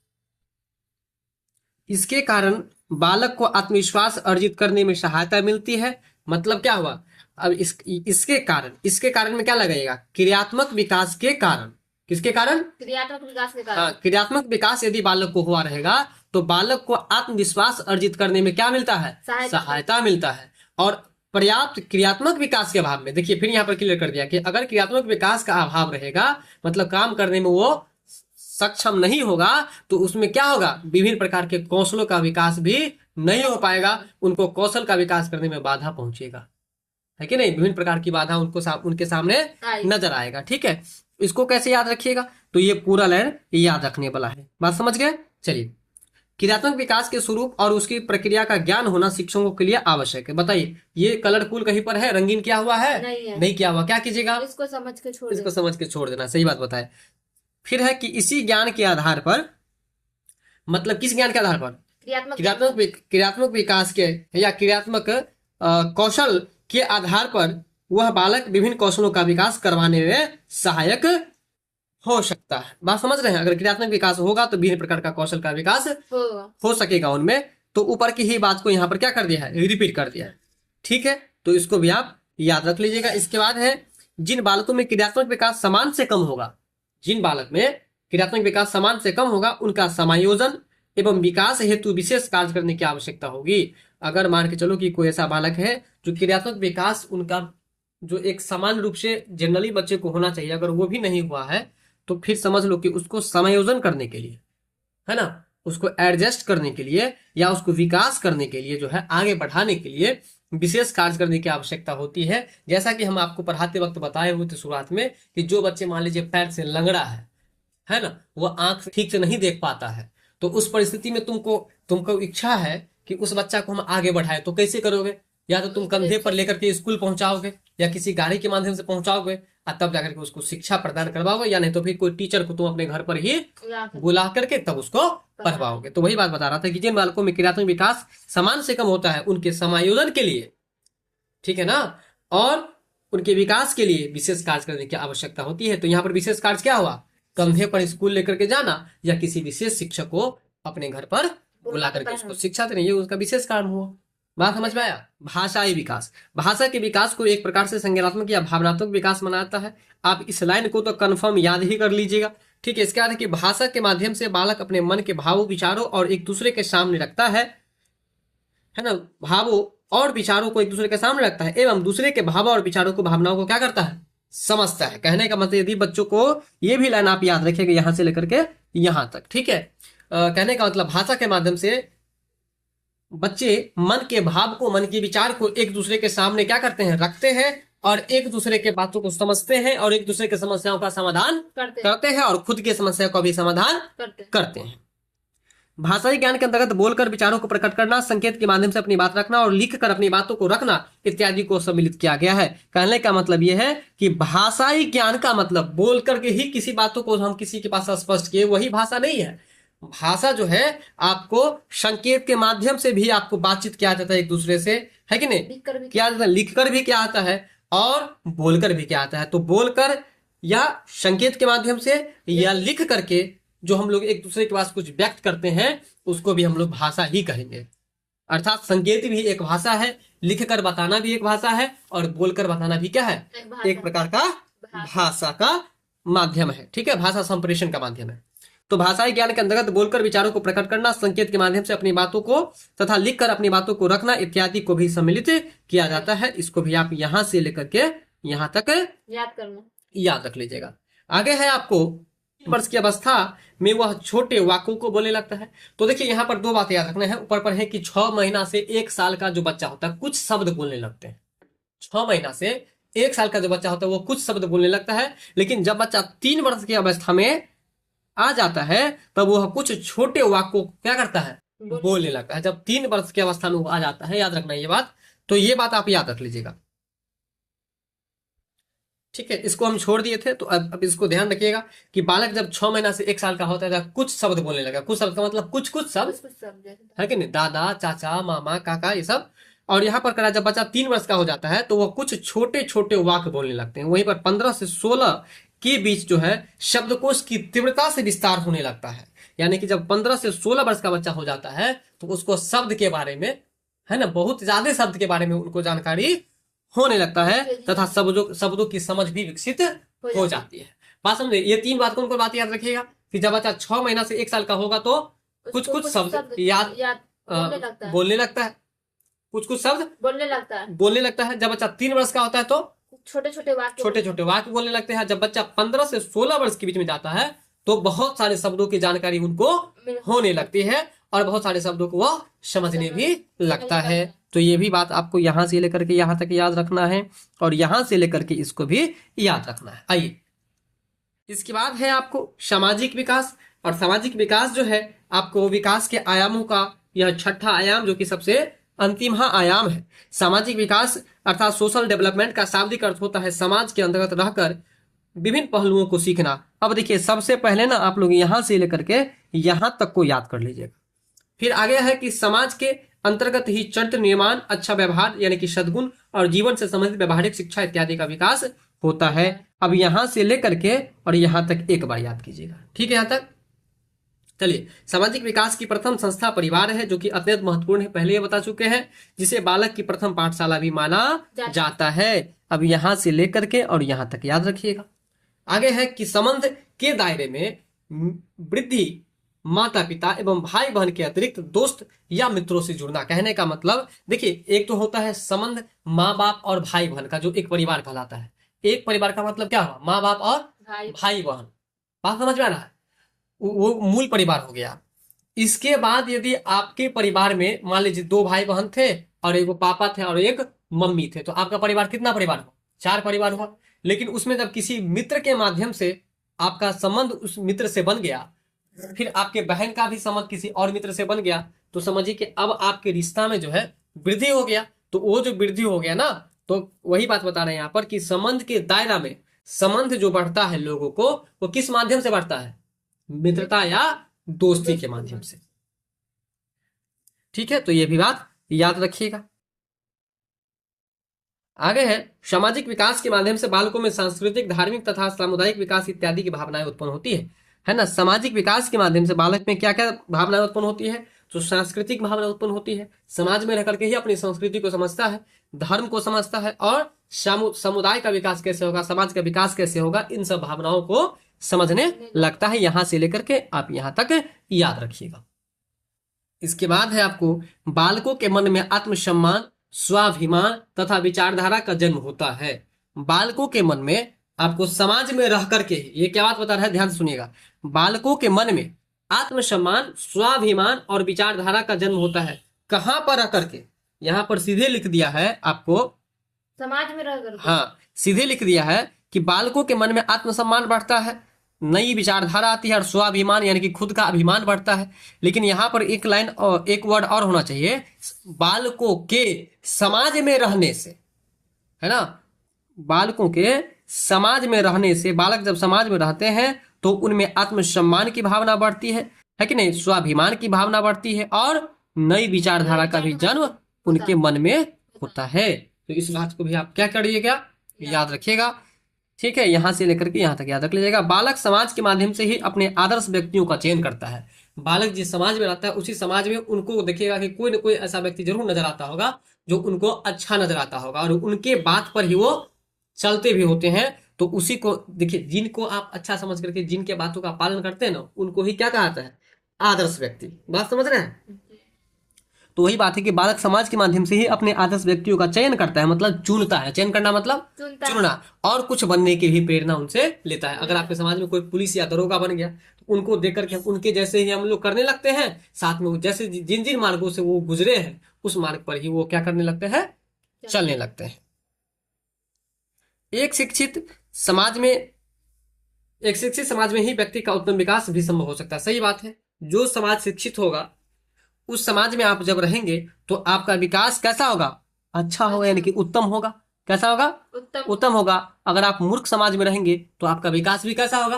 इसके कारण बालक को आत्मविश्वास अर्जित करने में सहायता मिलती है। मतलब क्या हुआ, अब इसके कारण में क्या लगाएगा, क्रियात्मक विकास के कारण, किसके कारण? क्रियात्मक विकास के हाँ, कारण। क्रियात्मक विकास यदि बालक को हुआ रहेगा तो बालक को आत्मविश्वास अर्जित करने में क्या मिलता है? सहायता मिलता है। और पर्याप्त क्रियात्मक विकास के अभाव में, देखिए फिर यहाँ पर क्लियर कर दिया कि अगर क्रियात्मक विकास का अभाव रहेगा, मतलब काम करने में वो सक्षम नहीं होगा, तो उसमें क्या होगा? विभिन्न प्रकार के कौशलों का विकास भी नहीं हो पाएगा, उनको कौशल का विकास करने में बाधा पहुंचेगा, है कि नहीं? विभिन्न प्रकार की बाधा उनके सामने नजर आएगा। ठीक है, इसको कैसे याद रखिएगा? तो ये पूरा लाइन याद रखने वाला है। बात समझ गए? चलिए, क्रियात्मक विकास के स्वरूप और उसकी प्रक्रिया का ज्ञान होना शिक्षकों के लिए आवश्यक है। बताइए, ये कलरफुल कहीं पर है, रंगीन किया हुआ है? नहीं किया हुआ। क्या कीजिएगा? इसको समझ के छोड़ देना। सही बात बताए। फिर है कि इसी ज्ञान के आधार पर, मतलब किस ज्ञान के आधार पर? क्रियात्मक विकास के या क्रियात्मक कौशल के आधार पर वह बालक विभिन्न कौशलों का विकास करवाने में सहायक हो सकता है। बात समझ रहे हैं? अगर क्रियात्मक विकास होगा तो विभिन्न प्रकार का कौशल का विकास हो सकेगा उनमें। तो ऊपर की ही बात को यहाँ पर क्या कर दिया है? रिपीट कर दिया है। ठीक है, तो इसको भी आप याद रख लीजिएगा। इसके बाद है, जिन बालकों में क्रियात्मक विकास समान से कम होगा, जिन बालक में क्रियात्मक विकास समान से कम होगा, उनका समायोजन एवं विकास हेतु विशेष कार्य करने की आवश्यकता होगी। अगर मान के चलो कि कोई ऐसा बालक है जो क्रियात्मक विकास उनका जो एक समान रूप से जनरली बच्चे को होना चाहिए, अगर वो भी नहीं हुआ है, तो फिर समझ लो कि उसको समायोजन करने के लिए, है ना, उसको एडजस्ट करने के लिए या उसको विकास करने के लिए, जो है आगे बढ़ाने के लिए विशेष कार्य करने की आवश्यकता होती है। जैसा कि हम आपको पढ़ाते वक्त बताए हुए थे शुरुआत में कि जो बच्चे मान लीजिए पैर से लंगड़ा है ना, वो आंख ठीक से नहीं देख पाता है, तो उस परिस्थिति में तुमको इच्छा है कि उस बच्चा को हम आगे बढ़ाए, तो कैसे करोगे? या तो तुम कंधे पर लेकर के स्कूल पहुंचाओगे या किसी गाड़ी के माध्यम से पहुंचाओगे और तब जाकर के उसको शिक्षा प्रदान करवाओगे, या नहीं तो फिर कोई टीचर को तुम अपने घर पर ही बुला करके तब उसको पढ़वाओगे। तो वही बात बता रहा था कि जिन बालकों में क्रियात्मक विकास समान से कम होता है, उनके समायोजन के लिए, ठीक है ना, और उनके विकास के लिए विशेष कार्य करने की आवश्यकता होती है। तो यहाँ पर विशेष कार्य क्या हुआ? कंधे पर स्कूल लेकर के जाना या किसी विशेष शिक्षक को अपने घर पर बुला करके उसको शिक्षा देना, ये उसका विशेष कार्य हुआ। बात समझ में आया? भाषाई विकास, भाषा के विकास को एक प्रकार से संज्ञानात्मक या भावनात्मक विकास मनाता है। आप इस लाइन को तो कंफर्म याद ही कर लीजिएगा। ठीक है, इसके बाद है कि भाषा के माध्यम से बालक अपने मन के भावों विचारों और एक दूसरे के सामने रखता है ना, भावों और विचारों को एक दूसरे के सामने रखता है एवं दूसरे के भावों और विचारों को, भावनाओं को क्या करता है? समझता है। कहने का मतलब, यदि बच्चों को ये भी लाइन आप याद रखेंगे यहां से लेकर के यहां तक, ठीक है, कहने का मतलब भाषा के माध्यम से बच्चे मन के भाव को, मन के विचार को एक दूसरे के सामने क्या करते हैं? रखते हैं और एक दूसरे के बातों को समझते हैं और एक दूसरे के समस्याओं का समाधान करते हैं और खुद की समस्या का भी समाधान करते हैं। भाषाई ज्ञान के अंतर्गत बोलकर विचारों को प्रकट करना, संकेत के माध्यम से अपनी बात रखना और लिखकर अपनी बातों को रखना इत्यादि को सम्मिलित किया गया है। कहने का मतलब यह है कि भाषाई ज्ञान का मतलब बोल करके ही किसी बातों को हम किसी के पास स्पष्ट किए, वही भाषा नहीं है। भाषा जो है आपको संकेत के माध्यम से भी आपको बातचीत किया जाता है एक दूसरे से, है कि नहीं? किया जाता है, लिखकर भी किया जाता है और बोलकर भी किया जाता है। तो बोलकर या संकेत के माध्यम से या लिख करके जो हम लोग एक दूसरे के पास कुछ व्यक्त करते हैं, उसको भी हम लोग भाषा ही कहेंगे। अर्थात संकेत भी एक भाषा है, लिखकर बताना भी एक भाषा है और बोलकर बताना भी क्या है? एक प्रकार का भाषा का माध्यम है। ठीक है, भाषा संप्रेषण का माध्यम है। तो भाषाई ज्ञान के अंतर्गत बोलकर विचारों को प्रकट करना, संकेत के माध्यम से अपनी बातों को तथा लिखकर अपनी बातों को रखना इत्यादि को भी सम्मिलित किया जाता है। इसको भी आप यहां से लेकर के यहां तक याद रख लीजिएगा। आगे है आपको वर्ष की अवस्था में वह छोटे वाक्यों को बोलने लगता है। तो देखिए यहाँ पर दो बातें याद रखना है। ऊपर पर है कि 6 महीना से 1 साल का जो बच्चा होता है कुछ शब्द बोलने लगते हैं। 6 महीना से 1 साल का जो बच्चा होता है वो कुछ शब्द बोलने लगता है, लेकिन जब बच्चा 3 वर्ष की अवस्था में आ जाता है तब वह कुछ छोटे वाक्यों को क्या करता है? बोलने लगता है। जब 3 वर्ष की अवस्था में वो आ जाता है, याद रखना ये बात। तो ये बात आप याद रख लीजिएगा। ठीक है, इसको हम छोड़ दिए थे, तो अब इसको ध्यान रखिएगा कि बालक जब 6 महीना से 1 साल का होता है कुछ शब्द बोलने लगा। कुछ शब्द का मतलब कुछ शब्द है कि नहीं? दादा, चाचा, मामा, काका, ये सब। और यहाँ पर करा जब बच्चा 3 वर्ष का हो जाता है तो वह कुछ छोटे छोटे वाक्य बोलने लगते हैं। वहीं पर 15 से 16 के बीच जो है शब्दकोश की तीव्रता से विस्तार होने लगता है। यानी कि जब 15 से 16 वर्ष का बच्चा हो जाता है तो उसको शब्द के बारे में, है ना, बहुत ज्यादा शब्द के बारे में उनको जानकारी होने लगता है तथा शब्दों की समझ भी विकसित हो जाती है। बात समझे। ये 3 बात कौन कौन बात याद रखिएगा कि जब बच्चा 6 महीना से 1 साल का होगा तो कुछ कुछ शब्द याद बोलने लगता है, कुछ कुछ शब्द बोलने लगता है। जब बच्चा 3 वर्ष का होता है तो छोटे छोटे वाक्य बोलने लगते हैं। जब बच्चा 15 से 16 वर्ष के बीच में जाता है तो बहुत सारे शब्दों की जानकारी उनको होने लगती है और बहुत सारे शब्दों को वह समझने भी लगता है। तो ये भी बात आपको यहाँ से लेकर के यहाँ तक याद रखना है और यहाँ से लेकर के इसको भी याद रखना है। आइए, इसके बाद है आपको सामाजिक विकास। और सामाजिक विकास जो है आपको विकास के आयामों का यह 6ठा आयाम जो कि सबसे अंतिम आयाम है। सामाजिक विकास अर्थात सोशल डेवलपमेंट का शाब्दिक अर्थ होता है समाज के अंतर्गत रहकर विभिन्न पहलुओं को सीखना। अब देखिए, सबसे पहले ना आप लोग यहाँ से लेकर के यहाँ तक को याद कर लीजिएगा। फिर आगे है कि समाज के अंतर्गत ही चरित्र निर्माण, अच्छा व्यवहार यानी कि सद्गुण और जीवन से संबंधित व्यवहारिक शिक्षा इत्यादि का विकास होता है। अब यहाँ से लेकर के और यहाँ तक एक बार याद कीजिएगा, ठीक है। यहाँ तक चलिए, सामाजिक विकास की प्रथम संस्था परिवार है जो कि अत्यंत महत्वपूर्ण है, पहले ये बता चुके हैं, जिसे बालक की प्रथम पाठशाला भी माना जाता है। अब यहाँ से लेकर के और यहाँ तक याद रखिएगा। आगे है कि संबंध के दायरे में वृद्धि माता पिता एवं भाई बहन के अतिरिक्त दोस्त या मित्रों से जुड़ना। कहने का मतलब देखिए, एक तो होता है संबंध माँ बाप और भाई बहन का जो एक परिवार कहलाता है। एक परिवार का मतलब क्या हुआ, माँ बाप और भाई बहन। बात समझ में आ रहा है, वो मूल परिवार हो गया। इसके बाद यदि आपके परिवार में मान लीजिए 2 भाई बहन थे और एक पापा थे और एक मम्मी थे, तो आपका परिवार कितना परिवार हुआ, 4 परिवार हुआ। लेकिन उसमें जब किसी मित्र के माध्यम से आपका संबंध उस मित्र से बन गया, फिर आपके बहन का भी संबंध किसी और मित्र से बन गया, तो समझिए कि अब आपके रिश्ता में जो है वृद्धि हो गया। तो वो जो वृद्धि हो गया ना, तो वही बात बता रहे हैं यहाँ पर कि संबंध के दायरा में संबंध जो बढ़ता है लोगों को, वो किस माध्यम से बढ़ता है, मित्रता या दोस्ती के माध्यम से, ठीक है। तो ये भी बात याद रखिएगा। आगे है सामाजिक विकास के माध्यम से बालकों में सांस्कृतिक, धार्मिक तथा सामुदायिक विकास इत्यादि की भावनाएं उत्पन्न होती है ना। सामाजिक विकास के माध्यम से बालक में क्या क्या भावनाएं उत्पन्न होती है, तो सांस्कृतिक भावना उत्पन्न होती है, समाज में रह करके ही अपनी संस्कृति को समझता है, धर्म को समझता है और समुदाय का विकास कैसे होगा, समाज का विकास कैसे होगा, इन सब भावनाओं को समझने लगता है। यहां से लेकर के आप यहां तक याद रखिएगा। इसके बाद है आपको बालकों के मन में आत्मसम्मान, स्वाभिमान तथा विचारधारा का जन्म होता है। बालकों के मन में आपको समाज में रह करके, ये क्या बात बता रहा है, ध्यान सुनिएगा। बालकों के मन में आत्मसम्मान, स्वाभिमान और विचारधारा का जन्म होता है। कहां पर रह करके, यहां पर सीधे लिख दिया है आपको, समाज में रह करके। हाँ, सीधे लिख दिया है कि बालकों के मन में आत्मसम्मान बढ़ता है, नई विचारधारा आती है और स्वाभिमान यानी कि खुद का अभिमान बढ़ता है। लेकिन यहाँ पर एक लाइन और एक वर्ड और होना चाहिए, बालकों के समाज में रहने से, है ना। बालकों के समाज में रहने से, बालक जब समाज में रहते हैं तो उनमें आत्मसम्मान की भावना बढ़ती है कि नहीं, स्वाभिमान की भावना बढ़ती है और नई विचारधारा का भी जन्म उनके मन में होता है। तो इस बात को भी आप क्या करिएगा, याद रखिएगा, ठीक है। यहां से लेकर के यहां तक याद रख लीजिएगा। बालक समाज के माध्यम से ही अपने आदर्श व्यक्तियों का चयन करता है। बालक जिस समाज में रहता है उसी समाज में उनको देखिएगा कि कोई न कोई ऐसा व्यक्ति जरूर नजर आता होगा जो उनको अच्छा नजर आता होगा और उनके बात पर ही वो चलते भी होते हैं। तो उसी को देखिए, जिनको आप अच्छा समझ करके जिनके बातों का पालन करते हैं ना, उनको ही क्या कहा जाता है, आदर्श व्यक्ति। बात समझ रहे हैं। तो वही बात है कि बालक समाज के माध्यम से ही अपने आदर्श व्यक्तियों का चयन करता है, मतलब चुनता है। चयन करना मतलब चुनना, और कुछ बनने की भी प्रेरणा उनसे लेता है। अगर आपके समाज में कोई पुलिस या दरोगा बन गया तो उनको देख करके उनके जैसे ही हम लोग करने लगते हैं, साथ में जैसे जिन जिन मार्गों से वो गुजरे हैं उस मार्ग पर ही वो क्या करने लगते हैं, चलने लगते हैं। एक शिक्षित समाज में ही व्यक्ति का उत्तम विकास भी संभव हो सकता है। सही बात है। जो समाज शिक्षित होगा उस समाज में आप जब रहेंगे तो आपका विकास कैसा होगा, अच्छा होगा, यानी कि उत्तम होगा। कैसा होगा, उत्तम होगा। अगर आप मूर्ख समाज में रहेंगे तो आपका विकास भी कैसा होगा,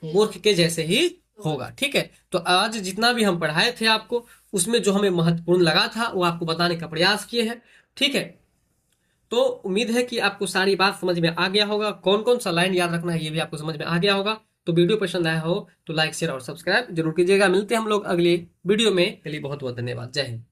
मूर्ख के जैसे ही होगा। ठीक है। तो आज जितना भी हम पढ़ाए थे आपको, उसमें जो हमें महत्वपूर्ण लगा था वो आपको बताने का प्रयास किए हैं। ठीक है। तो उम्मीद है कि आपको सारी बात समझ में आ गया होगा। कौन कौन सा लाइन याद रखना है ये भी आपको समझ में आ गया होगा। तो वीडियो पसंद आया हो तो लाइक, शेयर और सब्सक्राइब जरूर कीजिएगा। मिलते हैं हम लोग अगले वीडियो में। के लिए बहुत बहुत धन्यवाद। जय हिंद।